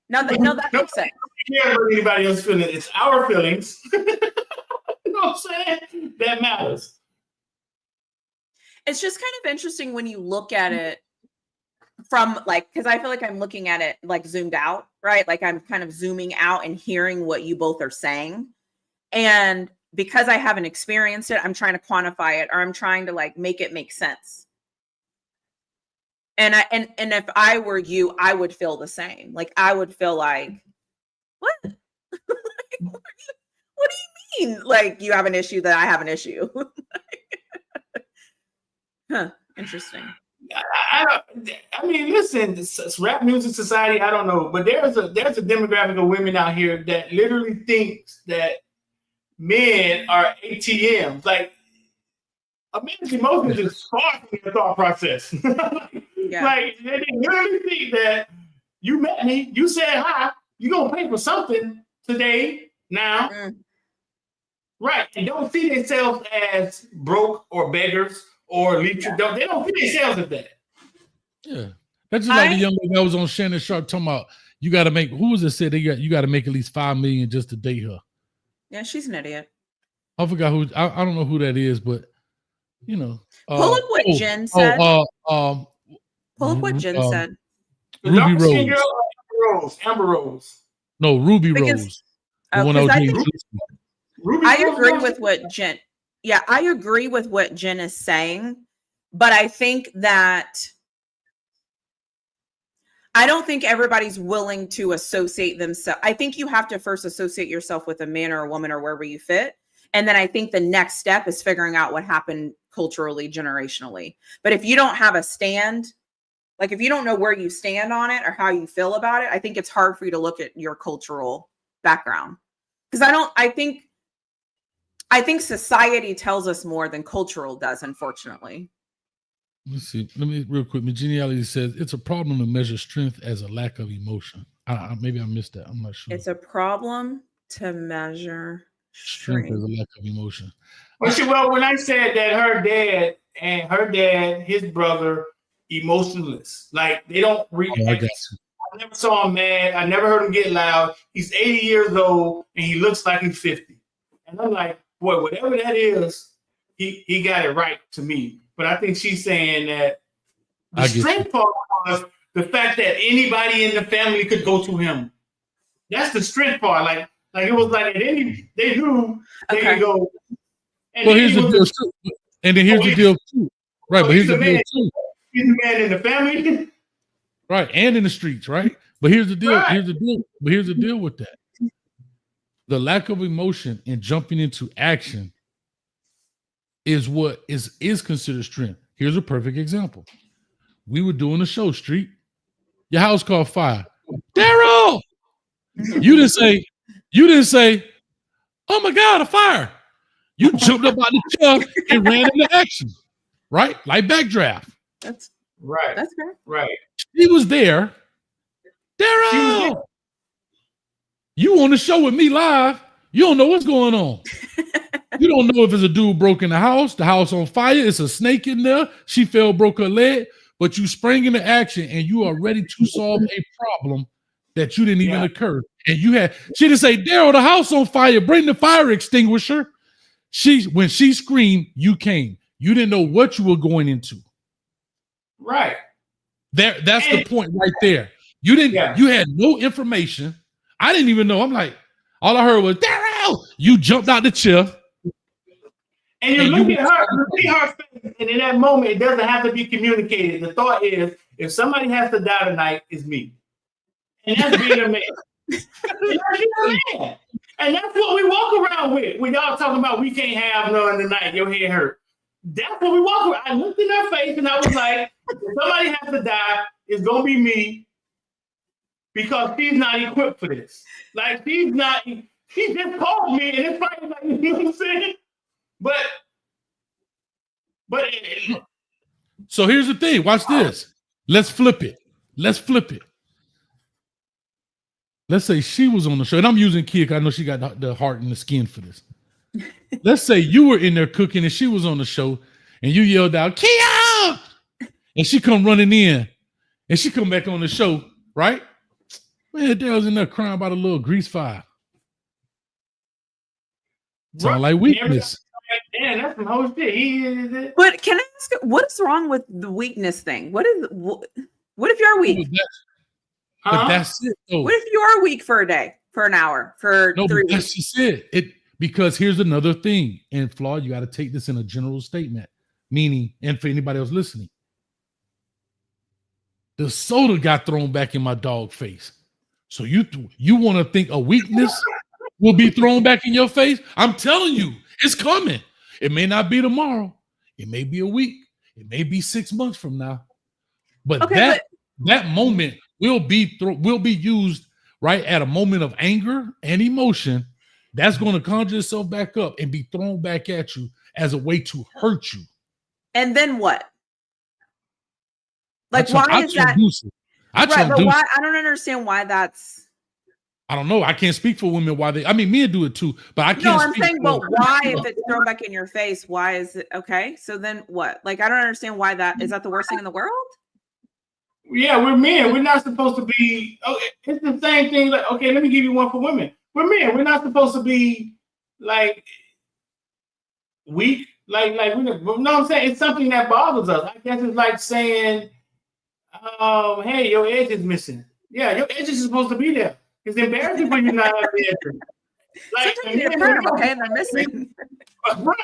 No, that makes sense. Yeah, anybody else feeling it. It's our feelings. You know what I'm saying? That matters. It's just kind of interesting when you look at it from like, because I feel like I'm looking at it like zoomed out, right? Like I'm kind of zooming out and hearing what you both are saying. And because I haven't experienced it, I'm trying to quantify it, or I'm trying to like make it make sense. And if I were you, I would feel the same. Like I would feel like, what? What do you mean? Like you have an issue that I have an issue? Huh? Interesting. I mean, listen, it's rap music society. I don't know, but there's a demographic of women out here that literally thinks that men are ATMs. Like a man's emotions is far from their thought process. Yeah. Like they literally think that you met me, you said hi, you gonna pay for something today now, right? And don't see themselves as broke or beggars or leeches. They don't see themselves as that. Yeah, that's just like the young lady that was on Shannon Sharp talking about you got to make. Who was it said you got to make at least $5 million just to date her? Yeah, she's an idiot. I forgot who. I don't know who that is, but you know. Pull up what Jen said. Pull up what Jen said. Ruby Rose. Girl, Amber Rose. No, Ruby Rose. The one I agree with what Jen. Yeah, I agree with what Jen is saying, but I think that I don't think everybody's willing to associate themselves. I think you have to first associate yourself with a man or a woman or wherever you fit. And then I think the next step is figuring out what happened culturally, generationally. But if you don't have a stand, like if you don't know where you stand on it or how you feel about it, I think it's hard for you to look at your cultural background. Because I think society tells us more than cultural does, unfortunately. Let's see. Let me real quick. Geniality says it's a problem to measure strength as a lack of emotion. Maybe I missed that. I'm not sure. It's a problem to measure strength as a lack of emotion. Well, when I said that her dad, his brother, emotionless. Like they don't react. I never saw him mad. I never heard him get loud. He's 80 years old and he looks like he's 50. And I'm like, boy, whatever that is, he got it right to me. But I think she's saying that the strength part was the fact that anybody in the family could go to him. That's the strength part. Like it was like they knew they could go. Well, here's the deal too. And then here's the deal too. Right, but here's the deal too. He's the man in the family. Right, and in the streets, right? But here's the deal. Right. Here's the deal with that. The lack of emotion and jumping into action is what is considered strength. Here's a perfect example. We were doing a show, Street. Your house caught fire. Daryl! You didn't say, oh my God, a fire. You jumped up out the chair and ran into action. Right? Like backdraft. That's right. That's fair. Right. She was there. Daryl! You on the show with me live. You don't know what's going on. You don't know if it's a dude broke in the house on fire, it's a snake in there, she fell, broke her leg, but you sprang into action and you are ready to solve a problem that you didn't even occur. And she didn't say, Daryl, the house on fire, bring the fire extinguisher. When she screamed, you came. You didn't know what you were going into. Right. That's the point right there. You didn't, you had no information. I didn't even know. I'm like, all I heard was, Daryl, you jumped out the chair. And you look at her face, and in that moment, it doesn't have to be communicated. The thought is, if somebody has to die tonight, it's me. And that's being a man. And that's what we walk around with. When y'all talking about we can't have none tonight, your head hurt. That's what we walk around. I looked in her face and I was like, if somebody has to die, it's gonna be me. Because she's not equipped for this. Like she just called me and it's probably like, you know what I'm saying? But so here's the thing. Watch this. Let's flip it. Let's say she was on the show, and I'm using Kia because I know she got the heart and the skin for this. Let's say you were in there cooking and she was on the show and you yelled out, Kia! And she come running in and she come back on the show, right? Man, Daryl's in there crying about a little grease fire. Sound like weakness. Yeah, that's some whole shit. But can I ask, what is wrong with the weakness thing? What if you're weak? But that's it. Though. What if you are weak for a day, for an hour, for 3 weeks? That's just it. Because here's another thing, and Flaw, you got to take this in a general statement, meaning, and for anybody else listening, the soda got thrown back in my dog face. So you want to think a weakness will be thrown back in your face? I'm telling you, it's coming. It may not be tomorrow. It may be a week. It may be 6 months from now. But that moment will be used right at a moment of anger and emotion. That's going to conjure itself back up and be thrown back at you as a way to hurt you. And then what? Like, why is that? Right, but why? I don't understand why that's. I don't know. I can't speak for women why men do it too, but I can't. No, I'm saying, but why, if it's thrown back in your face, why is it okay? So then what? Like, I don't understand why that is that the worst thing in the world? Yeah, we're men. We're not supposed to be. Okay, it's the same thing. Like, okay, let me give you one for women. We're men. We're not supposed to be like weak. Like we. You know what I'm saying? It's something that bothers us. I guess it's like saying, "Hey, your edge is missing." Yeah, your edge is supposed to be there. It's embarrassing when you're not at the edge. Like, sometimes you need to print them, okay, and they're missing. Right.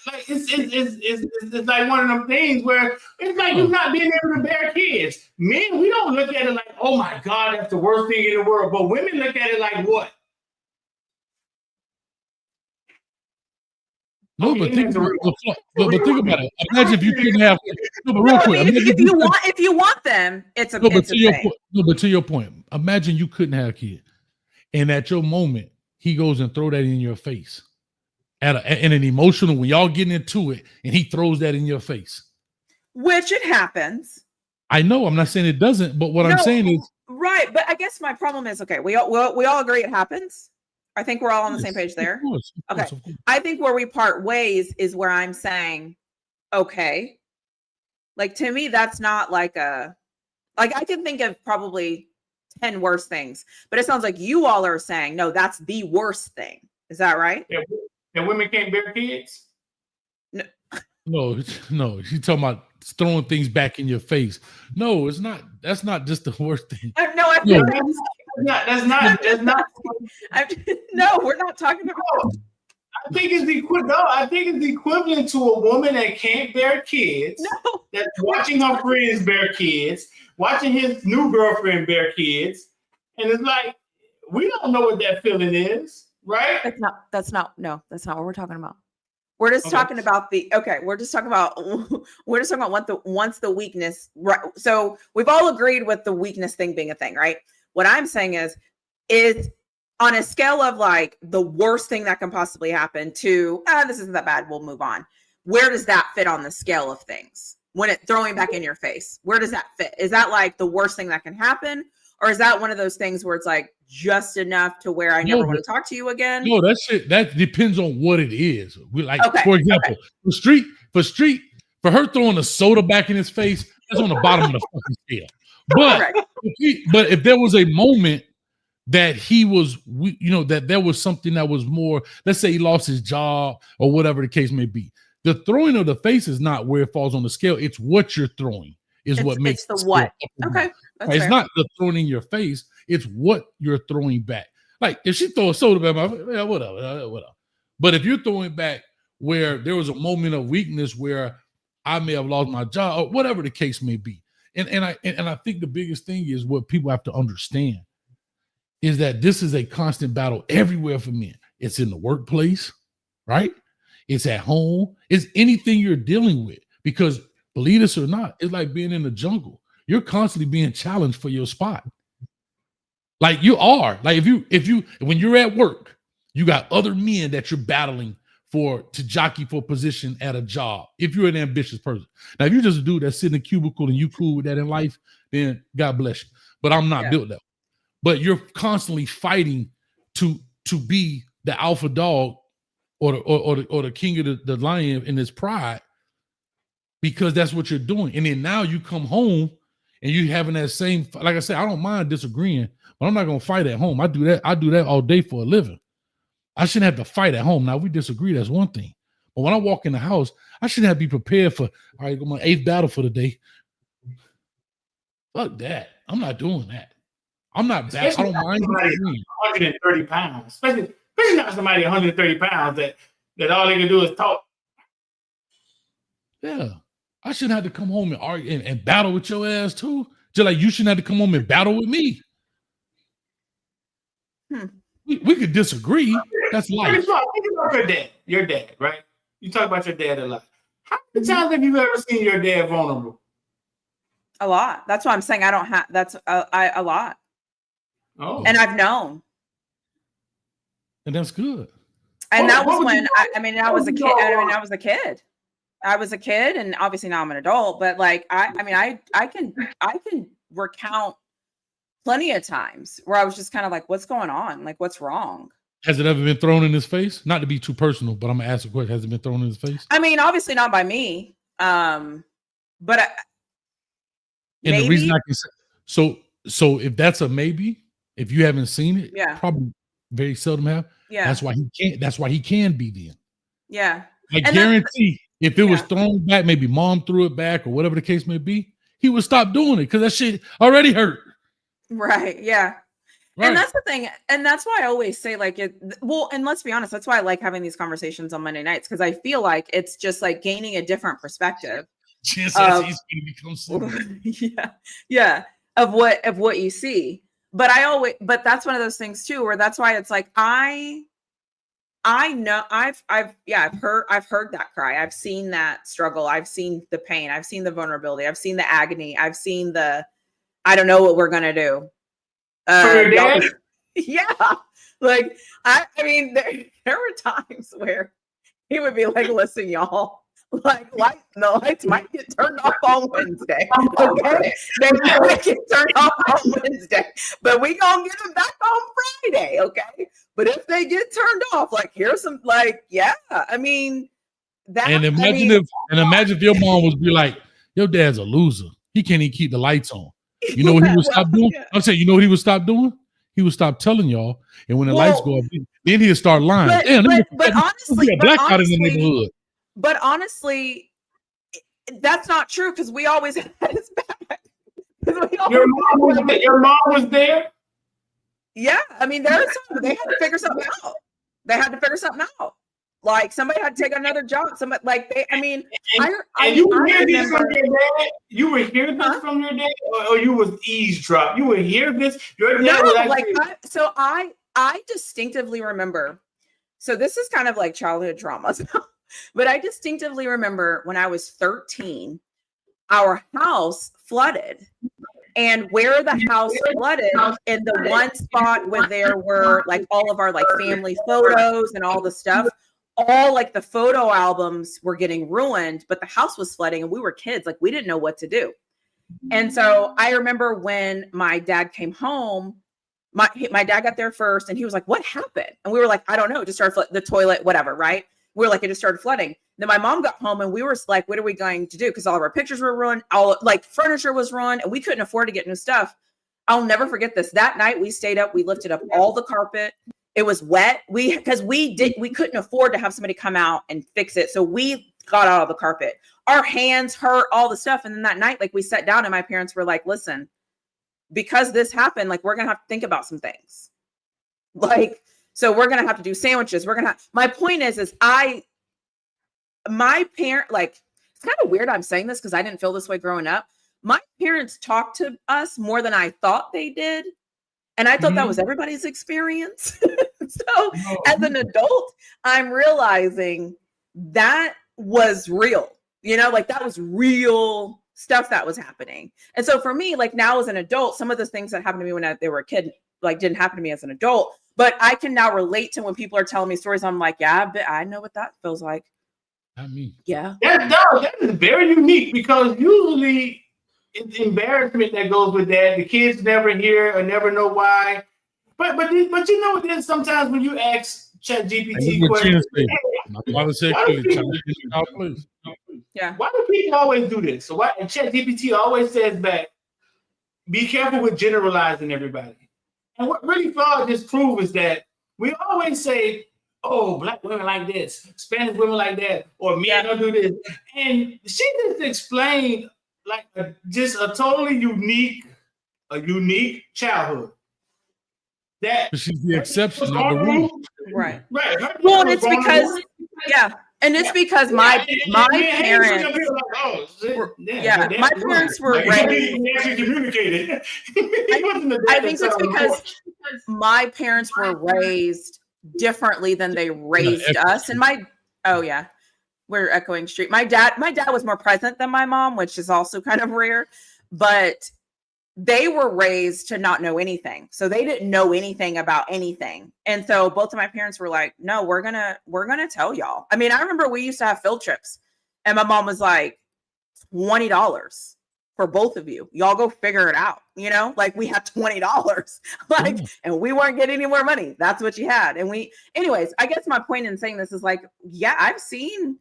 Like it's like one of them things where it's like you're not being able to bear kids. Men, we don't look at it like, oh my God, that's the worst thing in the world. But women look at it like what? No, but think about it. Imagine if you couldn't have. No, but real quick. If you want them, it's a. No, but it's to a your thing. point. No, but to your point. Imagine you couldn't have a kid, and at your moment, he goes and throw that in your face, in an emotional when y'all getting into it, and he throws that in your face. Which it happens. I know. I'm not saying it doesn't, but what I'm saying is right. But I guess my problem is okay. We all agree it happens. I think we're all on the same page there. Of course. I think where we part ways is where I'm saying, okay, like to me, that's not like I can think of probably 10 worse things, but it sounds like you all are saying, no, that's the worst thing. Is that right? That women can't bear kids? no. She's talking about throwing things back in your face. No, it's not. That's not just the worst thing. That's not. No, we're not talking about. I think it's equivalent to a woman that can't bear kids. No, that's watching her friends bear kids, watching his new girlfriend bear kids, and it's like we don't know what that feeling is, right? That's not what we're talking about. We're just talking about we're just talking about once the weakness, right? So we've all agreed with the weakness thing being a thing, right? What I'm saying is on a scale of like the worst thing that can possibly happen to this isn't that bad, we'll move on. Where does that fit on the scale of things? When it throwing back in your face, where does that fit? Is that like the worst thing that can happen? Or is that one of those things where it's like just enough to where I never want to talk to you again? No, that depends on what it is. We like, for example, for her throwing a soda back in his face, that's on the bottom of the fucking scale. But if there was a moment that he was, that there was something that was more, let's say he lost his job or whatever the case may be. The throwing of the face is not where it falls on the scale. It's what you're throwing what makes the what. Okay. It's not the throwing in your face. It's what you're throwing back. Like if she throw a soda back, whatever. But if you're throwing back where there was a moment of weakness where I may have lost my job or whatever the case may be, and I think the biggest thing is what people have to understand is that this is a constant battle everywhere for men. It's in the workplace, right? It's at home. It's anything you're dealing with because. Believe this or not, it's like being in the jungle. You're constantly being challenged for your spot. Like you are. Like if you when you're at work, you got other men that you're battling to jockey for position at a job. If you're an ambitious person. Now, if you're just a dude that's sitting in a cubicle and you cool with that in life, then God bless you. But I'm not built that way. But you're constantly fighting to be the alpha dog or the king of the lion in his pride. Because that's what you're doing. And then now you come home and you having that same, like I said, I don't mind disagreeing, but I'm not going to fight at home. I do that all day for a living. I shouldn't have to fight at home. Now we disagree, that's one thing. But when I walk in the house, I shouldn't have to be prepared for, all right, my 8th battle for the day. Fuck that. I'm not doing that. I'm not bad. I don't mind. 130 pounds, especially not somebody 130 pounds that all they can do is talk. Yeah. I shouldn't have to come home and argue and battle with your ass too. Just like you shouldn't have to come home and battle with me. We could disagree. That's life. Think about your dad, right? You talk about your dad a lot. How many times have you ever seen your dad vulnerable? A lot. That's why I'm saying I don't have. That's a lot. Oh, and I've known. And that's good. And that was when I was a kid. I was a kid. I was a kid, and obviously now I'm an adult. But like, I can recount plenty of times where I was just kind of like, "What's going on? Like, what's wrong?" Has it ever been thrown in his face? Not to be too personal, but I'm gonna ask a question. Has it been thrown in his face? I mean, obviously not by me. But And the reason I can say so if that's a maybe, if you haven't seen it, probably very seldom have. Yeah. That's why he can't. That's why he can be then. Yeah. I guarantee if it was thrown back, maybe mom threw it back or whatever the case may be, he would stop doing it because that shit already hurt. Right. Yeah. Right. And that's the thing. And that's why I always say, like, and let's be honest, that's why I like having these conversations on Monday nights, because I feel like it's just like gaining a different perspective. He's going to become yeah. Yeah. Of what you see. But that's one of those things too, where that's why it's like, I know I've heard that cry. I've seen that struggle. I've seen the pain. I've seen the vulnerability. I've seen the agony. I've seen I don't know what we're going to do. Yeah. Like, I mean, there were times where he would be like, listen, y'all, like the lights might get turned off on Wednesday. Okay. They might get turned off on Wednesday, but we gonna get them back on Friday. Okay. But if they get turned off, like, here's some, like, yeah, I mean, that. And imagine if your mom was be like, your dad's a loser. He can't even keep the lights on. You know what he would stop doing? I'm saying, you know what he would stop doing? He would stop telling y'all. And when the lights go up, then he'd start lying. But honestly, blackout in the neighborhood. But honestly, that's not true, because we always had his back. Your mom was there? Yeah. I mean, they had to figure something out. Like, somebody had to take another job. Somebody, like, you would hear this from your dad? You would hear this from your dad? Or you was eavesdrop? You would hear this? Your dad was actually... I distinctively remember, so this is kind of like childhood trauma, but I distinctively remember when I was 13, our house flooded. And where the house flooded, in the one spot where there were like all of our like family photos and all the stuff, all like the photo albums were getting ruined, but the house was flooding and we were kids, like we didn't know what to do. And so I remember when my dad came home, my dad got there first and he was like, what happened? And we were like, I don't know, it just started the toilet, whatever, right? We were like, it just started flooding. Then my mom got home and we were like, what are we going to do? Because all of our pictures were ruined, all like furniture was ruined, and we couldn't afford to get new stuff. I'll never forget this. That night we stayed up, we lifted up all the carpet. It was wet. We couldn't afford to have somebody come out and fix it. So we got out of the carpet. Our hands hurt, all the stuff. And then that night, like, we sat down and my parents were like, listen, because this happened, like, we're going to have to think about some things. Like, so we're going to have to do sandwiches. My point is my parent, like, it's kind of weird I'm saying this because I didn't feel this way growing up. My parents talked to us more than I thought they did. And I thought that was everybody's experience. So as an adult, I'm realizing that was real, like that was real stuff that was happening. And so for me, like now as an adult, some of the things that happened to me when they were a kid, like didn't happen to me as an adult, but I can now relate to when people are telling me stories. I'm like, yeah, I know what that feels like. Not me. Yeah. That is very unique, because usually it's embarrassment that goes with that. The kids never hear or never know why. But then sometimes when you ask ChatGPT questions, yeah, why do people always do this? So why ChatGPT always says back, be careful with generalizing everybody. And what really flawed this proves is that we always say, oh, black women like this, Spanish women like that, or men don't do this. And she just explained like just a totally unique childhood. That she's the exception, not the rule. Right. Right. Well, and it's because and it's because my parents my parents were raised. Communicated. I think it's because my parents were raised differently than they raised us. And we're echoing street. My dad was more present than my mom, which is also kind of rare, but they were raised to not know anything. So they didn't know anything about anything. And so both of my parents were like, no, we're going to tell y'all. I mean, I remember we used to have field trips and my mom was like, $20 for both of you. Y'all go figure it out. Like we had $20, like, and we weren't getting any more money. That's what you had. And anyways, I guess my point in saying this is like, yeah, we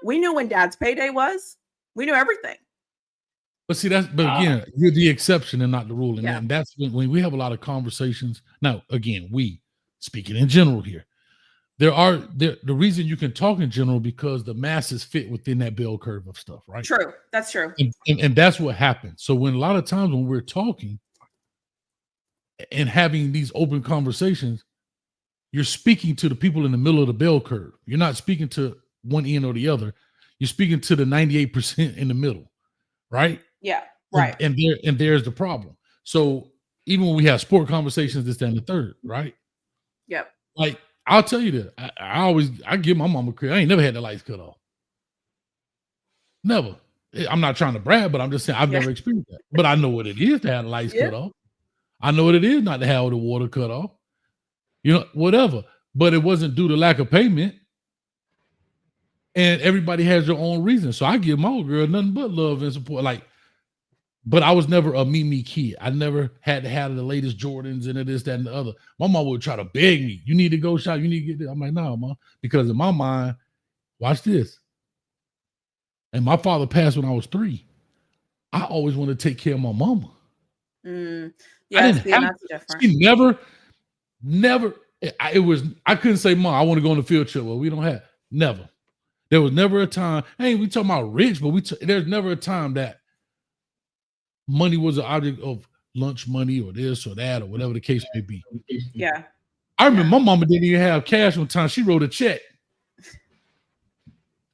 knew when dad's payday was. We knew everything. But see, but again, you're the exception and not the rule. And that's when we have a lot of conversations. Now, again, we speaking in general here. The reason you can talk in general because the masses fit within that bell curve of stuff, right? True. That's true. And that's what happens. So when a lot of times when we're talking and having these open conversations, you're speaking to the people in the middle of the bell curve. You're not speaking to one end or the other. You're speaking to the 98% in the middle, right? Yeah, right. And there's the problem. So even when we have sport conversations, this, that, and the third, right? Yep. Like, I'll tell you this. I give my mama credit. I ain't never had the lights cut off. Never. I'm not trying to brag, but I'm just saying I've never experienced that. But I know what it is to have the lights cut off. I know what it is not to have the water cut off. You know, whatever. But it wasn't due to lack of payment. And everybody has their own reason. So I give my old girl nothing but love and support. Like, but I was never a me kid. I never had to have the latest Jordans and this, that, and the other. My mom would try to beg me. You need to go shop. You need to get this. I'm like, no, mom. Because in my mind, watch this. And my father passed when I was 3. I always wanted to take care of my mama. Yeah, that's different. She never. I couldn't say, Mom, I want to go on the field trip. Well, we don't have. Never. There was never a time. Hey, we talking about rich, but there's never a time that money was an object of lunch money or this or that or whatever the case may be. Yeah. I remember my mama didn't even have cash one time. She wrote a check.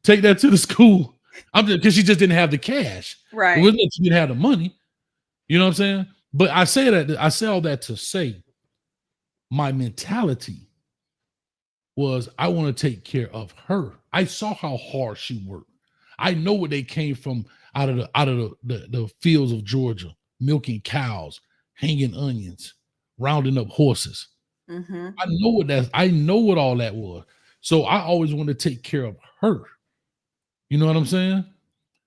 Take that to the school. Because she just didn't have the cash. Right. It wasn't that she didn't have the money. You know what I'm saying? But I say all that to say my mentality was I want to take care of her. I saw how hard she worked. I know where they came from out of the fields of Georgia, milking cows, hanging onions, rounding up horses. Mm-hmm. I know what all that was. So I always want to take care of her. You know what I'm saying?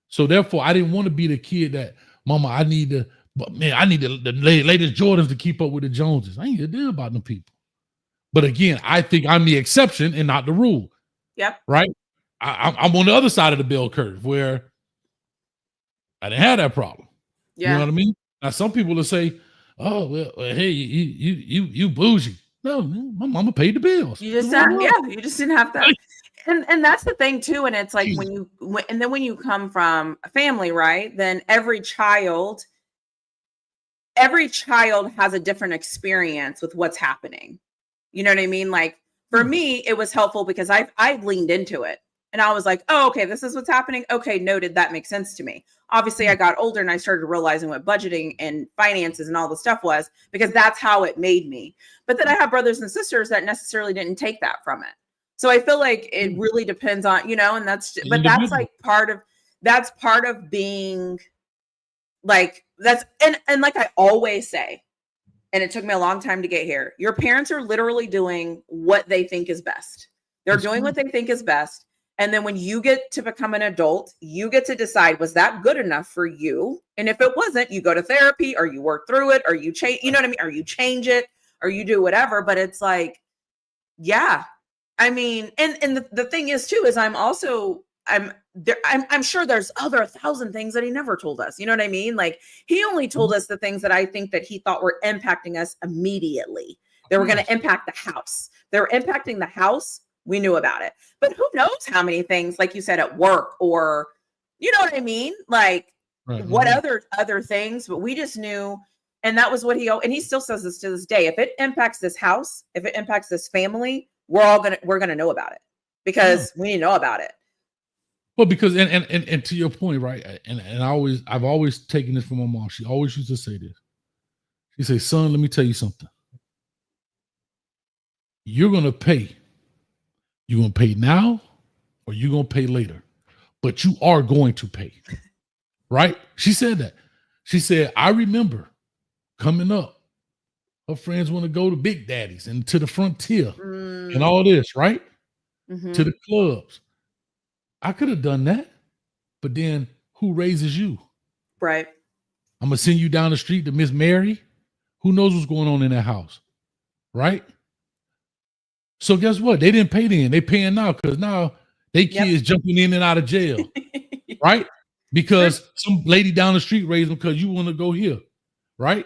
So therefore, I didn't want to be the kid that, Mama, I need the latest Jordans to keep up with the Joneses. I ain't give a damn about them people. But again, I think I'm the exception and not the rule. Yep. Right? I'm on the other side of the bell curve where I didn't have that problem. Yeah. You know what I mean? Now some people will say, "Oh, well, hey, you bougie." No, my mama paid the bills. You just you just didn't have that. And that's the thing too. And it's like when you come from a family, right? Then every child has a different experience with what's happening. You know what I mean? Like for me, it was helpful because I leaned into it and I was like, oh, okay, this is what's happening. Okay, noted. That makes sense to me. Obviously, I got older and I started realizing what budgeting and finances and all the stuff was because that's how it made me. But then I have brothers and sisters that necessarily didn't take that from it. So I feel like it really depends on, and that's like part of being like, and like I always say, and it took me a long time to get here. Your parents are literally doing what they think is best. They're doing what they think is best. And then when you get to become an adult, you get to decide, was that good enough for you? And if it wasn't, you go to therapy or you work through it or you change, you know what I mean? Or you change it or you do whatever. But it's like, yeah. I mean, and the thing is too, is I'm sure there's other 1,000 things that he never told us. You know what I mean? Like he only told us the things that I think that he thought were impacting us immediately. They were going to impact the house. They were impacting the house. We knew about it, but who knows how many things, like you said, at work or, you know what I mean? Like what other things, but we just knew. And that was what and he still says this to this day. If it impacts this house, if it impacts this family, we're going to know about it because we need to know about it. Well, because, and to your point, right. And I've always taken this from my mom. She always used to say this. She said, son, let me tell you something. You're going to pay. You're going to pay now or you're going to pay later, but you are going to pay. Right. She said that. She said, I remember coming up, her friends want to go to Big Daddy's and to the Frontier and all this, right? Mm-hmm. To the clubs. I could have done that, but then who raises you? Right. I'm going to send you down the street to Miss Mary. Who knows what's going on in that house? Right? So guess what? They didn't pay then. They paying now because now they kids jumping in and out of jail. Right? because some lady down the street raised them because you want to go here, right?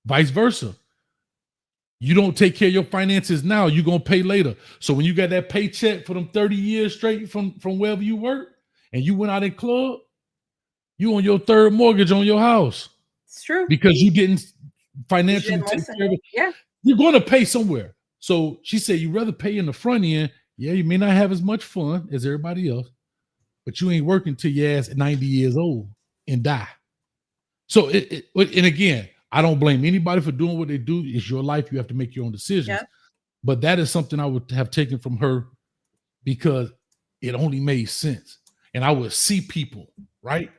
Vice versa. You don't take care of your finances now, you're gonna pay later. So when you got that paycheck for them 30 years straight from wherever you work, and you went out in club, you on your third mortgage on your house. It's true. Because you didn't financially take care of it. Yeah. You're going to pay somewhere. So she said, you rather pay in the front end. Yeah, you may not have as much fun as everybody else, but you ain't working till your ass 90 years old and die. So and again, I don't blame anybody for doing what they do. It's your life. You have to make your own decisions. Yeah. But that is something I would have taken from her because it only made sense. And I would see people, right?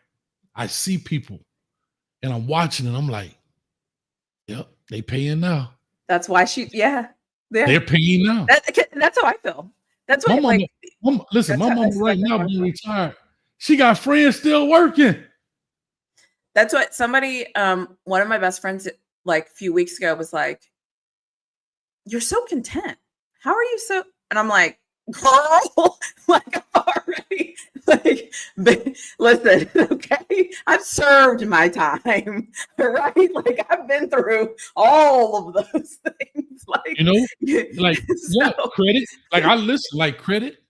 I see people and I'm watching and I'm like, yep, they paying now. That's why They're paying now. That's how I feel. That's My why mama, listen, my mama right now being retired. She got friends still working. That's what somebody, one of my best friends, like a few weeks ago was like, you're so content. How are you so? And I'm like, girl, like I'm already like, listen, okay, I've served my time, right? Like I've been through all of those things. Like, you know, like yeah, credit. Like I listen, like credit.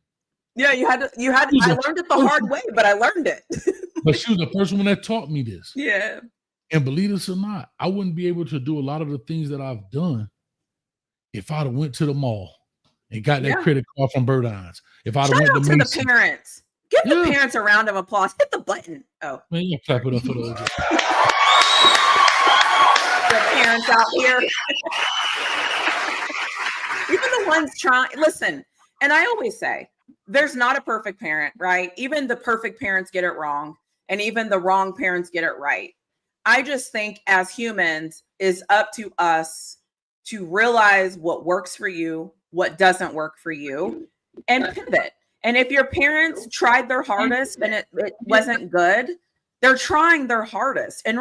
Yeah, you had to. I learned it the hard way, but I learned it. But she was the first one that taught me this. Yeah. And believe this or not, I wouldn't be able to do a lot of the things that I've done if I'd have went to the mall and got that credit card from Bird Eyes. If I'd have went to Macy's. The parents. Give the parents a round of applause. Hit the button. Oh. Man, you clap it up for those. The parents out here. Even the ones trying. Listen, and I always say, there's not a perfect parent, right? Even the perfect parents get it wrong, and even the wrong parents get it right. I just think as humans, it's up to us to realize what works for you, what doesn't work for you, and pivot. And if your parents tried their hardest and it wasn't good, they're trying their hardest. And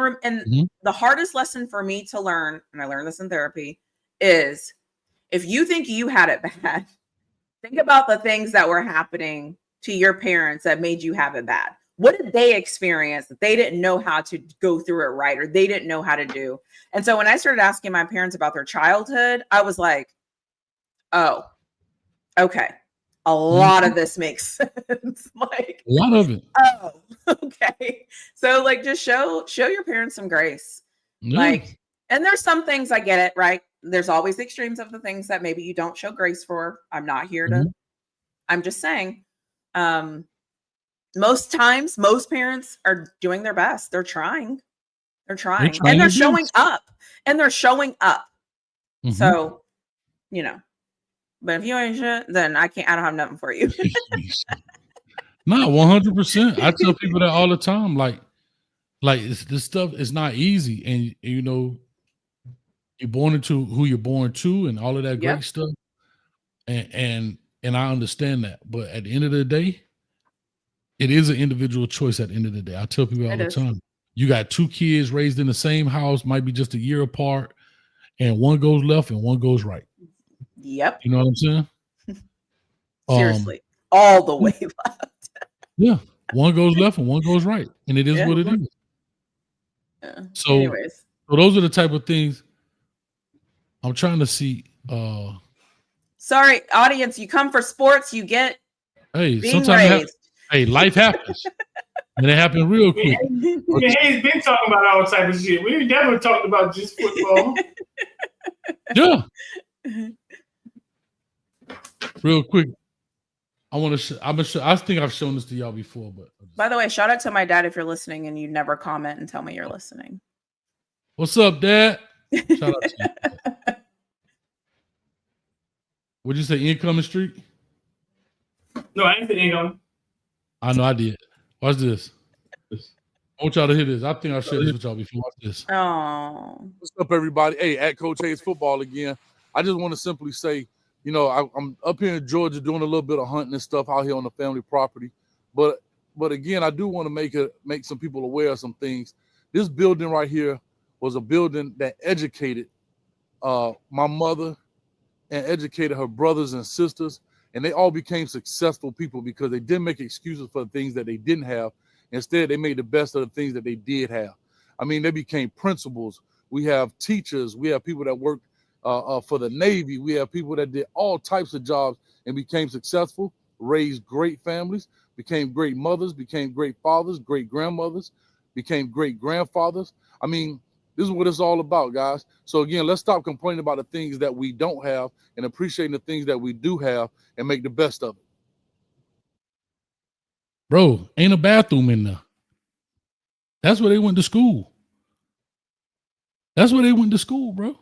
the hardest lesson for me to learn, and I learned this in therapy, is if you think you had it bad, think about the things that were happening to your parents that made you have it bad. What did they experience that they didn't know how to go through it right, or they didn't know how to do? And so when I started asking my parents about their childhood, I was like, oh, okay. A lot of this makes sense. Like a lot of it. Oh, okay. So like just show your parents some grace. Yeah. Like, and there's some things I get it, right? There's always extremes of the things that maybe you don't show grace for. I'm not here to, I'm just saying, most times, most parents are doing their best. They're trying, and they're showing up, So, you know, but if you ain't shit, then I don't have nothing for you. No, 100%. I tell people that all the time. Like this stuff is not easy. And you know, you're born into who you're born to and all of that great stuff. And I understand that. But at the end of the day, it is an individual choice at the end of the day. I tell people all the time, you got two kids raised in the same house, might be just a year apart, and one goes left and one goes right. Yep. You know what I'm saying? Seriously. All the way left. Yeah. One goes left and one goes right. And it is what it is. Yeah. So, anyways. So those are the type of things I'm trying to see. Sorry, audience, you come for sports, you get sometimes life happens. And it happened real quick. Yeah, he's been talking about all type of shit. We never talked about just football. Yeah. Real quick. I think I've shown this to y'all before, but by the way, shout out to my dad if you're listening and you never comment and tell me you're listening. What's up, Dad? Shout out to you. What'd you say, incoming streak? No, I didn't say incoming. I know I did. Watch this. I want y'all to hear this. I think I shared this with y'all before. Watch this. Oh. What's up, everybody? Hey, at Coach Hayes Football again. I just want to simply say, you know, I'm up here in Georgia doing a little bit of hunting and stuff out here on the family property. But again, I do want to make some people aware of some things. This building right here was a building that educated my mother and educated her brothers and sisters, and they all became successful people because they didn't make excuses for the things that they didn't have, Instead, they made the best of the things that they did have. I mean, they became principals. We have teachers. We have people that worked for the Navy. We have people that did all types of jobs and became successful, raised great families, became great mothers, became great fathers, great grandmothers, became great grandfathers. I mean, this is what it's all about, guys. So again, let's stop complaining about the things that we don't have and appreciating the things that we do have and make the best of it. Bro, ain't a bathroom in there. That's where they went to school. That's where they went to school, bro.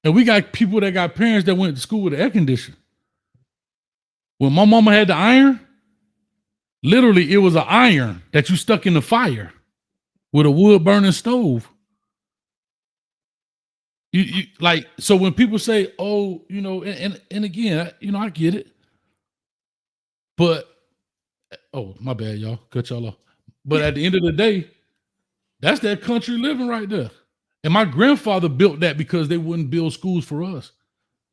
And we got people that got parents that went to school with an air conditioner. When my mama had the iron, literally it was an iron that you stuck in the fire with a wood burning stove. You like, so when people say, oh, you know, and again, you know, I get it. But, oh, my bad, y'all. Cut y'all off. But at the end of the day, that's that country living right there. And my grandfather built that because they wouldn't build schools for us.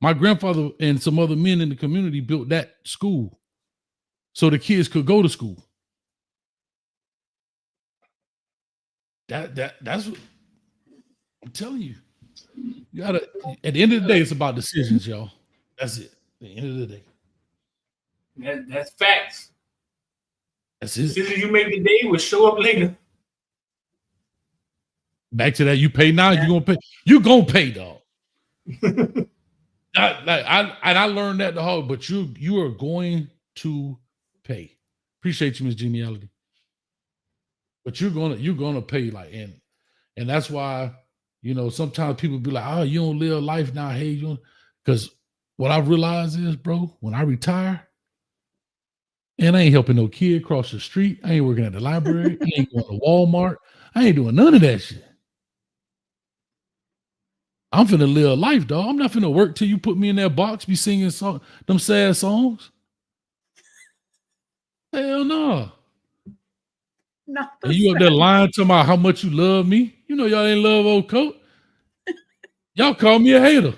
My grandfather and some other men in the community built that school so the kids could go to school. That's what I'm telling you. You gotta, at the end of the day, it's about decisions, y'all. That's it. At the end of the day. That's facts. That's it. Decisions you make today will show up later. Back to that, you pay now, you're gonna pay. You're gonna pay, dog. I learned that the hard, but you are going to pay. Appreciate you, Miss Geniality. But you're gonna pay, like, and that's why, you know, sometimes people be like, oh, you don't live life now, hey, you, because what I realize is, bro, when I retire, and I ain't helping no kid cross the street, I ain't working at the library, I ain't going to Walmart, I ain't doing none of that shit. I'm finna live life, dog. I'm not finna work till you put me in that box, be singing them sad songs. Hell no. And you up there lying to my how much you love me. You know y'all ain't love old Coat. Y'all call me a hater.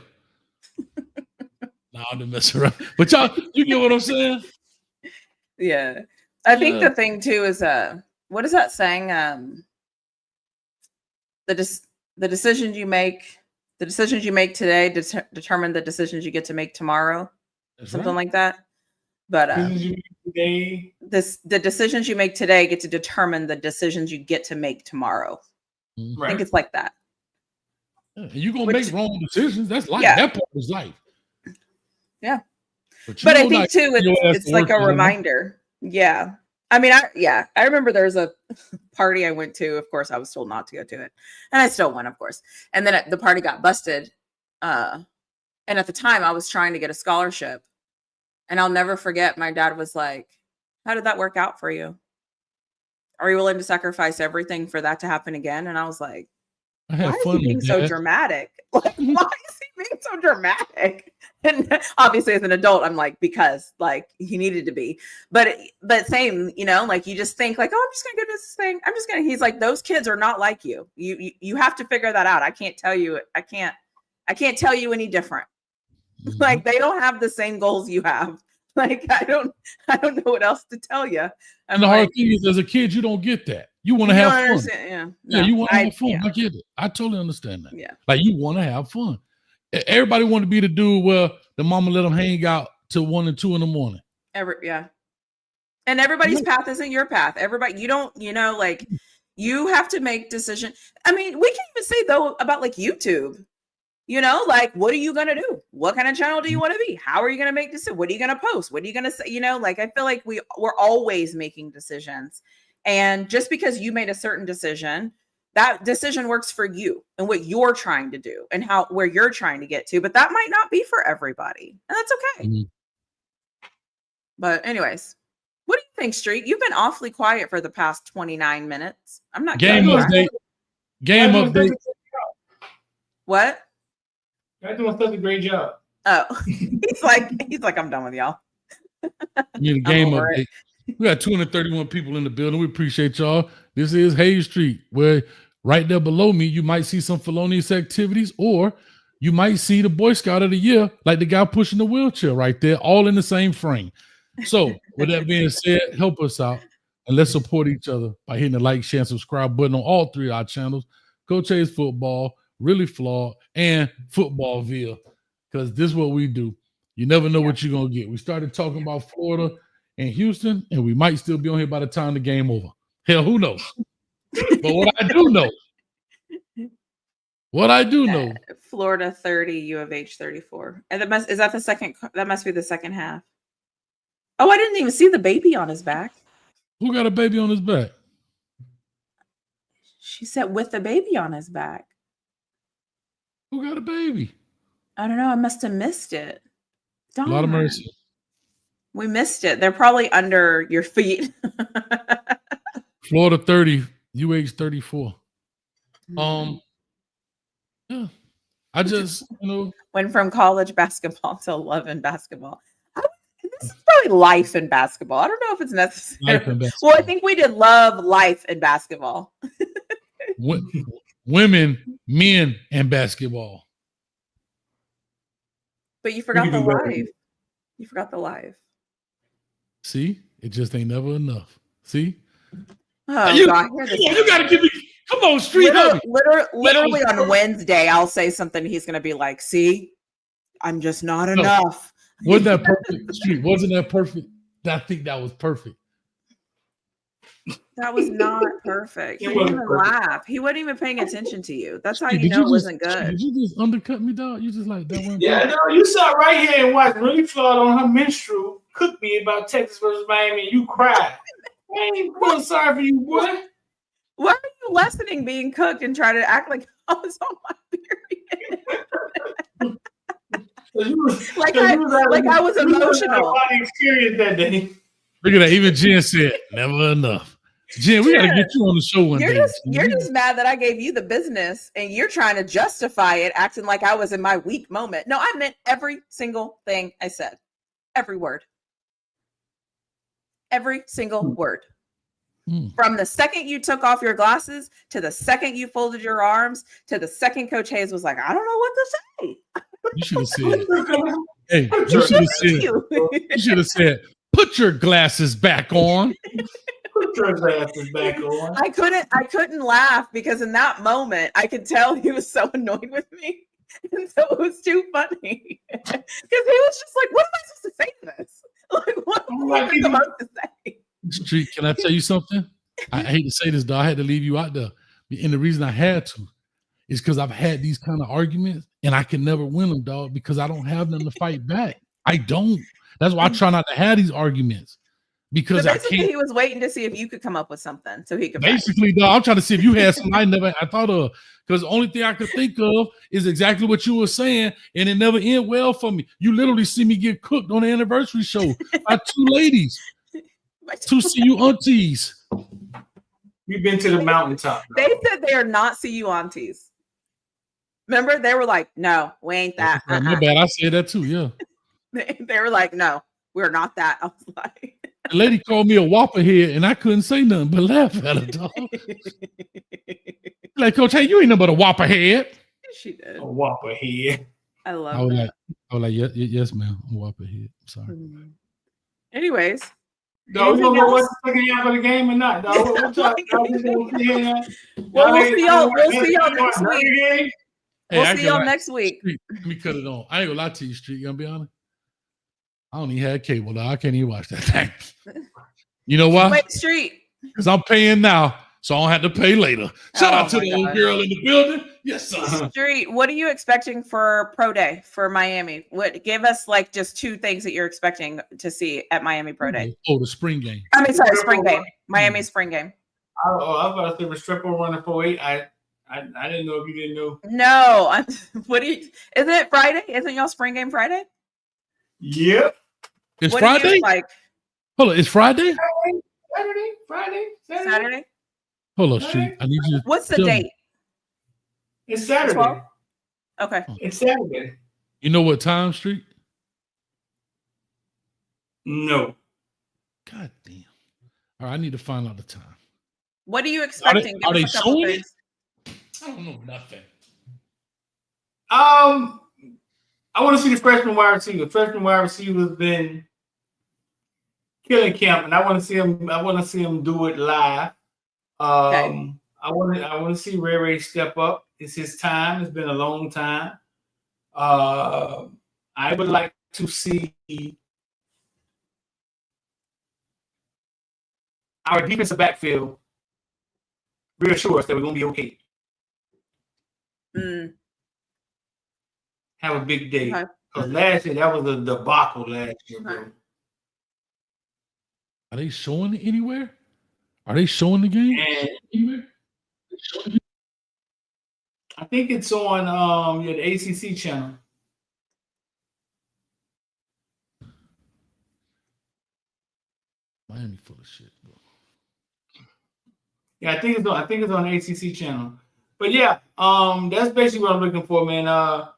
Nah, I'm just messing around. But y'all, you get what I'm saying? Yeah. I think the thing too is what is that saying? The decisions you make today determine the decisions you get to make tomorrow. That's something right. like that. But the decisions you make today get to determine the decisions you get to make tomorrow. Mm-hmm. I think it's like that. Yeah, you're gonna make wrong decisions. That's life. Yeah. That part is life. Yeah. But I think too, it's like a reminder. Yeah. I mean, I remember there was a party I went to. Of course, I was told not to go to it. And I still went, of course. And then the party got busted. And at the time, I was trying to get a scholarship. And I'll never forget, my dad was like, how did that work out for you? Are you willing to sacrifice everything for that to happen again? And I was like, why is he being so dramatic? Like, why is he being so dramatic? And obviously, as an adult, I'm like, because like he needed to be. But same, you know, like you just think like, oh, I'm just gonna get this thing. I'm just gonna. He's like, those kids are not like you. You have to figure that out. I can't tell you. I can't tell you any different. Mm-hmm. Like they don't have the same goals you have. Like I don't know what else to tell you. And the hard thing is, as a kid, you don't get that. You want to have fun. Yeah, no, you want to have fun. Yeah. I get it. I totally understand that. Yeah, like you want to have fun. Everybody want to be the dude where the mama let them hang out till 1 and 2 in the morning. Yeah, and everybody's path isn't your path. Everybody, you don't, you know, like you have to make decision. I mean, we can even say though about like YouTube. You know, like, what are you going to do? What kind of channel do you want to be? How are you going to make decisions? What are you going to post? What are you going to say? You know, like, I feel like we're always making decisions. And just because you made a certain decision, that decision works for you and what you're trying to do and where you're trying to get to. But that might not be for everybody. And that's okay. Mm-hmm. But anyways, what do you think, Street? You've been awfully quiet for the past 29 minutes. I'm not Game update. Game update. What? You're doing such a great job. Oh, he's like, I'm done with y'all. Game update. We got 231 people in the building. We appreciate y'all. This is Hayes Street, where right there below me, you might see some felonious activities, or you might see the Boy Scout of the Year, like the guy pushing the wheelchair right there, all in the same frame. So with that being said, help us out. And let's support each other by hitting the like, share, and subscribe button on all 3 of our channels. Coach A's Football, Really Flawed, and Footballville. Because this is what we do. You never know what you're going to get. We started talking about Florida and Houston, and we might still be on here by the time the game over. Hell, who knows? But what I do know, Florida 30, U of H 34. And that must be the second half. Oh, I didn't even see the baby on his back. Who got a baby on his back? She said with the baby on his back. Who got a baby? I don't know. I must have missed it. Darn. A lot of mercy. We missed it. They're probably under your feet. Florida 30, UH 34. Yeah. I just, went from college basketball to love in basketball. This is probably life in basketball. I don't know if it's necessary. Well, I think we did love life in basketball. Women, men, and basketball. But you forgot the live. You forgot the live. See, it just ain't never enough. See, God, you gotta give me. Come on, street. Literally on Wednesday, I'll say something. He's gonna be like, "See, I'm just not enough." Wasn't that perfect, street? Wasn't that perfect? I think that was perfect. That was not perfect. He didn't even laugh. He wasn't even paying attention to you. That's how you know it wasn't good. Did you just undercut me, dog? You just like that one? Yeah, no, you sat right here and watched Really Flawed on her minstrel cook me about Texas versus Miami, and you cried. I ain't feeling sorry for you, boy. Why are you lessening being cooked and try to act like I was on my period? like I was emotional. Experience that day. Look at that. Even Jen said, "Never enough." Jen, we gotta get you on the show one day. You're just mad that I gave you the business and you're trying to justify it, acting like I was in my weak moment. No, I meant every single thing I said. Every word. Every single word. From the second you took off your glasses to the second you folded your arms to the second Coach Hayes was like, I don't know what to say. You should have said, hey, you should have said, put your glasses back on. Put your glasses back on. I couldn't laugh because in that moment I could tell he was so annoyed with me. And so it was too funny. Because he was just like, what am I supposed to say to this? Like, what am I supposed to say? Street, can I tell you something? I hate to say this, though. I had to leave you out there. And the reason I had to is because I've had these kind of arguments and I can never win them, dog, because I don't have them to fight back. I don't. That's why I try not to have these arguments. Because so I can't. He was waiting to see if you could come up with something so he could. Basically, dog, I'm trying to see if you had something I thought of. Because the only thing I could think of is exactly what you were saying, and it never ended well for me. You literally see me get cooked on the anniversary show by 2 ladies. 2 CU aunties. We've been to the mountaintop. They said they are not CU aunties. Remember, they were like, "No, we ain't that." My bad. I said that too. Yeah. They were like, "No, we're not that." I was like, the lady called me a whopper head, and I couldn't say nothing but laugh at her, dog. Like, Coach, hey, you ain't nothing but a whopper head. She did. A whopper head. I love that. I was like, yes, ma'am. I'm a whopper head. Sorry. Anyways. No, we don't know what's the second half of the game or not, dog. We'll see y'all next week. Hey, we'll see y'all next week. Street, let me cut it on. I ain't gonna lie to you, Street. You gonna be honest? I don't even have cable, dog. I can't even watch that thing. You know why? Wait, Street. Because I'm paying now, so I don't have to pay later. Shout out to the old girl in the building. Yes, sir. Street, what are you expecting for Pro Day for Miami? Give us like just 2 things that you're expecting to see at Miami Pro Day. Oh, the spring game. I mean, sorry, spring game. Miami spring game. I was about to say Restrepo running 4-8. I didn't know if you didn't know. No, isn't it Friday? Isn't y'all spring game Friday? Yep. It's Friday? Hold on, it's Friday? Saturday. Hold on, Street. I need you to What's the date? It's Saturday. 12? Okay. It's Saturday. You know what time, Street? No. God damn. All right, I need to find out the time. What are you expecting? Are they showing it? I don't know nothing. I want to see the freshman wide receiver. Freshman wide receiver has been killing camp, and I want to see him. I want to see him do it live. I want to see Ray Ray step up. It's his time. It's been a long time. I would like to see our defensive backfield reassure us that we're going to be okay. Have a big day. Because last year, that was a debacle last year, bro. Are they showing it anywhere? Are they showing the game anywhere? I think it's on the ACC channel. Miami full of shit, bro. Yeah, I think it's on ACC channel. But yeah, that's basically what I'm looking for, man. I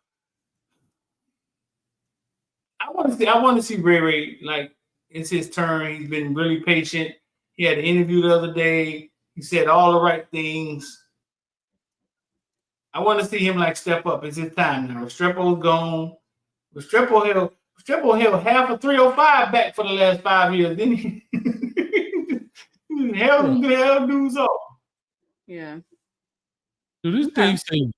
want to see Ray Ray, like, it's his turn. He's been really patient. He had an interview the other day. He said all the right things. I want to see him like step up. It's his time now. Restrepo's gone. Restrepo held half a 305 back for the last 5 years. Then he held dudes off. Yeah. Do this thing say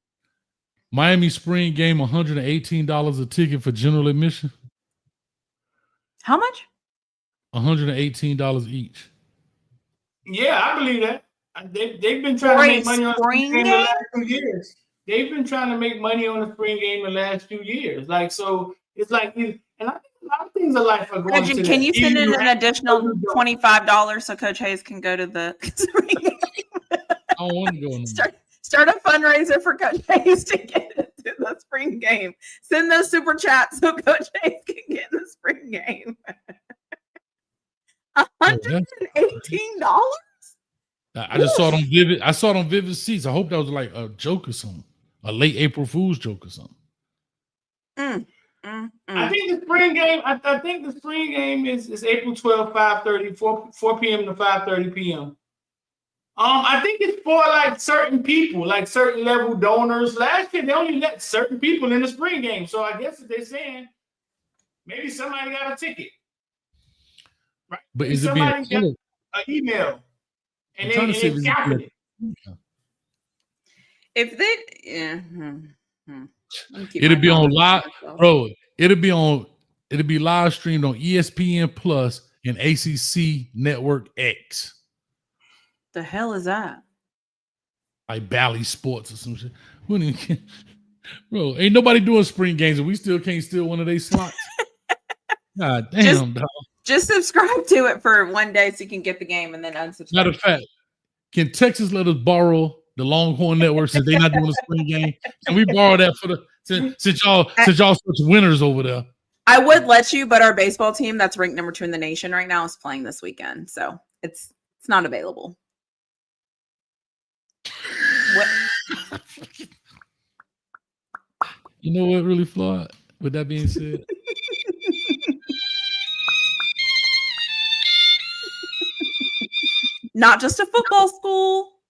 Miami spring game $118 a ticket for general admission? How much? $118 each. Yeah, I believe that. They've been trying to make money on the spring game the last 2 years. They've been trying to make money on the spring game the last 2 years. Like, so it's like, and I think a lot of things are like for going to Can you send in an additional $25 so Coach Hayes can go to the spring game? I don't want to go in the Start a fundraiser for Coach Hayes to get into the spring game. Send those super chats so Coach Hayes can get in the spring game. $118? I just saw it on Vivid. I saw it on Vivid Seats. I hope that was like a joke or something, a late April Fool's joke or something. I think the spring game. I think the spring game is April 12th, 5:30, 4 p.m. to 5:30 p.m. I think it's for like certain people, like certain level donors. Last year they only let certain people in the spring game, so I guess if they're saying maybe somebody got a ticket, right? But maybe is it being somebody got an email and I'm they counted it. If they, it'll be on live, bro. It'll be live streamed on ESPN Plus and ACC Network X. The hell is that? Like Bally Sports or some shit. Bro, ain't nobody doing spring games and we still can't steal one of their slots. God damn, dog. Just subscribe to it for one day so you can get the game and then unsubscribe. Matter of fact, can Texas let us borrow the Longhorn Network since they're not doing the spring game? Can we borrow that for since y'all such winners over there? I would let you, but our baseball team that's ranked number 2 in the nation right now is playing this weekend, so it's not available. You know what, really, Floyd? With that being said, not just a football school,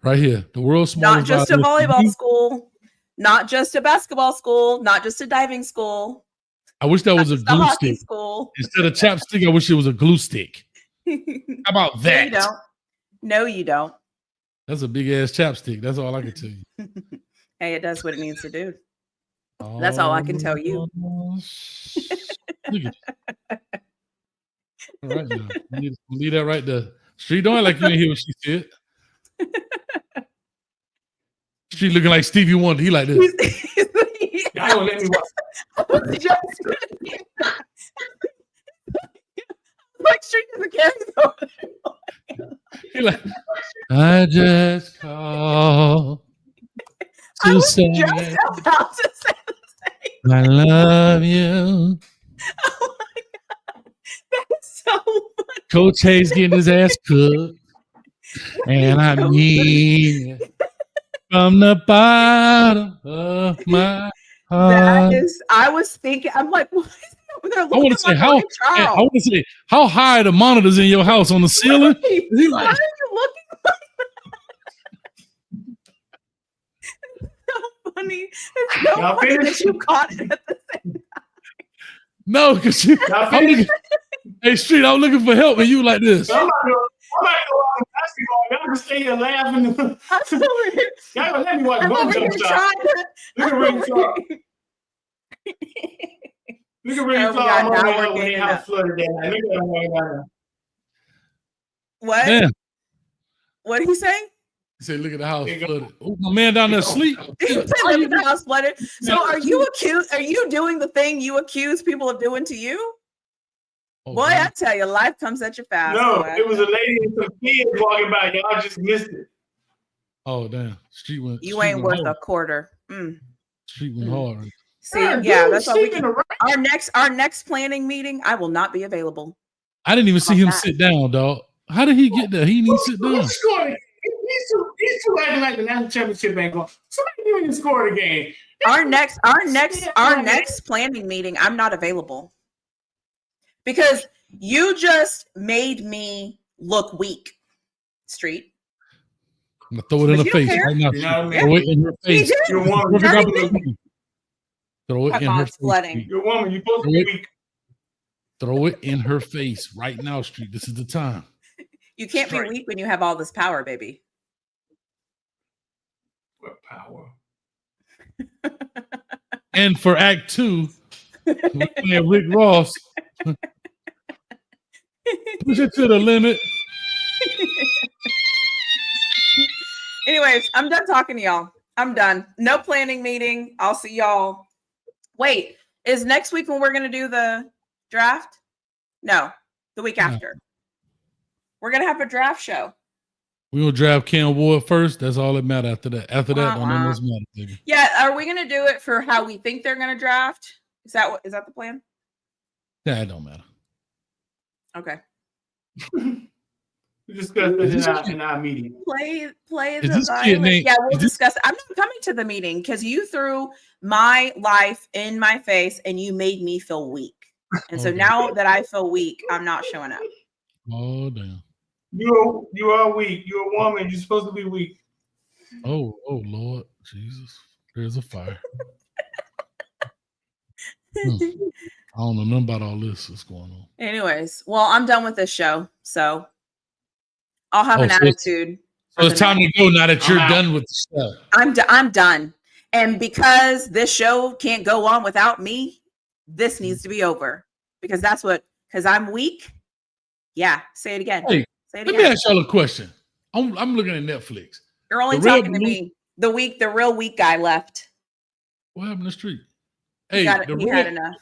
right here, the world's smallest. Not just a volleyball school, not just a basketball school, not just a diving school. I wish that was a glue stick. School. Instead of chapstick, I wish it was a glue stick. How about that? No, you don't. No, you don't. That's a big ass chapstick. That's all I can tell you. Hey, it does what it needs to do. That's all I can tell you. Look at it. All right now. Leave that right there. Street, don't act like you didn't hear what she said. She looking like Stevie Wonder. He like this. Y'all don't let me watch. Like Street is a carry over there. He like, I just call to say about to say I love you. Oh my God. That's so funny. Coach Hayes getting his ass cooked. And I mean it from the bottom of my heart. That is, I was thinking, I'm like, what is that? I want to say how high are the monitors in your house on the ceiling? Right. Is he like, why are you looking like that? It's so funny. It's so Y'all funny finished? that you caught it at the same time. no, because Hey, Street, I'm looking for help, and you like this. I'm about to go out basketball. Y'all can stay here laughing. Y'all gonna let me watch one jump shot. Look at Ray Charles. Look at Ray Charles when they house flooded that night. Look at him right now. What? Damn. What did he say? He said, "Look at the house flooded." Oh, my man down there asleep. He said, "Look at the house flooded." So, are you accused? Are you doing the thing you accuse people of doing to you? Oh, boy, man. I tell you, life comes at you fast. No, boy. it was a lady and some kids walking by. Y'all just missed it. Oh damn! Street went. You Street ain't went worth hard. a quarter. Mm. Street went hard. See, yeah, that's all we can. Our next planning meeting, I will not be available. I didn't even see him sit down, dog. How did he get there? He didn't sit down. These two acting like the national championship ain't going. Somebody didn't score the game. Our next planning meeting, I'm not available because you just made me look weak. Street. I'm gonna throw it in her face right now. You know what I mean? Throw it in her face. You're a woman. Throw it in her face. Flooding. You're a woman. You're supposed to be weak. Throw it in her face right now, Street. This is the time. You can't be weak when you have all this power, baby. What power? And for Act 2, we're playing Rick Ross. Push it to the limit. Anyways, I'm done talking to y'all. I'm done. No planning meeting. I'll see y'all. Wait, is next week when we're going to do the draft? No, the week after. We're going to have a draft show. We're going to draft Cam Ward first. That's all that matters after that. After that, don't know what's matter, baby. Yeah, are we going to do it for how we think they're going to draft? Is that the plan? Yeah, it don't matter. Okay. We discussed this in our meeting. Play Is the this kid violin. named- Yeah, we'll is this- discuss. I'm not coming to the meeting because you threw my life in my face and you made me feel weak. And so Okay. now that I feel weak, I'm not showing up. Oh, damn. You are weak. You're a woman. You're supposed to be weak. Oh, Lord. Jesus. There's a fire. I don't know nothing about all this that's going on. Anyways, well, I'm done with this show, so I'll have an attitude. So it's time to go now that you're done with the stuff. I'm done. And because this show can't go on without me, this needs to be over. Because I'm weak. Yeah, say it again. Hey, say it let again. me ask y'all a question. I'm looking at Netflix. You're only The Red talking to Balloon- me. The real weak guy left. What happened to the street? He Hey, had the enough.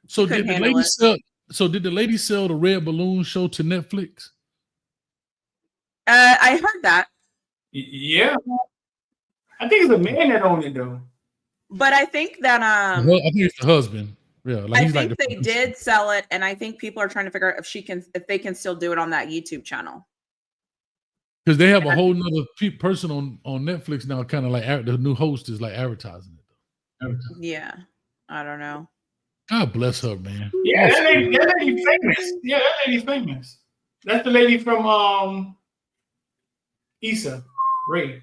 So Couldn't did the handle lady it. sell? So did the lady sell the Red Balloon show to Netflix? I heard that. Yeah. I think it's a man that owned it though. But I think that I think it's the husband. Yeah, like I he's think like the they did sell it, and I think people are trying to figure out if they can still do it on that YouTube channel. because they have a whole nother person on Netflix now, kind of like the new host is like advertising it. Yeah, I don't know. God bless her, man. Yeah, that lady famous. Yeah, that lady famous. That's the lady from Issa Rae.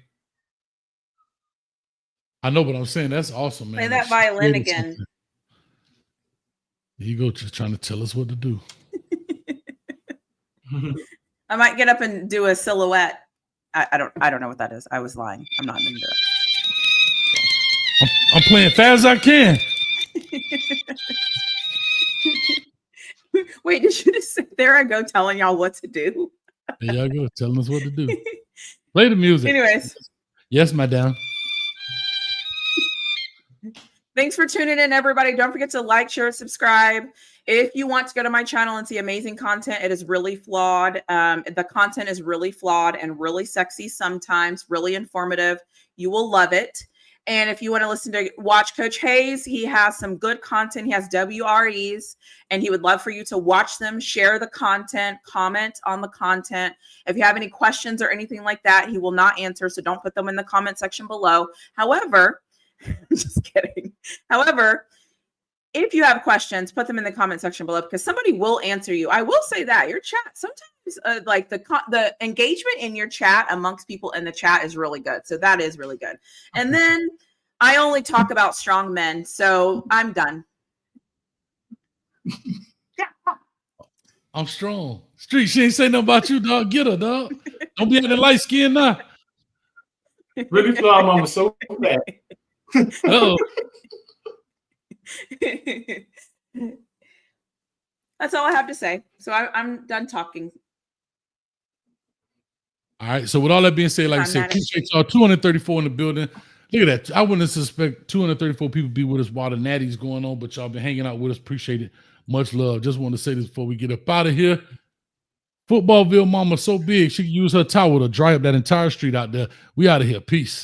I know, but I'm saying that's awesome, man. Play that She violin created again. something. There you go, just trying to tell us what to do. I might get up and do a silhouette. I don't know what that is. I was lying. I'm not into it. I'm playing fast as I can. Wait, did you just sit there and go telling y'all what to do? There y'all go, telling us what to do. Play the music. Anyways. Yes, madam. Thanks for tuning in, everybody. Don't forget to like, share, subscribe. If you want to go to my channel and see amazing content, it is really flawed. The content is really flawed and really sexy sometimes, really informative. You will love it. And if you want to watch Coach Hayes, he has some good content. He has WREs, and he would love for you to watch them, share the content, comment on the content. If you have any questions or anything like that, he will not answer, so don't put them in the comment section below. However, I'm just kidding. However, if you have questions, put them in the comment section below because somebody will answer you. I will say that your chat sometimes, like the engagement in your chat amongst people in the chat is really good. So that is really good. And then I only talk about strong men, so I'm done. I'm strong. Street, she ain't say nothing about you, dog. Get her, dog. Don't be in the light skin now. Really fly mama so bad. Oh. That's all I have to say. So I'm done talking. All right. So with all that being said, like I said, appreciate y'all. 234 in the building. Look at that. I wouldn't suspect 234 people be with us while the Natty's going on, but y'all been hanging out with us. Appreciate it. Much love. Just want to say this before we get up out of here. Footballville mama so big she can use her towel to dry up that entire street out there. We out of here. Peace.